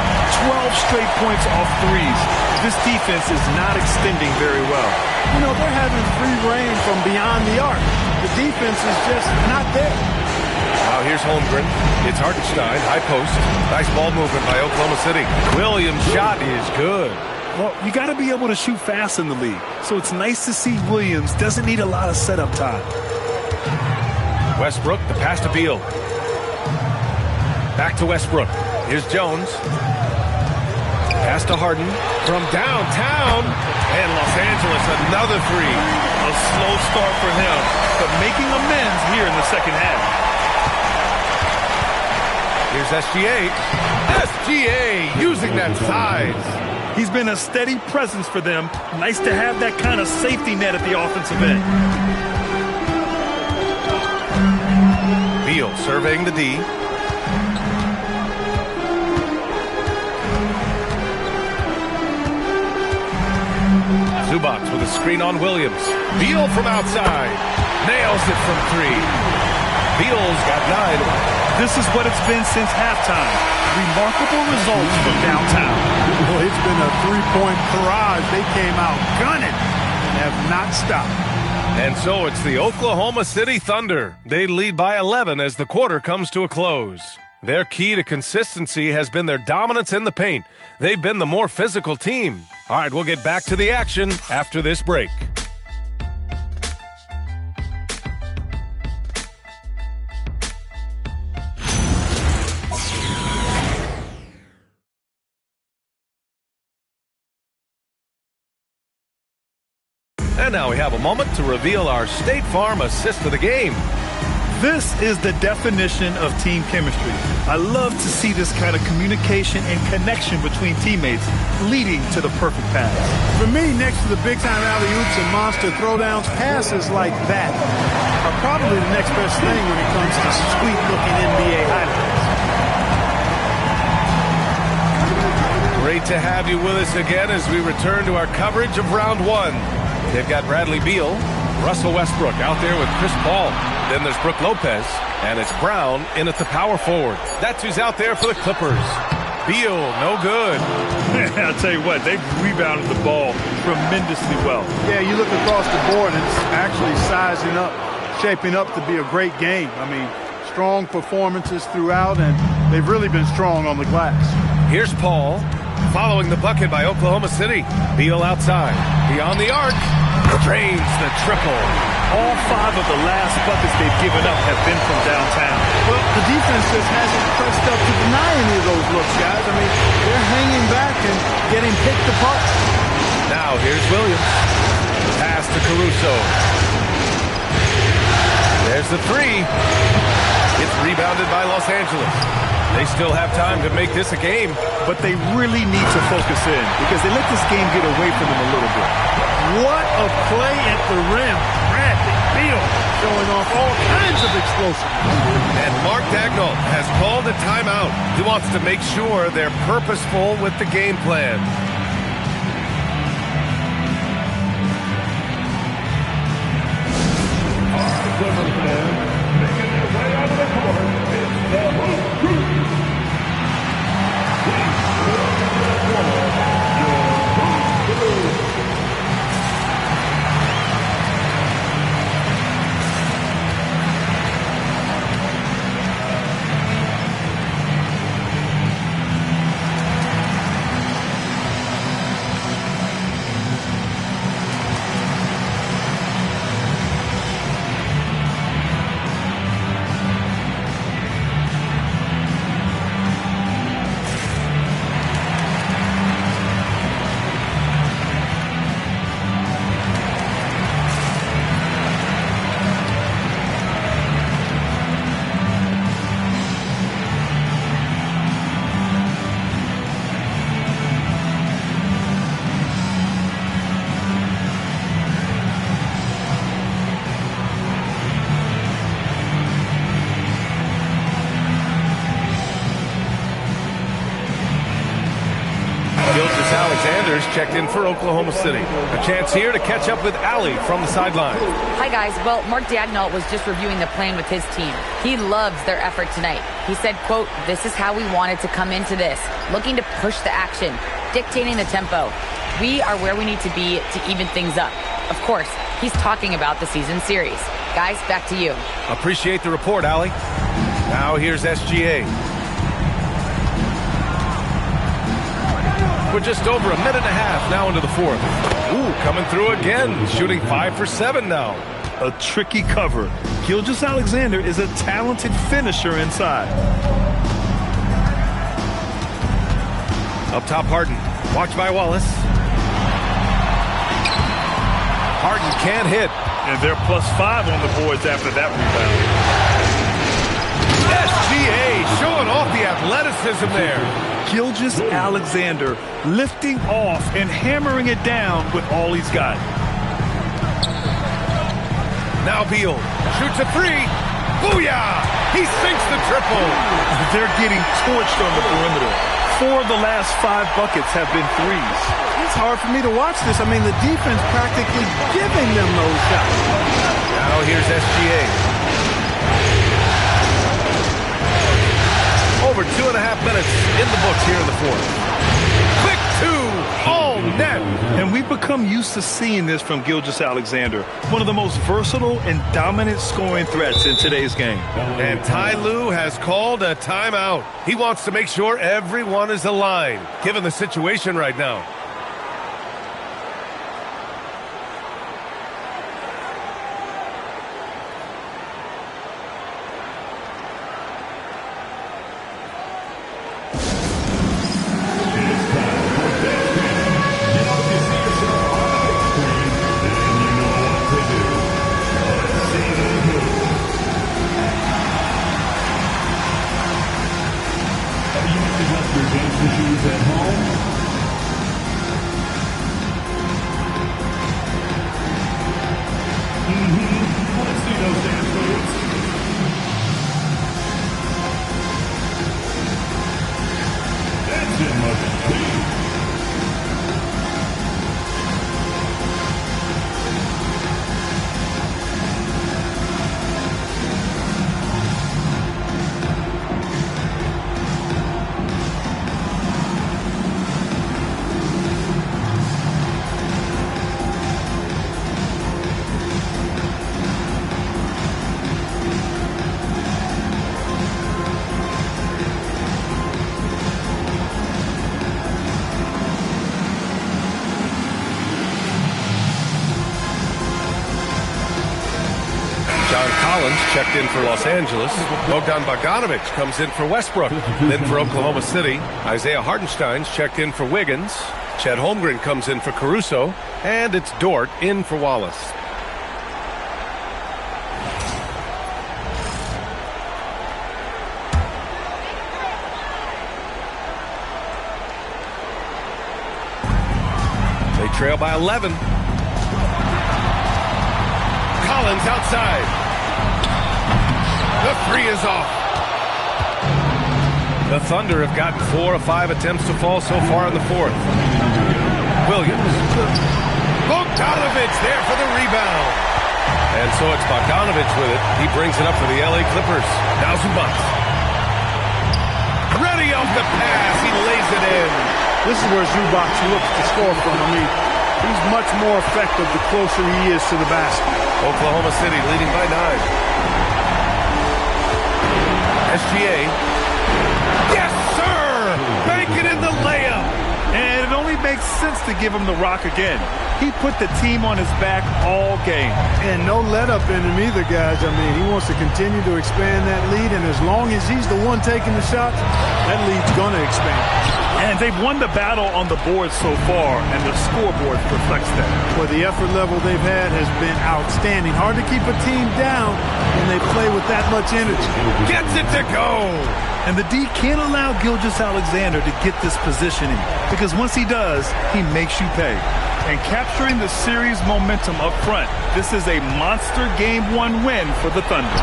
12 straight points off threes. This defense is not extending very well.
You know, they're having free reign from beyond the arc. The defense is just not there.
Now here's Holmgren. It's Hartenstein, high post. Nice ball movement by Oklahoma City. Williams' shot is good.
Well, you got to be able to shoot fast in the league. So it's nice to see Williams doesn't need a lot of setup time.
Westbrook, the pass to Beal. Back to Westbrook. Here's Jones. Pass to Harden from downtown. And Los Angeles, another three.
A slow start for him, but making amends here in the second half.
Here's SGA. SGA using that size.
He's been a steady presence for them. Nice to have that kind of safety net at the offensive end.
Beal surveying the D. Zubac with a screen on Williams. Beal from outside. Nails it from 3. Beal's got 9.
This is what it's been since halftime. Remarkable results from downtown.
Well, it's been a three-point barrage. They came out gunning and have not stopped.
And so it's the Oklahoma City Thunder. They lead by 11 as the quarter comes to a close. Their key to consistency has been their dominance in the paint. They've been the more physical team. All right, we'll get back to the action after this break. And now we have a moment to reveal our State Farm assist of the game.
This is the definition of team chemistry. I love to see this kind of communication and connection between teammates leading to the perfect pass.
For me, next to the big-time alley-oops and monster throwdowns, passes like that are probably the next best thing when it comes to sweet-looking NBA highlights.
Great to have you with us again as we return to our coverage of round 1. They've got Bradley Beal, Russell Westbrook out there with Chris Paul. Then there's Brook Lopez, and it's Brown in at the power forward. That's who's out there for the Clippers. Beal, no good.
I'll tell you what, they've rebounded the ball tremendously well.
Yeah, you look across the board, and it's actually sizing up, shaping up to be a great game. I mean, strong performances throughout, and they've really been strong on the glass.
Here's Paul, following the bucket by Oklahoma City. Beal outside, beyond the arc, drains the triple.
All 5 of the last buckets they've given up have been from downtown.
Well, the defense just hasn't pressed up to deny any of those looks, guys. I mean, they're hanging back and getting picked apart.
Now here's Williams. Pass to Caruso. There's the 3. It's rebounded by Los Angeles. They still have time to make this a game.
But they really need to focus in because they let this game get away from them a little bit.
What a play at the rim. Bradley Beal showing off all kinds of explosiveness.
And Mark Daigneault has called a timeout. He wants to make sure they're purposeful with the game plan.
Making their way out of the court, it's the Hoop Crew.
checked in for Oklahoma City. A chance here to catch up with Allie from the sideline.
Hi, guys. Well, Mark Daigneault was just reviewing the plan with his team. He loves their effort tonight. He said, quote, "This is how we wanted to come into this, looking to push the action, dictating the tempo. We are where we need to be to even things up." Of course, he's talking about the season series. Guys, back to you.
Appreciate the report, Allie. Now here's SGA. We're just over a minute and a half now into the fourth. Ooh, coming through again, shooting 5 for 7 now.
A tricky cover. Gilgeous-Alexander is a talented finisher inside.
Up top, Harden. Watched by Wallace. Harden can't hit.
And they're +5 on the boards after that rebound.
SGA showing off the athleticism there.
Gilgeous-Alexander lifting off and hammering it down with all he's got.
Now Beal shoots a 3. Booyah! He sinks the triple.
They're getting torched on the perimeter. 4 of the last 5 buckets have been threes.
It's hard for me to watch this. I mean, the defense practically giving them those shots.
Now here's SGA. Over 2.5 minutes in the books here in the fourth. Quick 2, all net.
And we've become used to seeing this from Gilgeous-Alexander, one of the most versatile and dominant scoring threats in today's game.
And Ty Lue has called a timeout. He wants to make sure everyone is aligned, given the situation right now. Checked in for Los Angeles. Bogdan Bogdanovic comes in for Westbrook. Then for Oklahoma City, Isaiah Hartenstein's checked in for Wiggins. Chet Holmgren comes in for Caruso. And it's Dort in for Wallace. They trail by 11. Collins outside. The 3 is off. The Thunder have gotten 4 of 5 attempts to fall so far in the fourth. Williams. Bogdanovic there for the rebound. And so it's Bogdanovic with it. He brings it up for the LA Clippers. Now Zubac. Ready off the pass. He lays it in.
This is where Zubac looks to score from. I mean, he's much more effective the closer he is to the basket.
Oklahoma City leading by 9. SGA. Yes, sir! Banking in the layup.
And it only makes sense to give him the rock again. He put the team on his back all game.
And no let up in him either, guys. I mean, he wants to continue to expand that lead, and as long as he's the one taking the shots, that lead's going to expand.
And they've won the battle on the board so far, and the scoreboard reflects that.
Well, the effort level they've had has been outstanding. Hard to keep a team down when they play with that much energy.
Gets it to go!
And the D can't allow Gilgeous-Alexander to get this positioning, because once he does, he makes you pay. And capturing the series momentum up front, this is a monster Game 1 win for the Thunder.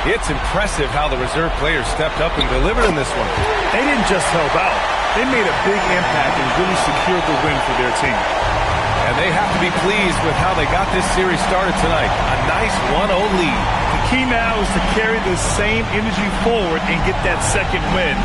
It's impressive how the reserve players stepped up and delivered in this one.
They didn't just help out. They made a big impact and really secured the win for their team.
And they have to be pleased with how they got this series started tonight. A nice 1-0 lead.
The key now is to carry the same energy forward and get that second win.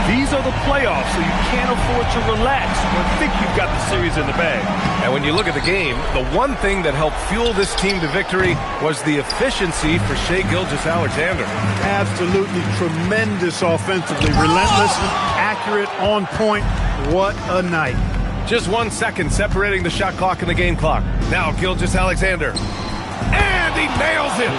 These are the playoffs, so you can't afford to relax or think you've got the series in the bag.
And when you look at the game, the one thing that helped fuel this team to victory was the efficiency for Shai Gilgeous-Alexander.
Absolutely tremendous offensively. Relentless, accurate, on point. What a night.
Just 1 second separating the shot clock and the game clock. Now Gilgeous-Alexander. And he nails it!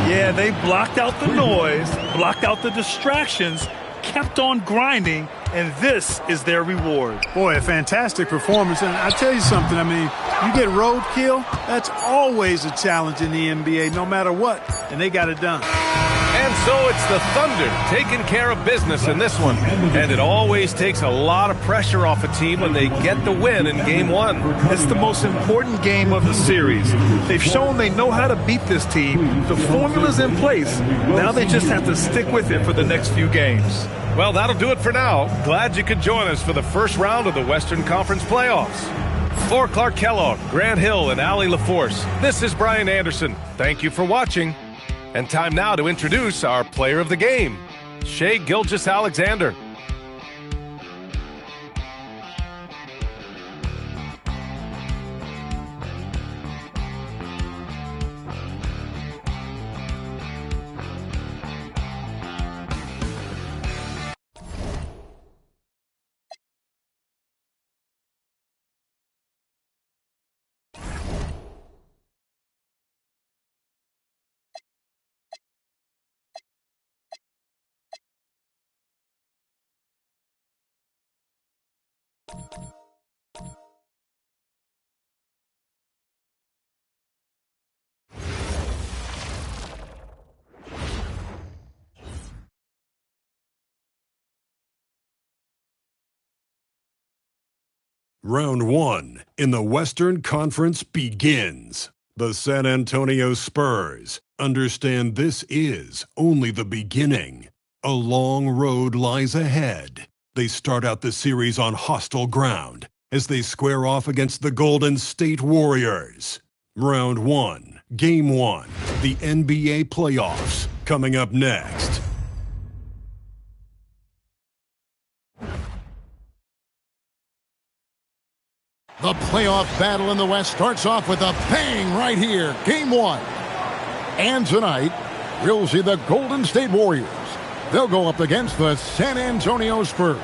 Yeah, they blocked out the noise, blocked out the distractions, kept on grinding, and this is their reward.
Boy, a fantastic performance. And I tell you something, I mean, you get roadkill, that's always a challenge in the NBA, no matter what. And they got it done.
And so it's the Thunder taking care of business in this one. And it always takes a lot of pressure off a team when they get the win in Game 1.
It's the most important game of the series. They've shown they know how to beat this team. The formula's in place. Now they just have to stick with it for the next few games.
Well, that'll do it for now. Glad you could join us for the first round of the Western Conference playoffs. For Clark Kellogg, Grant Hill, and Allie LaForce, this is Brian Anderson. Thank you for watching. And time now to introduce our player of the game, Shai Gilgeous-Alexander.
Round 1 in the Western Conference begins. The San Antonio Spurs understand this is only the beginning. A long road lies ahead. They start out the series on hostile ground as they square off against the Golden State Warriors. Round 1, Game 1, the NBA playoffs, coming up next.
The playoff battle in the West starts off with a bang right here. Game 1. And tonight, we'll see the Golden State Warriors. They'll go up against the San Antonio Spurs.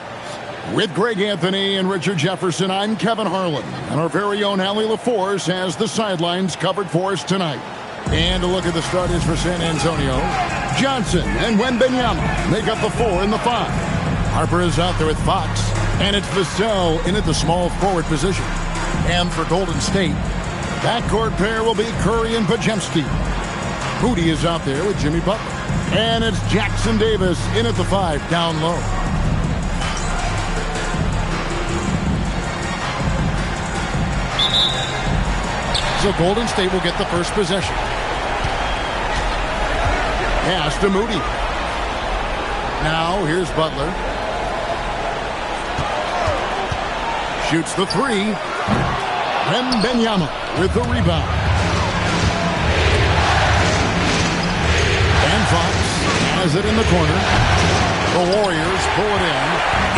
With Greg Anthony and Richard Jefferson, I'm Kevin Harlan. And our very own Allie LaForce has the sidelines covered for us tonight. And a look at the starters for San Antonio. Johnson and Wembanyama make up the 4 and the 5. Harper is out there with Fox. And it's Vassell in at the small forward position. And for Golden State, backcourt pair will be Curry and Podziemski. Moody is out there with Jimmy Butler. And it's Jackson Davis in at the 5 down low. So Golden State will get the first possession. Pass to Moody. Now here's Butler. Shoots the 3. Wembanyama with the rebound. And Fox has it in the corner. The Warriors pull it in.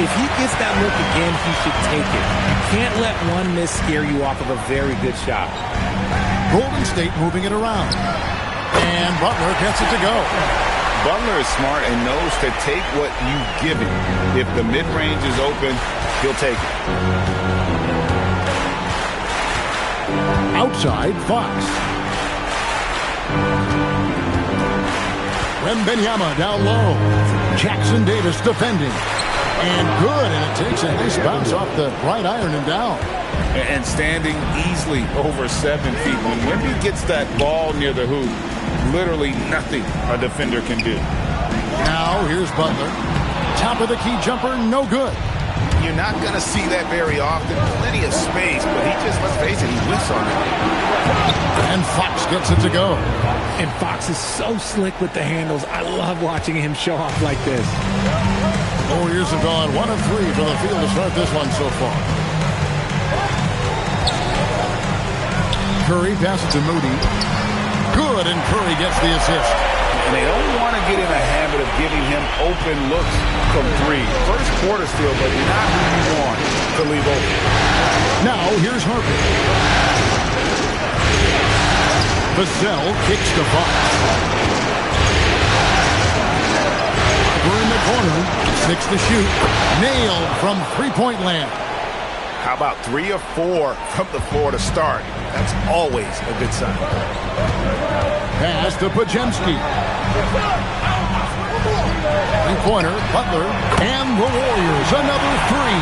If he gets that look again, he should take it. You can't let one miss scare you off of a very good shot.
Golden State moving it around. And Butler gets it to go.
Butler is smart and knows to take what you give him. If the mid-range is open, he'll take it.
Outside, Fox. Wembanyama down low. Jackson Davis defending. And good, and it takes a nice bounce off the right iron and down.
And standing easily over 7 feet. When Wemby gets that ball near the hoop, literally nothing a defender can do.
Now, here's Butler. Top of the key jumper, no good.
You're not going to see that very often. Plenty of space, but he just, let's face it, he whiffs on it.
And Fox gets it to go.
And Fox is so slick with the handles. I love watching him show off like this.
Warriors have gone 1 of 3 from the field to start this one so far. Curry passes to Moody. Good, and Curry gets the assist.
And they don't want to get in a habit of giving him open looks from 3. First quarter still, but not who you want to leave open.
Now, here's Harper. Vassell kicks to Fox. We're in the corner. 6 to shoot. Nailed from three-point land.
How about 3 of 4 from the floor to start? That's always a good sign.
Pass to Podziemski. Three-pointer, Butler, and the Warriors. Another 3.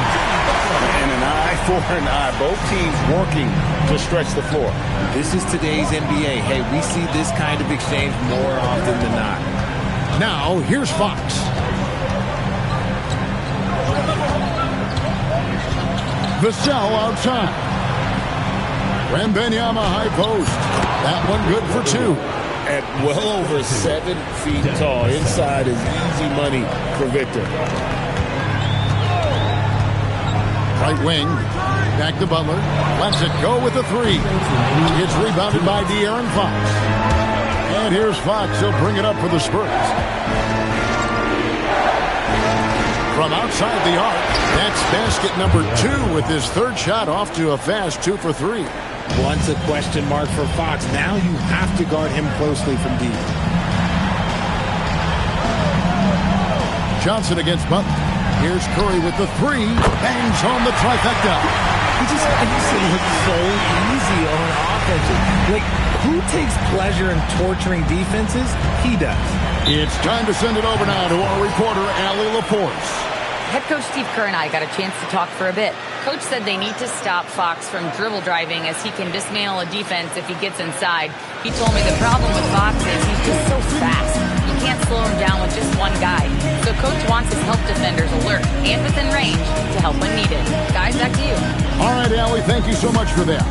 And an eye for an eye. Both teams working to stretch the floor.
This is today's NBA. Hey, we see this kind of exchange more often than not.
Now, here's Fox. Vassell outside. Wembanyama high post. That one good for 2.
At well over 7 feet tall. Inside is easy money for Victor.
Right wing. Back to Butler. Lets it go with the 3. It's rebounded by De'Aaron Fox. And here's Fox. He'll bring it up for the Spurs. From outside the arc, that's basket number 2 with his 3rd shot off to a fast 2 for 3.
Once a question mark for Fox. Now you have to guard him closely from deep.
Johnson against Butler. Here's Curry with the 3. Bangs home the trifecta.
He just makes it look so easy on offense. Like, who takes pleasure in torturing defenses? He does.
It's time to send it over now to our reporter, Allie LaForce.
Head coach Steve Kerr and I got a chance to talk for a bit. Coach said they need to stop Fox from dribble driving as he can dismantle a defense if he gets inside. He told me the problem with Fox is he's just so fast. You can't slow him down with just one guy. So Coach wants his help defenders alert and within range to help when needed. Guys, back to you.
All right, Allie, thank you so much for that.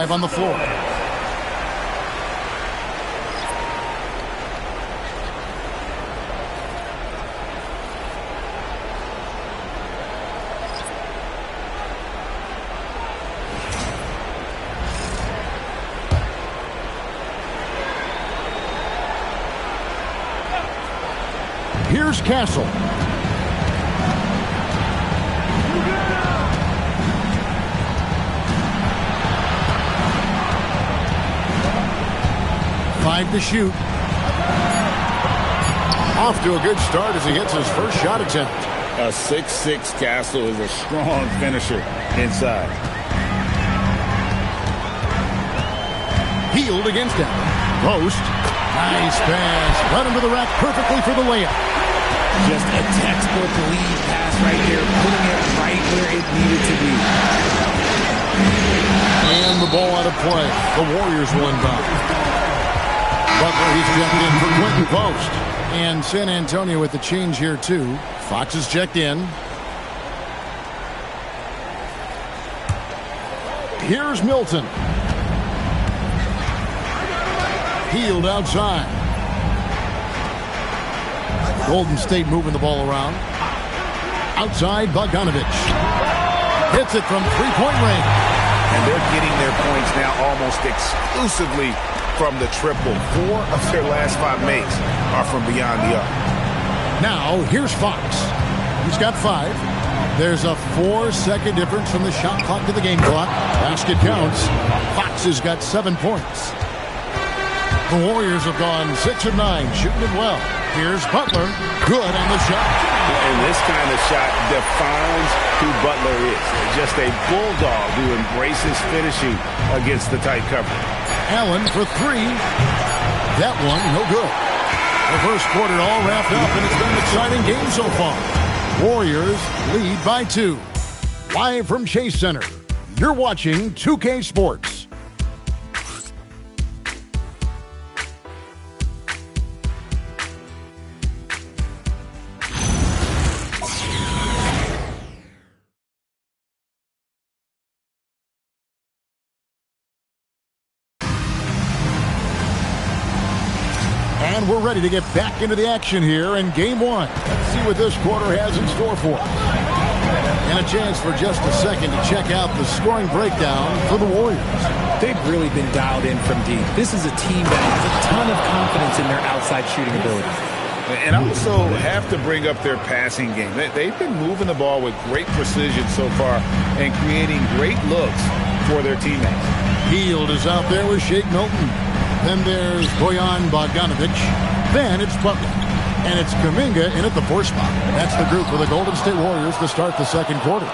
On the floor. Here's Castle. To shoot. Off to a good start as he hits his first shot attempt.
A 6'6" Castle is a strong finisher inside.
Healed against him. Post. Nice pass. Led him to the rack perfectly for the layup.
Just a textbook lead pass right there, putting it right where it needed to be.
And the ball out of play. The Warriors won by. Butler, he's checked in for Quentin Post. And San Antonio with the change here, too. Fox is checked in. Here's Milton. Healed outside. Golden State moving the ball around. Outside, Bogdanovich. Hits it from three-point range.
And they're getting their points now almost exclusively from the triple. 4 of their last 5 makes are from beyond the arc.
Now, here's Fox. He's got 5. There's a 4-second difference from the shot clock to the game clock. Basket counts. Fox has got 7 points. The Warriors have gone 6 of 9, shooting it well. Here's Butler. Good on the shot.
And this kind of shot defines who Butler is. Just a bulldog who embraces finishing against the tight cover.
Allen for 3. That one, no good. The first quarter all wrapped up, and it's been an exciting game so far. Warriors lead by 2. Live from Chase Center, you're watching 2K Sports. And we're ready to get back into the action here in Game 1. Let's see what this quarter has in store for us. And a chance for just a second to check out the scoring breakdown for the Warriors.
They've really been dialed in from deep. This is a team that has a ton of confidence in their outside shooting ability.
And I also have to bring up their passing game. They've been moving the ball with great precision so far and creating great looks for their teammates.
Hield is out there with Shake Milton. Then there's Bojan Bogdanovic. Then it's Butler. And it's Kuminga in at the 4 spot. That's the group for the Golden State Warriors to start the second quarter.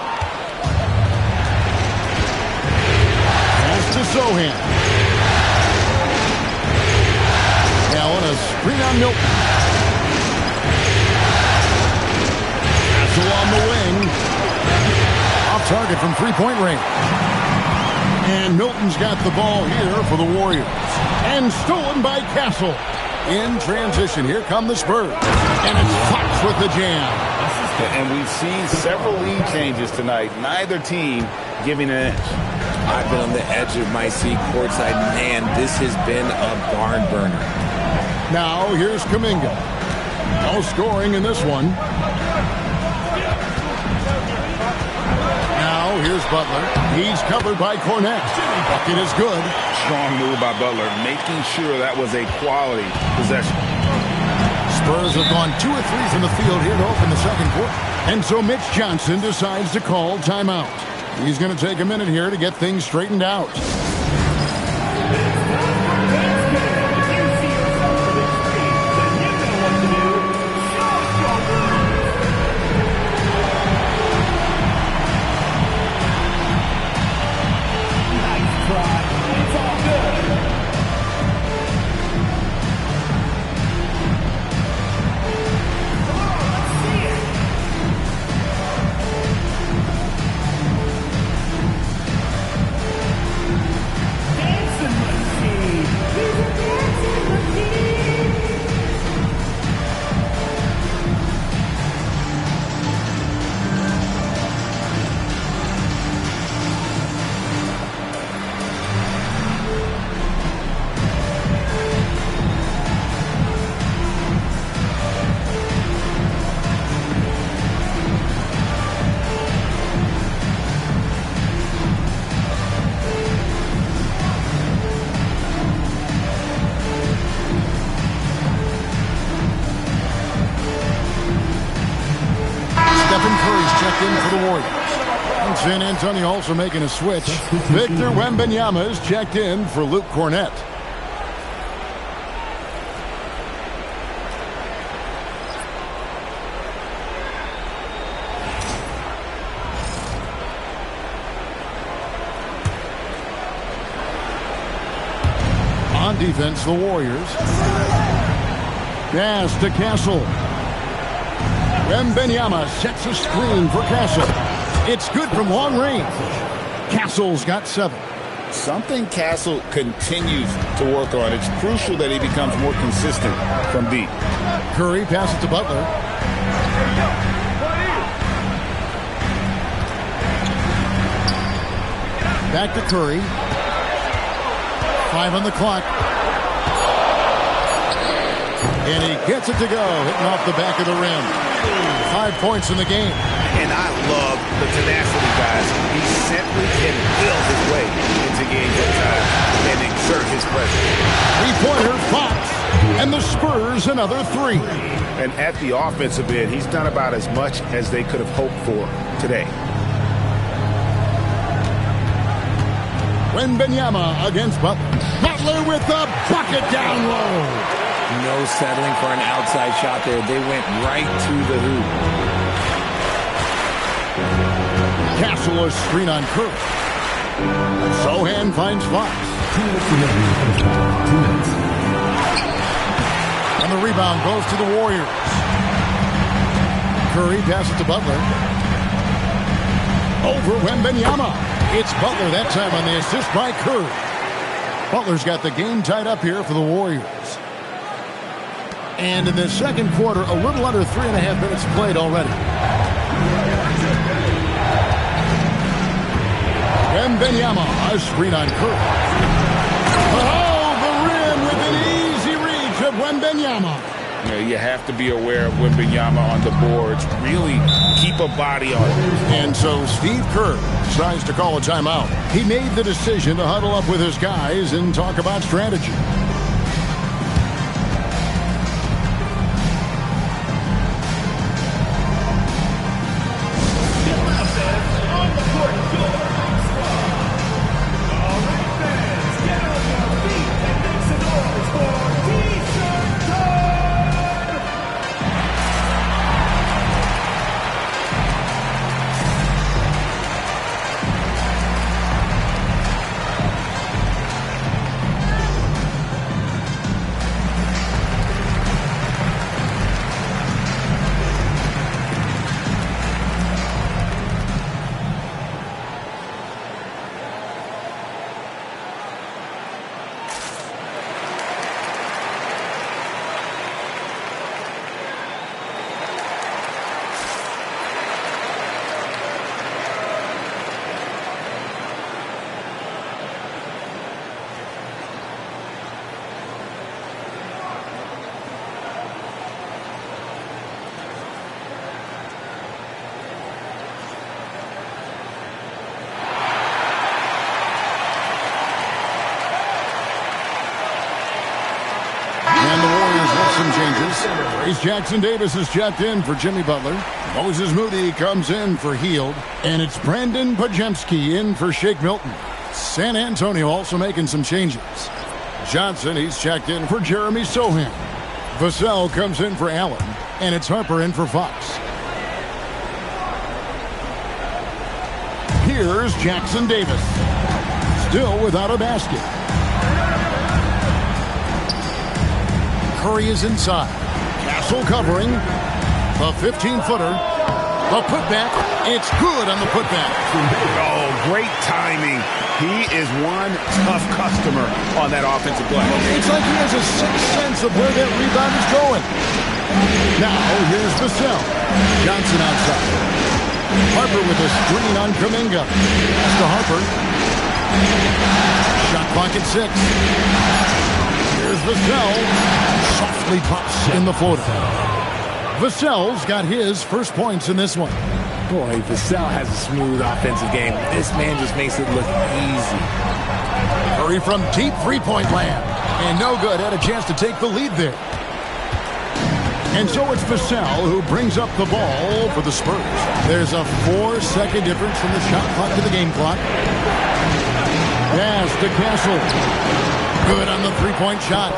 Pass to Sohan. Allen, a screen on Milton. Castle on the wing. Off target from three-point range. And Milton's got the ball here for the Warriors. And stolen by Castle. In transition, here come the Spurs. And it's Fox with the jam.
And we've seen several lead changes tonight. Neither team giving an edge.
I've been on the edge of my seat courtside. Man, this has been a barn burner.
Now, here's Kuminga. No scoring in this one. Now, here's Butler. He's covered by Cornette. Bucket is good.
Strong move by Butler, making sure that was a quality possession.
Spurs have gone 2 of 3 from the field here to open the second quarter. And so Mitch Johnson decides to call timeout. He's going to take a minute here to get things straightened out. San Antonio also making a switch. Victor Wembanyama is checked in for Luke Cornette. On defense, the Warriors. Pass to Castle. Wembanyama sets a screen for Castle. It's good from long range. Castle's got 7.
Something Castle continues to work on. It's crucial that he becomes more consistent from deep.
Curry passes to Butler. Back to Curry. 5 on the clock. And he gets it to go, hitting off the back of the rim. 5 points in the game.
And I love the tenacity, guys. He simply can will his way into games at times and exert his presence.
3-pointer, Fox. And the Spurs another 3.
And at the offensive end, he's done about as much as they could have hoped for today.
Wembanyama against Butler. Butler with the bucket down low.
No settling for an outside shot there. They went right to the hoop.
Castle a screen on Curry. Sohan finds Fox.
2 minutes.
And the rebound goes to the Warriors. Curry passes to Butler. Over Wembanyama. It's Butler that time on the assist by Curry. Butler's got the game tied up here for the Warriors. And in the second quarter, a little under 3.5 minutes played already. Wembanyama, a screen on Curry. Oh, the rim with an easy reach of Wembanyama.
You have to be aware of Wembanyama on the boards. Really keep a body on it.
And so Steve Kerr decides to call a timeout. He made the decision to huddle up with his guys and talk about strategy. Some changes. Trace Jackson Davis is checked in for Jimmy Butler. Moses Moody comes in for Hield. And it's Brandon Podziemski in for Shake Milton. San Antonio also making some changes. Johnson, he's checked in for Jeremy Sohan. Vassell comes in for Allen. And it's Harper in for Fox. Here's Jackson Davis. Still without a basket. Curry is inside. Castle covering. The 15-footer. The putback. It's good on the putback.
Oh, great timing. He is one tough customer on that offensive play.
It's like he has a sixth sense of where that rebound is going. Now, here's Vassell. Johnson outside. Harper with a screen on Kuminga. That's to Harper. Shot clock at 6. Here's Vassell. Softly drops in the floater. Vassell's got his first points in this one.
Boy, Vassell has a smooth offensive game. This man just makes it look easy.
Curry from deep three-point land. And no good. Had a chance to take the lead there. And so it's Vassell who brings up the ball for the Spurs. There's a 4-second difference from the shot clock to the game clock. Pass to Castle. Good on the three-point shot.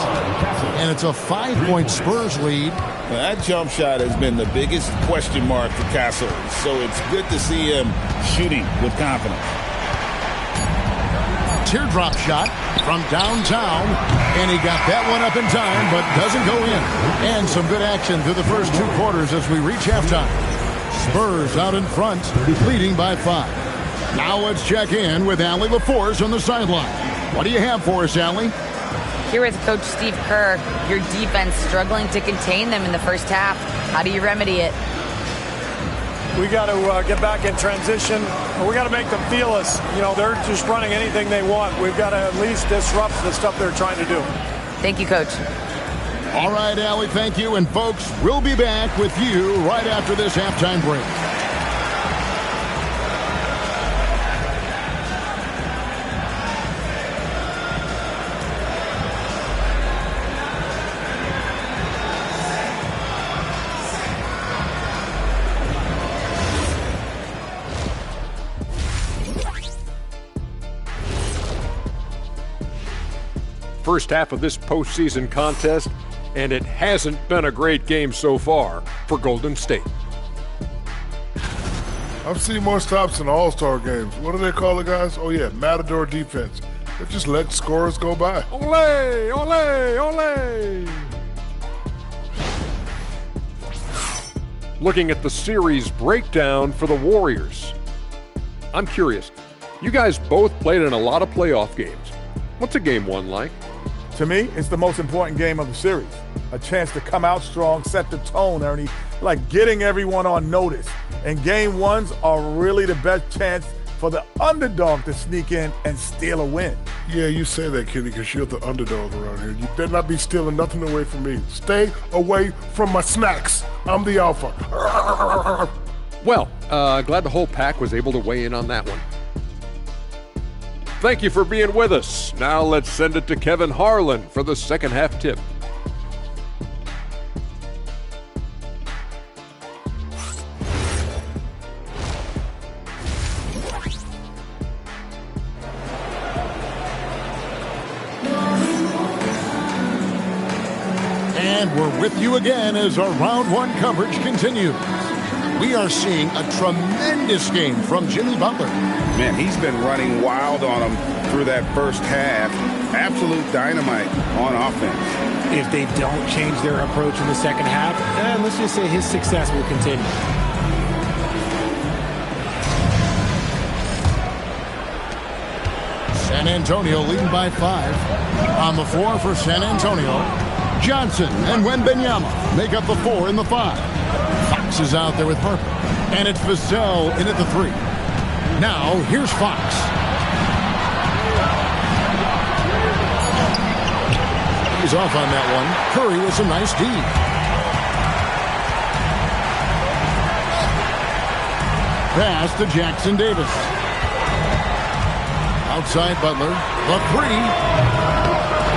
And it's a 5-point Spurs lead.
Well, that jump shot has been the biggest question mark for Castle. So it's good to see him shooting with confidence.
Teardrop shot from downtown. And he got that one up in time, but doesn't go in. And some good action through the first 2 quarters as we reach halftime. Spurs out in front, leading by 5. Now let's check in with Allie LaForce on the sideline. What do you have for us, Allie?
Here with Coach Steve Kerr, your defense struggling to contain them in the first half. How do you remedy it?
We got to get back in transition. We got to make them feel us. You know, they're just running anything they want. We've got to at least disrupt the stuff they're trying to do.
Thank you, Coach.
All right, Allie, thank you. And folks, we'll be back with you right after this halftime break.
first half of this postseason contest, and it hasn't been a great game so far for Golden State.
I've seen more stops in All-Star games. What do they call it, guys? Oh, yeah, Matador defense. They just let scorers go by.
Ole, ole, ole! Looking at the series breakdown for the Warriors. I'm curious. You guys both played in a lot of playoff games. What's a game one like?
To me, it's the most important game of the series. A chance to come out strong, set the tone, Ernie, like getting everyone on notice. And game ones are really the best chance for the underdog to sneak in and steal a win.
Yeah, you say that, Kenny, because you're the underdog around here. You better not be stealing nothing away from me. Stay away from my snacks. I'm the alpha.
Well, glad the whole pack was able to weigh in on that one. Thank you for being with us. Now let's send it to Kevin Harlan for the second half tip.
And we're with you again as our round one coverage continues. We are seeing a tremendous game from Jimmy Butler.
Man, he's been running wild on them through that first half. Absolute dynamite on offense.
If they don't change their approach in the second half, let's just say his success will continue.
San Antonio leading by 5. On the floor for San Antonio, Johnson and Wembanyama make up the 4 and the 5. Fox is out there with Harper. And it's Vassell in at the 3. Now, here's Fox. He's off on that one. Curry with some nice D. Pass to Jackson Davis. Outside Butler. The 3.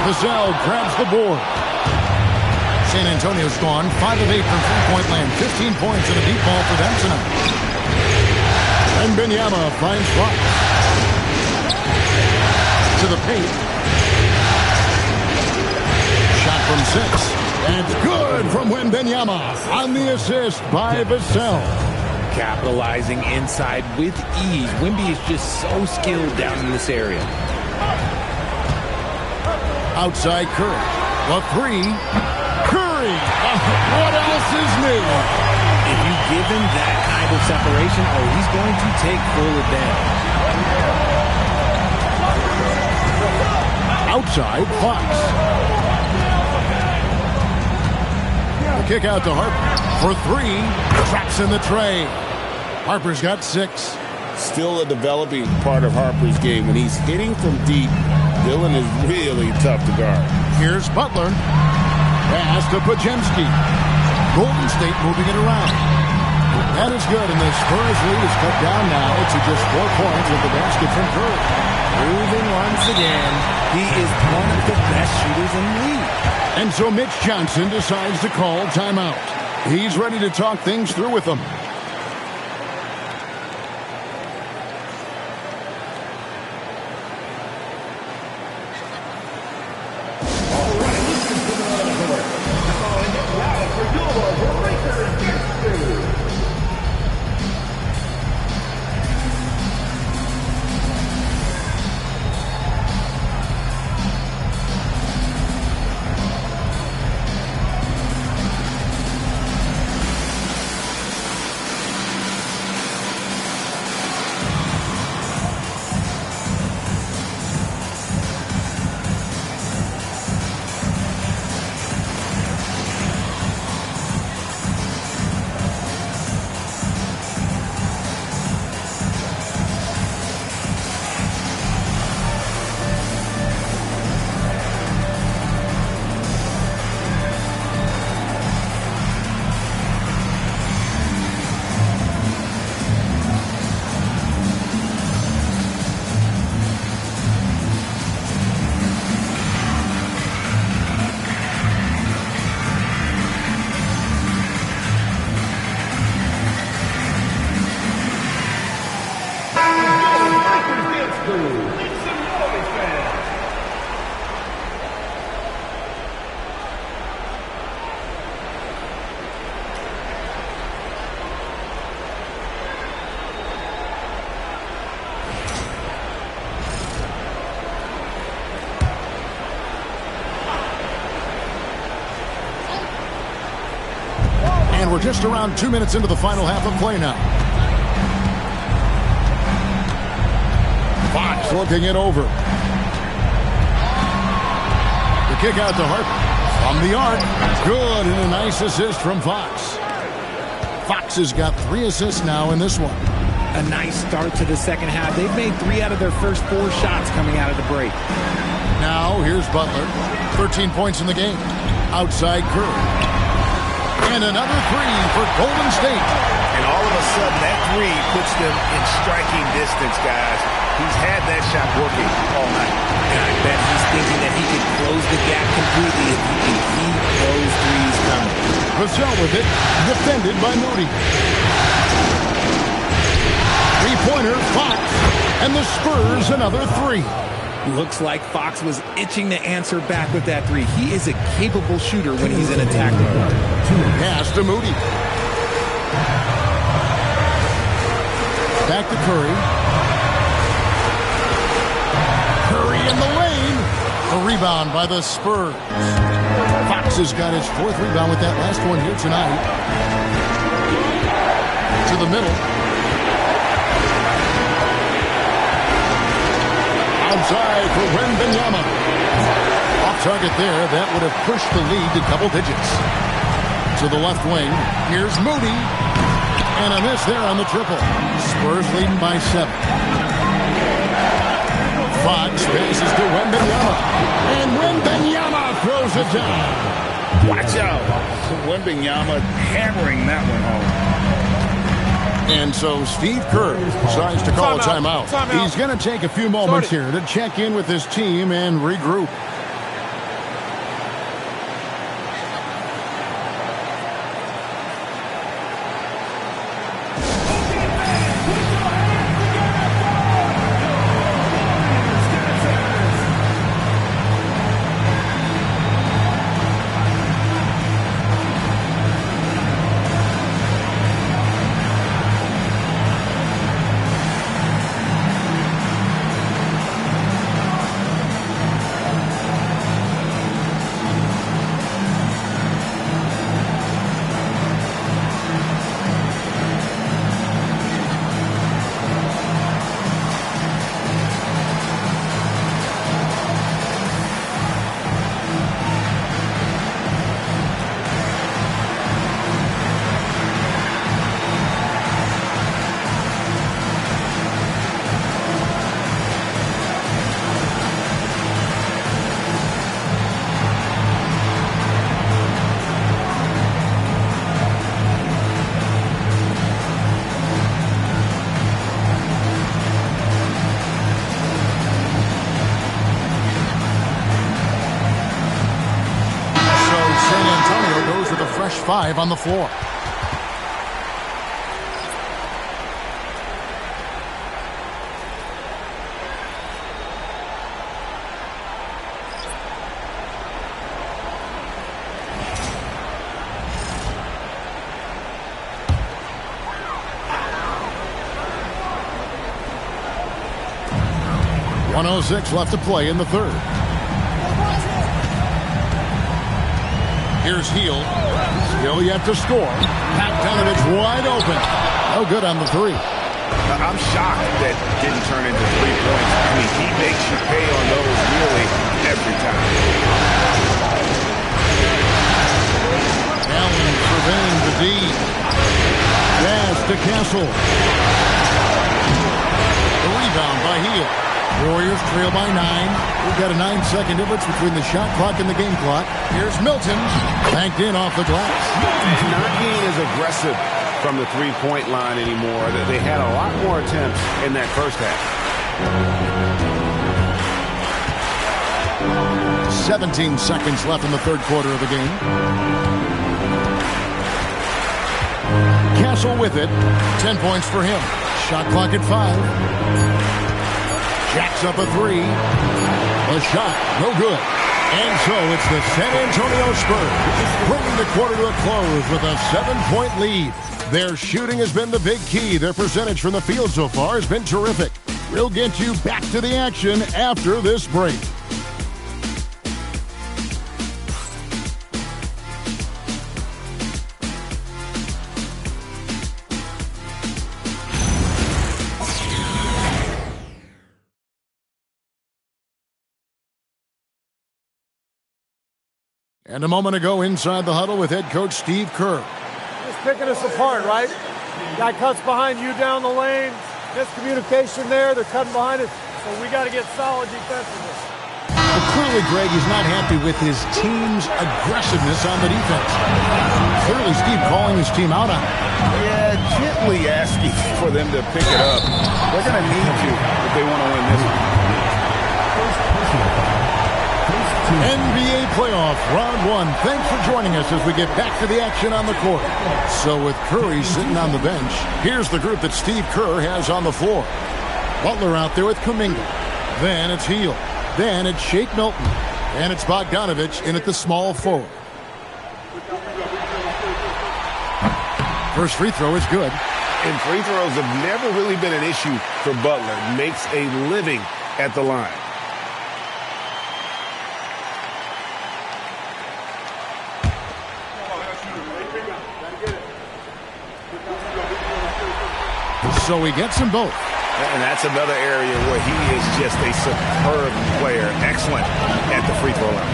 Vassell grabs the board. San Antonio's gone 5 of 8 from three-point land. 15 points and a deep ball for them tonight. And Wembanyama finds Fox. To the paint. Shot from 6. And good from Wembanyama on the assist by Vassell.
Capitalizing inside with ease. Wemby is just so skilled down in this area.
Outside Curry. The 3. Curry! What else is new?
If you give him that kind of separation, he's going to take full advantage.
Outside Fox. The kick out to Harper for 3. Traps in the tray. Harper's got 6.
Still a developing part of Harper's game. When he's hitting from deep, Dillon is really tough to guard.
Here's Butler. Pass to Podziemski. Golden State moving it around. That is good, and the Spurs lead is cut down now to just 4 points with the basket from Curry.
Proving once again, he is one of the best shooters in the league.
And so Mitch Johnson decides to call timeout. He's ready to talk things through with them. And we're just around 2 minutes into the final half of play now. Fox looking it over. The kick out to Harper. From the arc. Good, and a nice assist from Fox. Fox has got 3 assists now in this one.
A nice start to the second half. They've made 3 out of their first 4 shots coming out of the break.
Now, here's Butler. 13 points in the game. Outside Curry. And another 3 for Golden State.
And all of a sudden, that 3 puts them in striking distance, guys. He's had that shot working all night.
And I bet he's thinking that he could close the gap completely if he can keep those 3s coming.
Vassell with it. Defended by Moody. Three-pointer, Fox. And the Spurs another 3.
Looks like Fox was itching to answer back with that 3. He is a capable shooter when he's in attack mode.
Pass to Moody. Back to Curry. Curry in the lane. A rebound by the Spurs. Fox has got his 4th rebound with that last one here tonight. To the middle. Outside for Wembanyama. Off target there. That would have pushed the lead to double digits. To the left wing. Here's Moody. And a miss there on the triple. Spurs leading by 7. Fox passes to Wembanyama. And Wembanyama throws it down.
Watch out. Wembanyama hammering that one home.
And so Steve Kerr decides to call a timeout. He's going to take a few moments here to check in with his team and regroup. Fresh 5 on the floor. .106 left to play in the third. Here's Hield. Still yet to score. Bogdanovich wide open. No good on the 3.
I'm shocked that didn't turn into 3 points. I mean, he makes you pay on those really every time.
Allen surveying the D. Pass to Castle. The rebound by Hield. Warriors trail by 9. We've got a 9-second difference between the shot clock and the game clock. Here's Milton. Banked in off the glass.
Not being as aggressive from the three-point line anymore. They had a lot more attempts in that first half.
17 seconds left in the third quarter of the game. Castle with it. 10 points for him. Shot clock at 5. Jacks up a 3. A shot, no good. And so it's the San Antonio Spurs bringing the quarter to a close with a 7-point lead. Their shooting has been the big key. Their percentage from the field so far has been terrific. We'll get you back to the action after this break. And a moment ago inside the huddle with head coach Steve Kerr.
Just picking us apart, right? Guy cuts behind you down the lane. Miscommunication there. They're cutting behind us. So we got to get solid defensively.
Well, clearly, Greg, he's not happy with his team's aggressiveness on the defense. Clearly, Steve calling his team out on it.
Yeah, gently asking for them to pick it up. They're going to need to if they want to win this one.
NBA playoff round 1. Thanks for joining us as we get back to the action on the court. So with Curry sitting on the bench, here's the group that Steve Kerr has on the floor. Butler out there with Kuminga. Then it's Hield. Then it's Shake Milton. And it's Bogdanović in at the small forward. First free throw is good.
And free throws have never really been an issue for Butler. Makes a living at the line.
So he gets them both.
And that's another area where he is just a superb player. Excellent at the free throw line.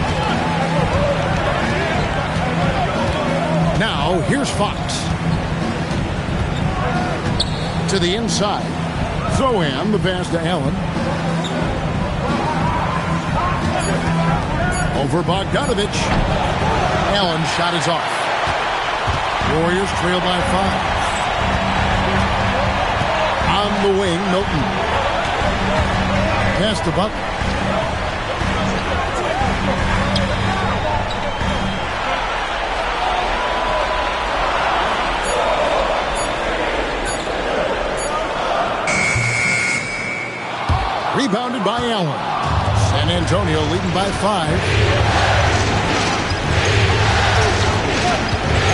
Now, here's Fox. To the inside. Zohan, the pass to Allen. Over Bogdanović. Allen's shot is off. Warriors trail by 5. On the wing, Milton. Pass to Butler. Rebounded by Allen. San Antonio leading by 5.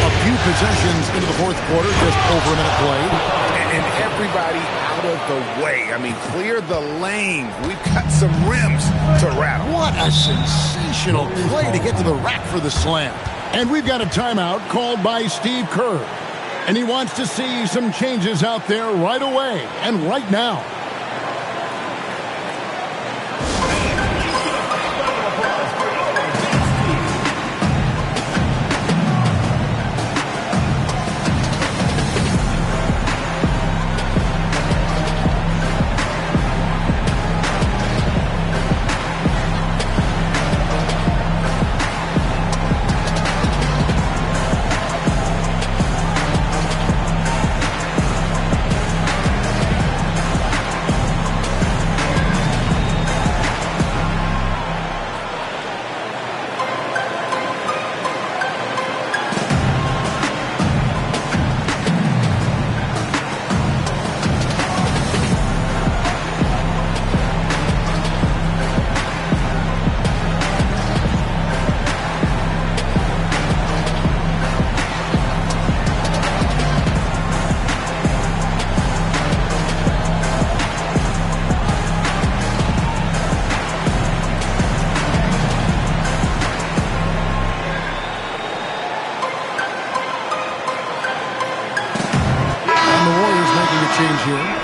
A few possessions into the fourth quarter, just over a minute played.
And everybody out of the way. I mean, clear the lane. We've got some rims to rattle.
What a sensational play to get to the rack for the slam. And we've got a timeout called by Steve Kerr. And he wants to see some changes out there right away and right now.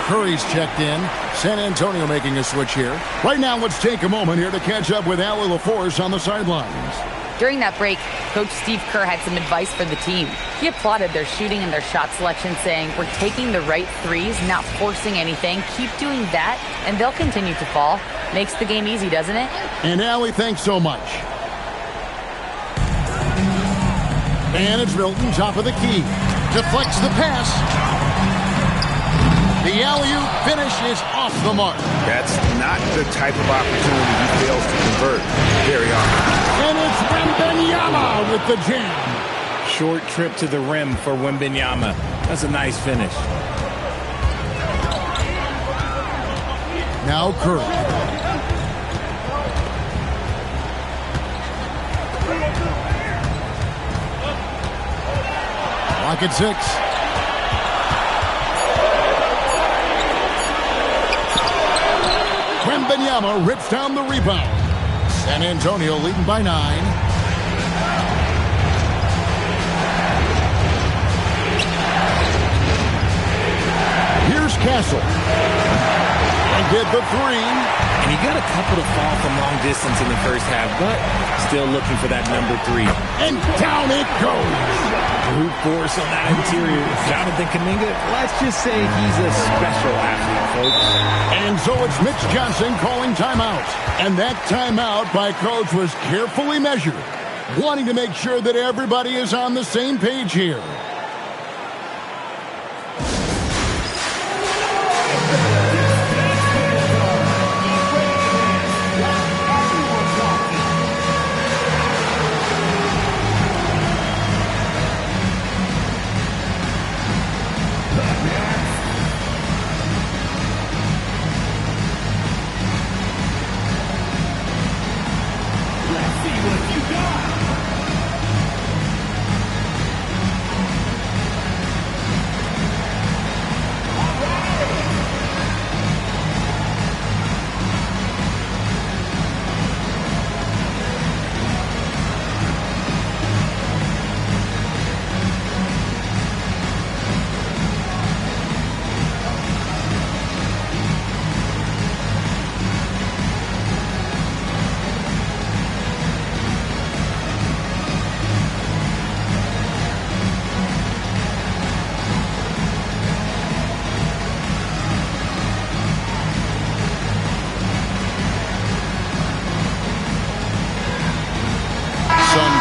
Curry's checked in. San Antonio making a switch here. Right now, let's take a moment here to catch up with Allie LaForce on the sidelines.
During that break, Coach Steve Kerr had some advice for the team. He applauded their shooting and their shot selection, saying, "We're taking the right threes, not forcing anything. Keep doing that, and they'll continue to fall." Makes the game easy, doesn't it?
And Allie, thanks so much. And it's Milton, top of the key. Deflects the pass. The alley-oop finish is off the mark.
That's not the type of opportunity he fails to convert very often.
And it's Wembanyama with the jam.
Short trip to the rim for Wembanyama. That's a nice finish.
Now Curry. Clock at 6. Wembanyama rips down the rebound. San Antonio leading by 9. Here's Castle. And get the 3.
And he got a couple to fall from long distance in the first half, but still looking for that number 3.
And down it goes.
Brute force on that interior. Jonathan Kuminga, let's just say he's a special athlete, folks.
And so it's Mitch Johnson calling timeout. And that timeout by Coach was carefully measured, wanting to make sure that everybody is on the same page here.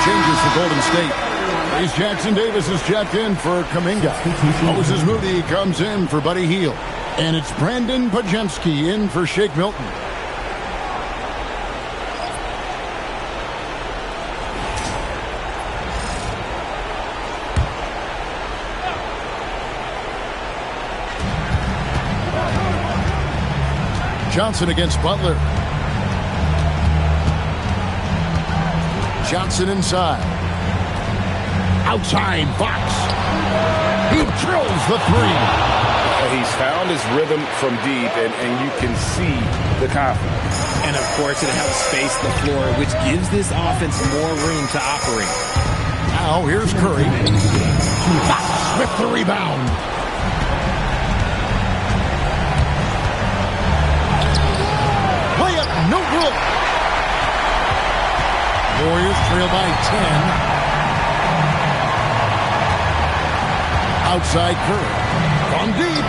Changes for Golden State. Ace Jackson Davis is checked in for Kuminga. Moses Moody comes in for Buddy Hield. And it's Brandon Podziemski in for Shake Milton. Johnson against Butler. Johnson inside. Outside, Fox. He drills the 3.
He's found his rhythm from deep, and you can see the confidence.
And, of course, it helps space the floor, which gives this offense more room to operate.
Now, here's Curry. Fox with the rebound. Layup, no good. Warriors trail by 10. Outside Curry. From deep.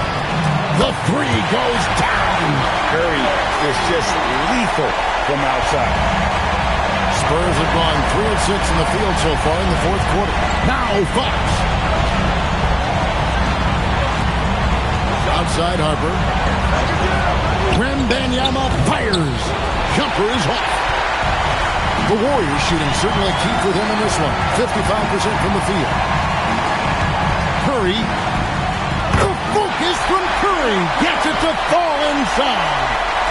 The 3 goes down.
Curry is just lethal from outside.
Spurs have gone 3 of 6 in the field so far in the fourth quarter. Now Fox. Outside Harper. Wembanyama fires. Jumper is off. The Warriors shooting certainly key for them in this one. 55% from the field. Curry. The focus from Curry. Gets it to fall inside.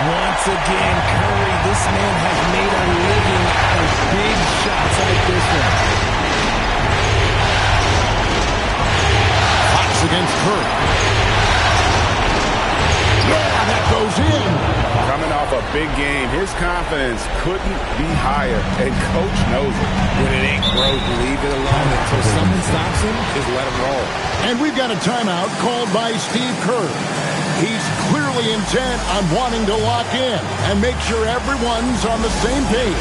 Once again, Curry, this man has made a living out of big shots like this one.
Fox against Curry. Yeah, that goes in.
Coming off a big game, his confidence couldn't be higher, and Coach knows it.
When it ain't broke, leave it alone until someone stops him, just let him roll.
And we've got a timeout called by Steve Kerr. He's clearly intent on wanting to lock in and make sure everyone's on the same page.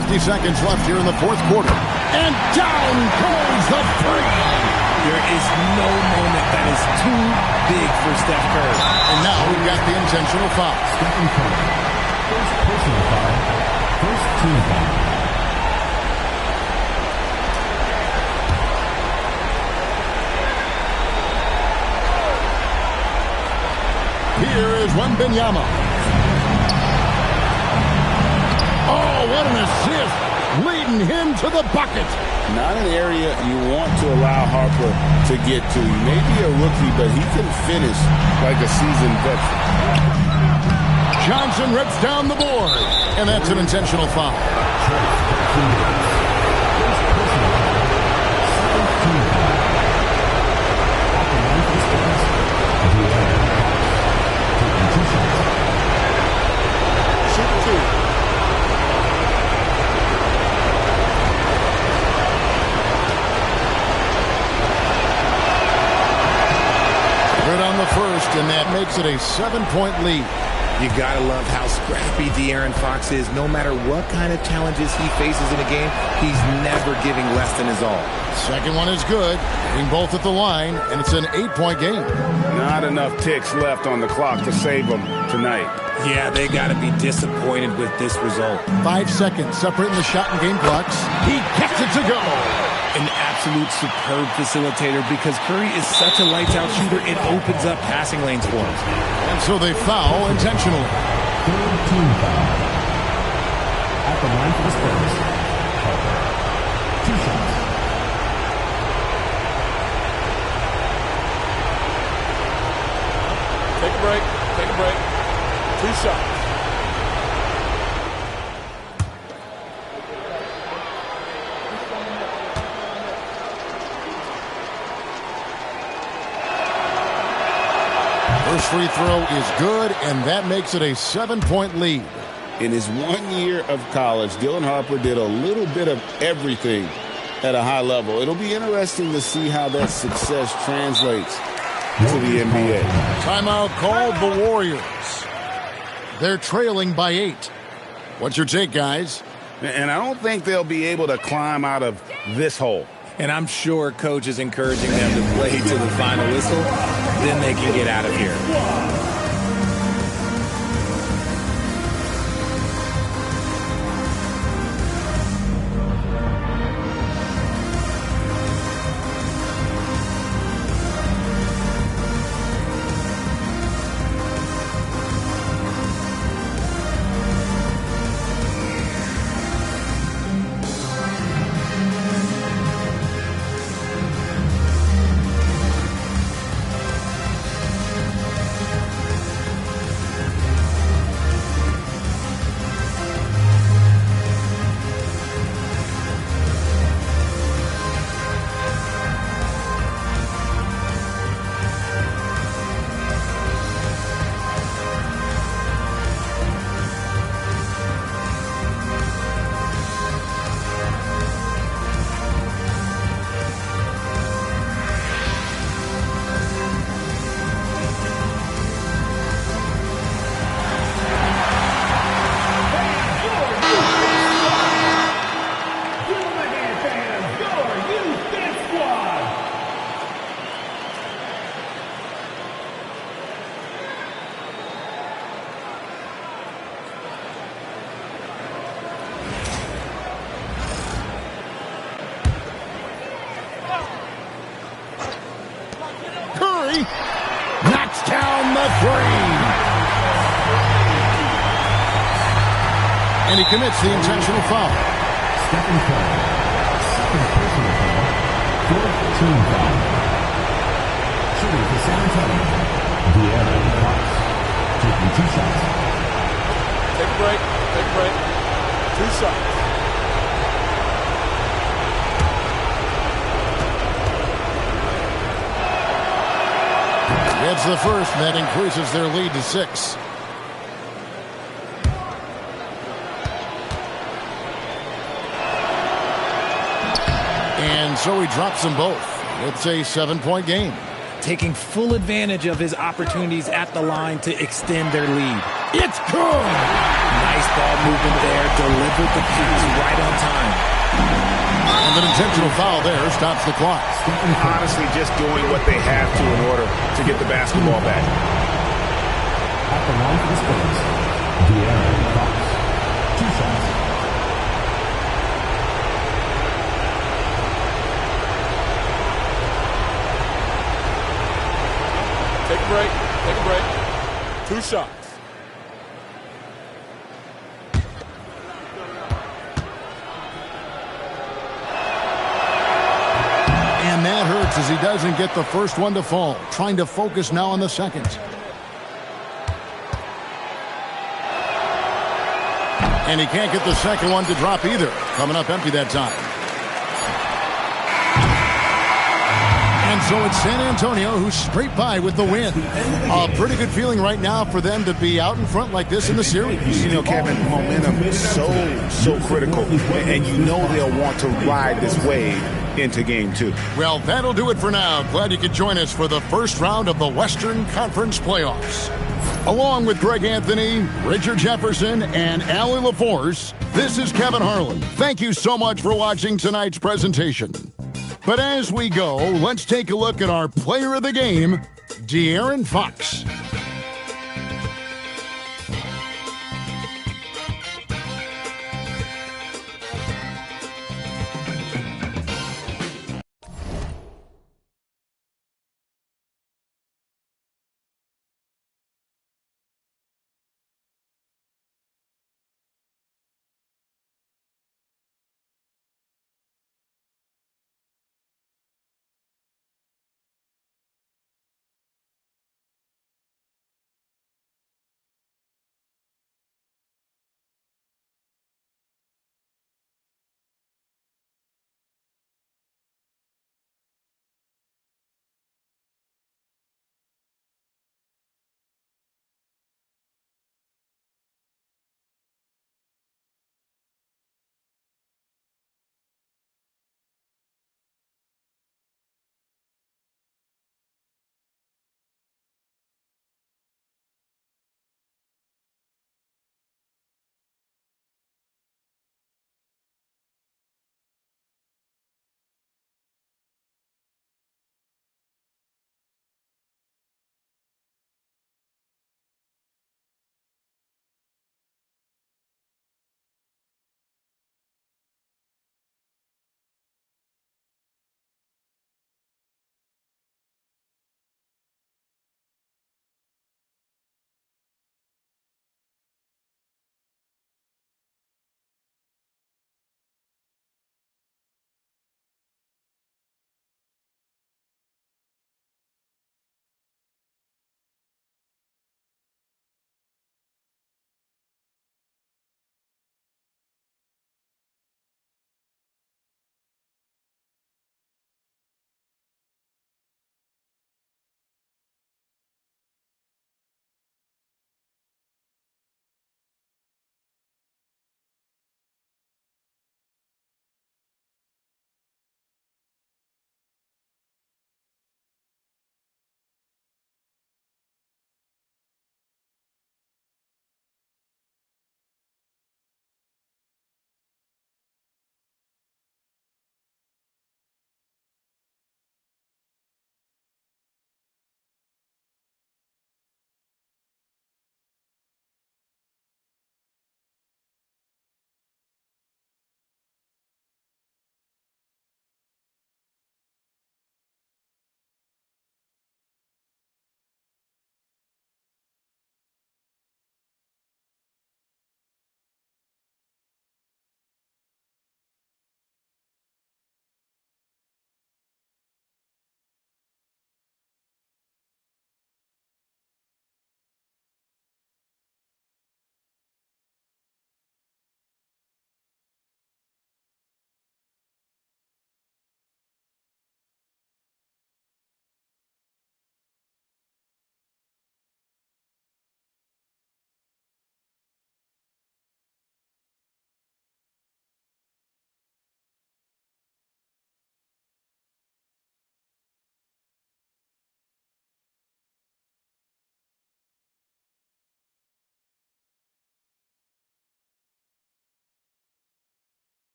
50 seconds left here in the fourth quarter. And down goes the three.
There is no moment that is too big for Steph Curry.
And now we've got the intentional foul.
Stephen Curry. First personal foul. First team foul.
Here is Wembanyama. Oh, what an assist. Leading him to the bucket.
Not an area you want to allow Harper to get to. He may be a rookie, but he can finish like a seasoned veteran.
Johnson rips down the board. And that's an intentional foul. First, and that makes it a 7-point lead.
You gotta love how scrappy De'Aaron Fox is. No matter what kind of challenges he faces in a game, he's never giving less than his all.
Second one is good, hitting both at the line, and it's an 8-point game.
Not enough ticks left on the clock to save them tonight.
Yeah, they gotta be disappointed with this result.
5 seconds separating the shot and game clocks. He gets it to go.
An absolute superb facilitator because Curry is such a lights-out shooter, it opens up passing lanes for him.
And so they foul intentionally.
Third team foul. At the line for the Spurs. 2 shots.
Take a break. Take a break. 2 shots.
First free throw is good, and that makes it a 7-point lead.
In his 1 year of college, Dylan Harper did a little bit of everything at a high level. It'll be interesting to see how that success translates to the NBA.
Timeout called the Warriors. They're trailing by 8. What's your take, guys?
And I don't think they'll be able to climb out of this hole.
And I'm sure coach is encouraging them to play to the final whistle. Then they can get out of here.
Knocks down the three. And he commits the intentional foul.
Stephen Curry. Second personal foul. Fourth team foul. Shooting for San Antonio. De'Aaron Fox. Taking 2 shots.
Take a break. Take a break. 2 shots.
It's the first, and that increases their lead to 6. And so he drops them both. It's a 7-point game.
Taking full advantage of his opportunities at the line to extend their lead.
It's good!
Nice Nice ball movement there. Delivered the pass right on time.
And an intentional foul there stops the clock.
Honestly, just doing what they have to in order to get the basketball back.
At the line for the Spurs, De'Aaron Fox. 2 shots.
Take a break. Take a break. 2 shots.
And that hurts as he doesn't get the first one to fall. Trying to focus now on the second. And he can't get the second one to drop either. Coming up empty that time. And so it's San Antonio who's straight by with the win. A pretty good feeling right now for them to be out in front like this in the series.
You know, Kevin, momentum is so critical. And you know they'll want to ride this wave into Game 2.
Well, that'll do it for now. Glad you could join us for the first round of the Western Conference Playoffs. Along with Greg Anthony, Richard Jefferson, and Allie LaForce, this is Kevin Harlan. Thank you so much for watching tonight's presentation. But as we go, let's take a look at our player of the game, De'Aaron Fox.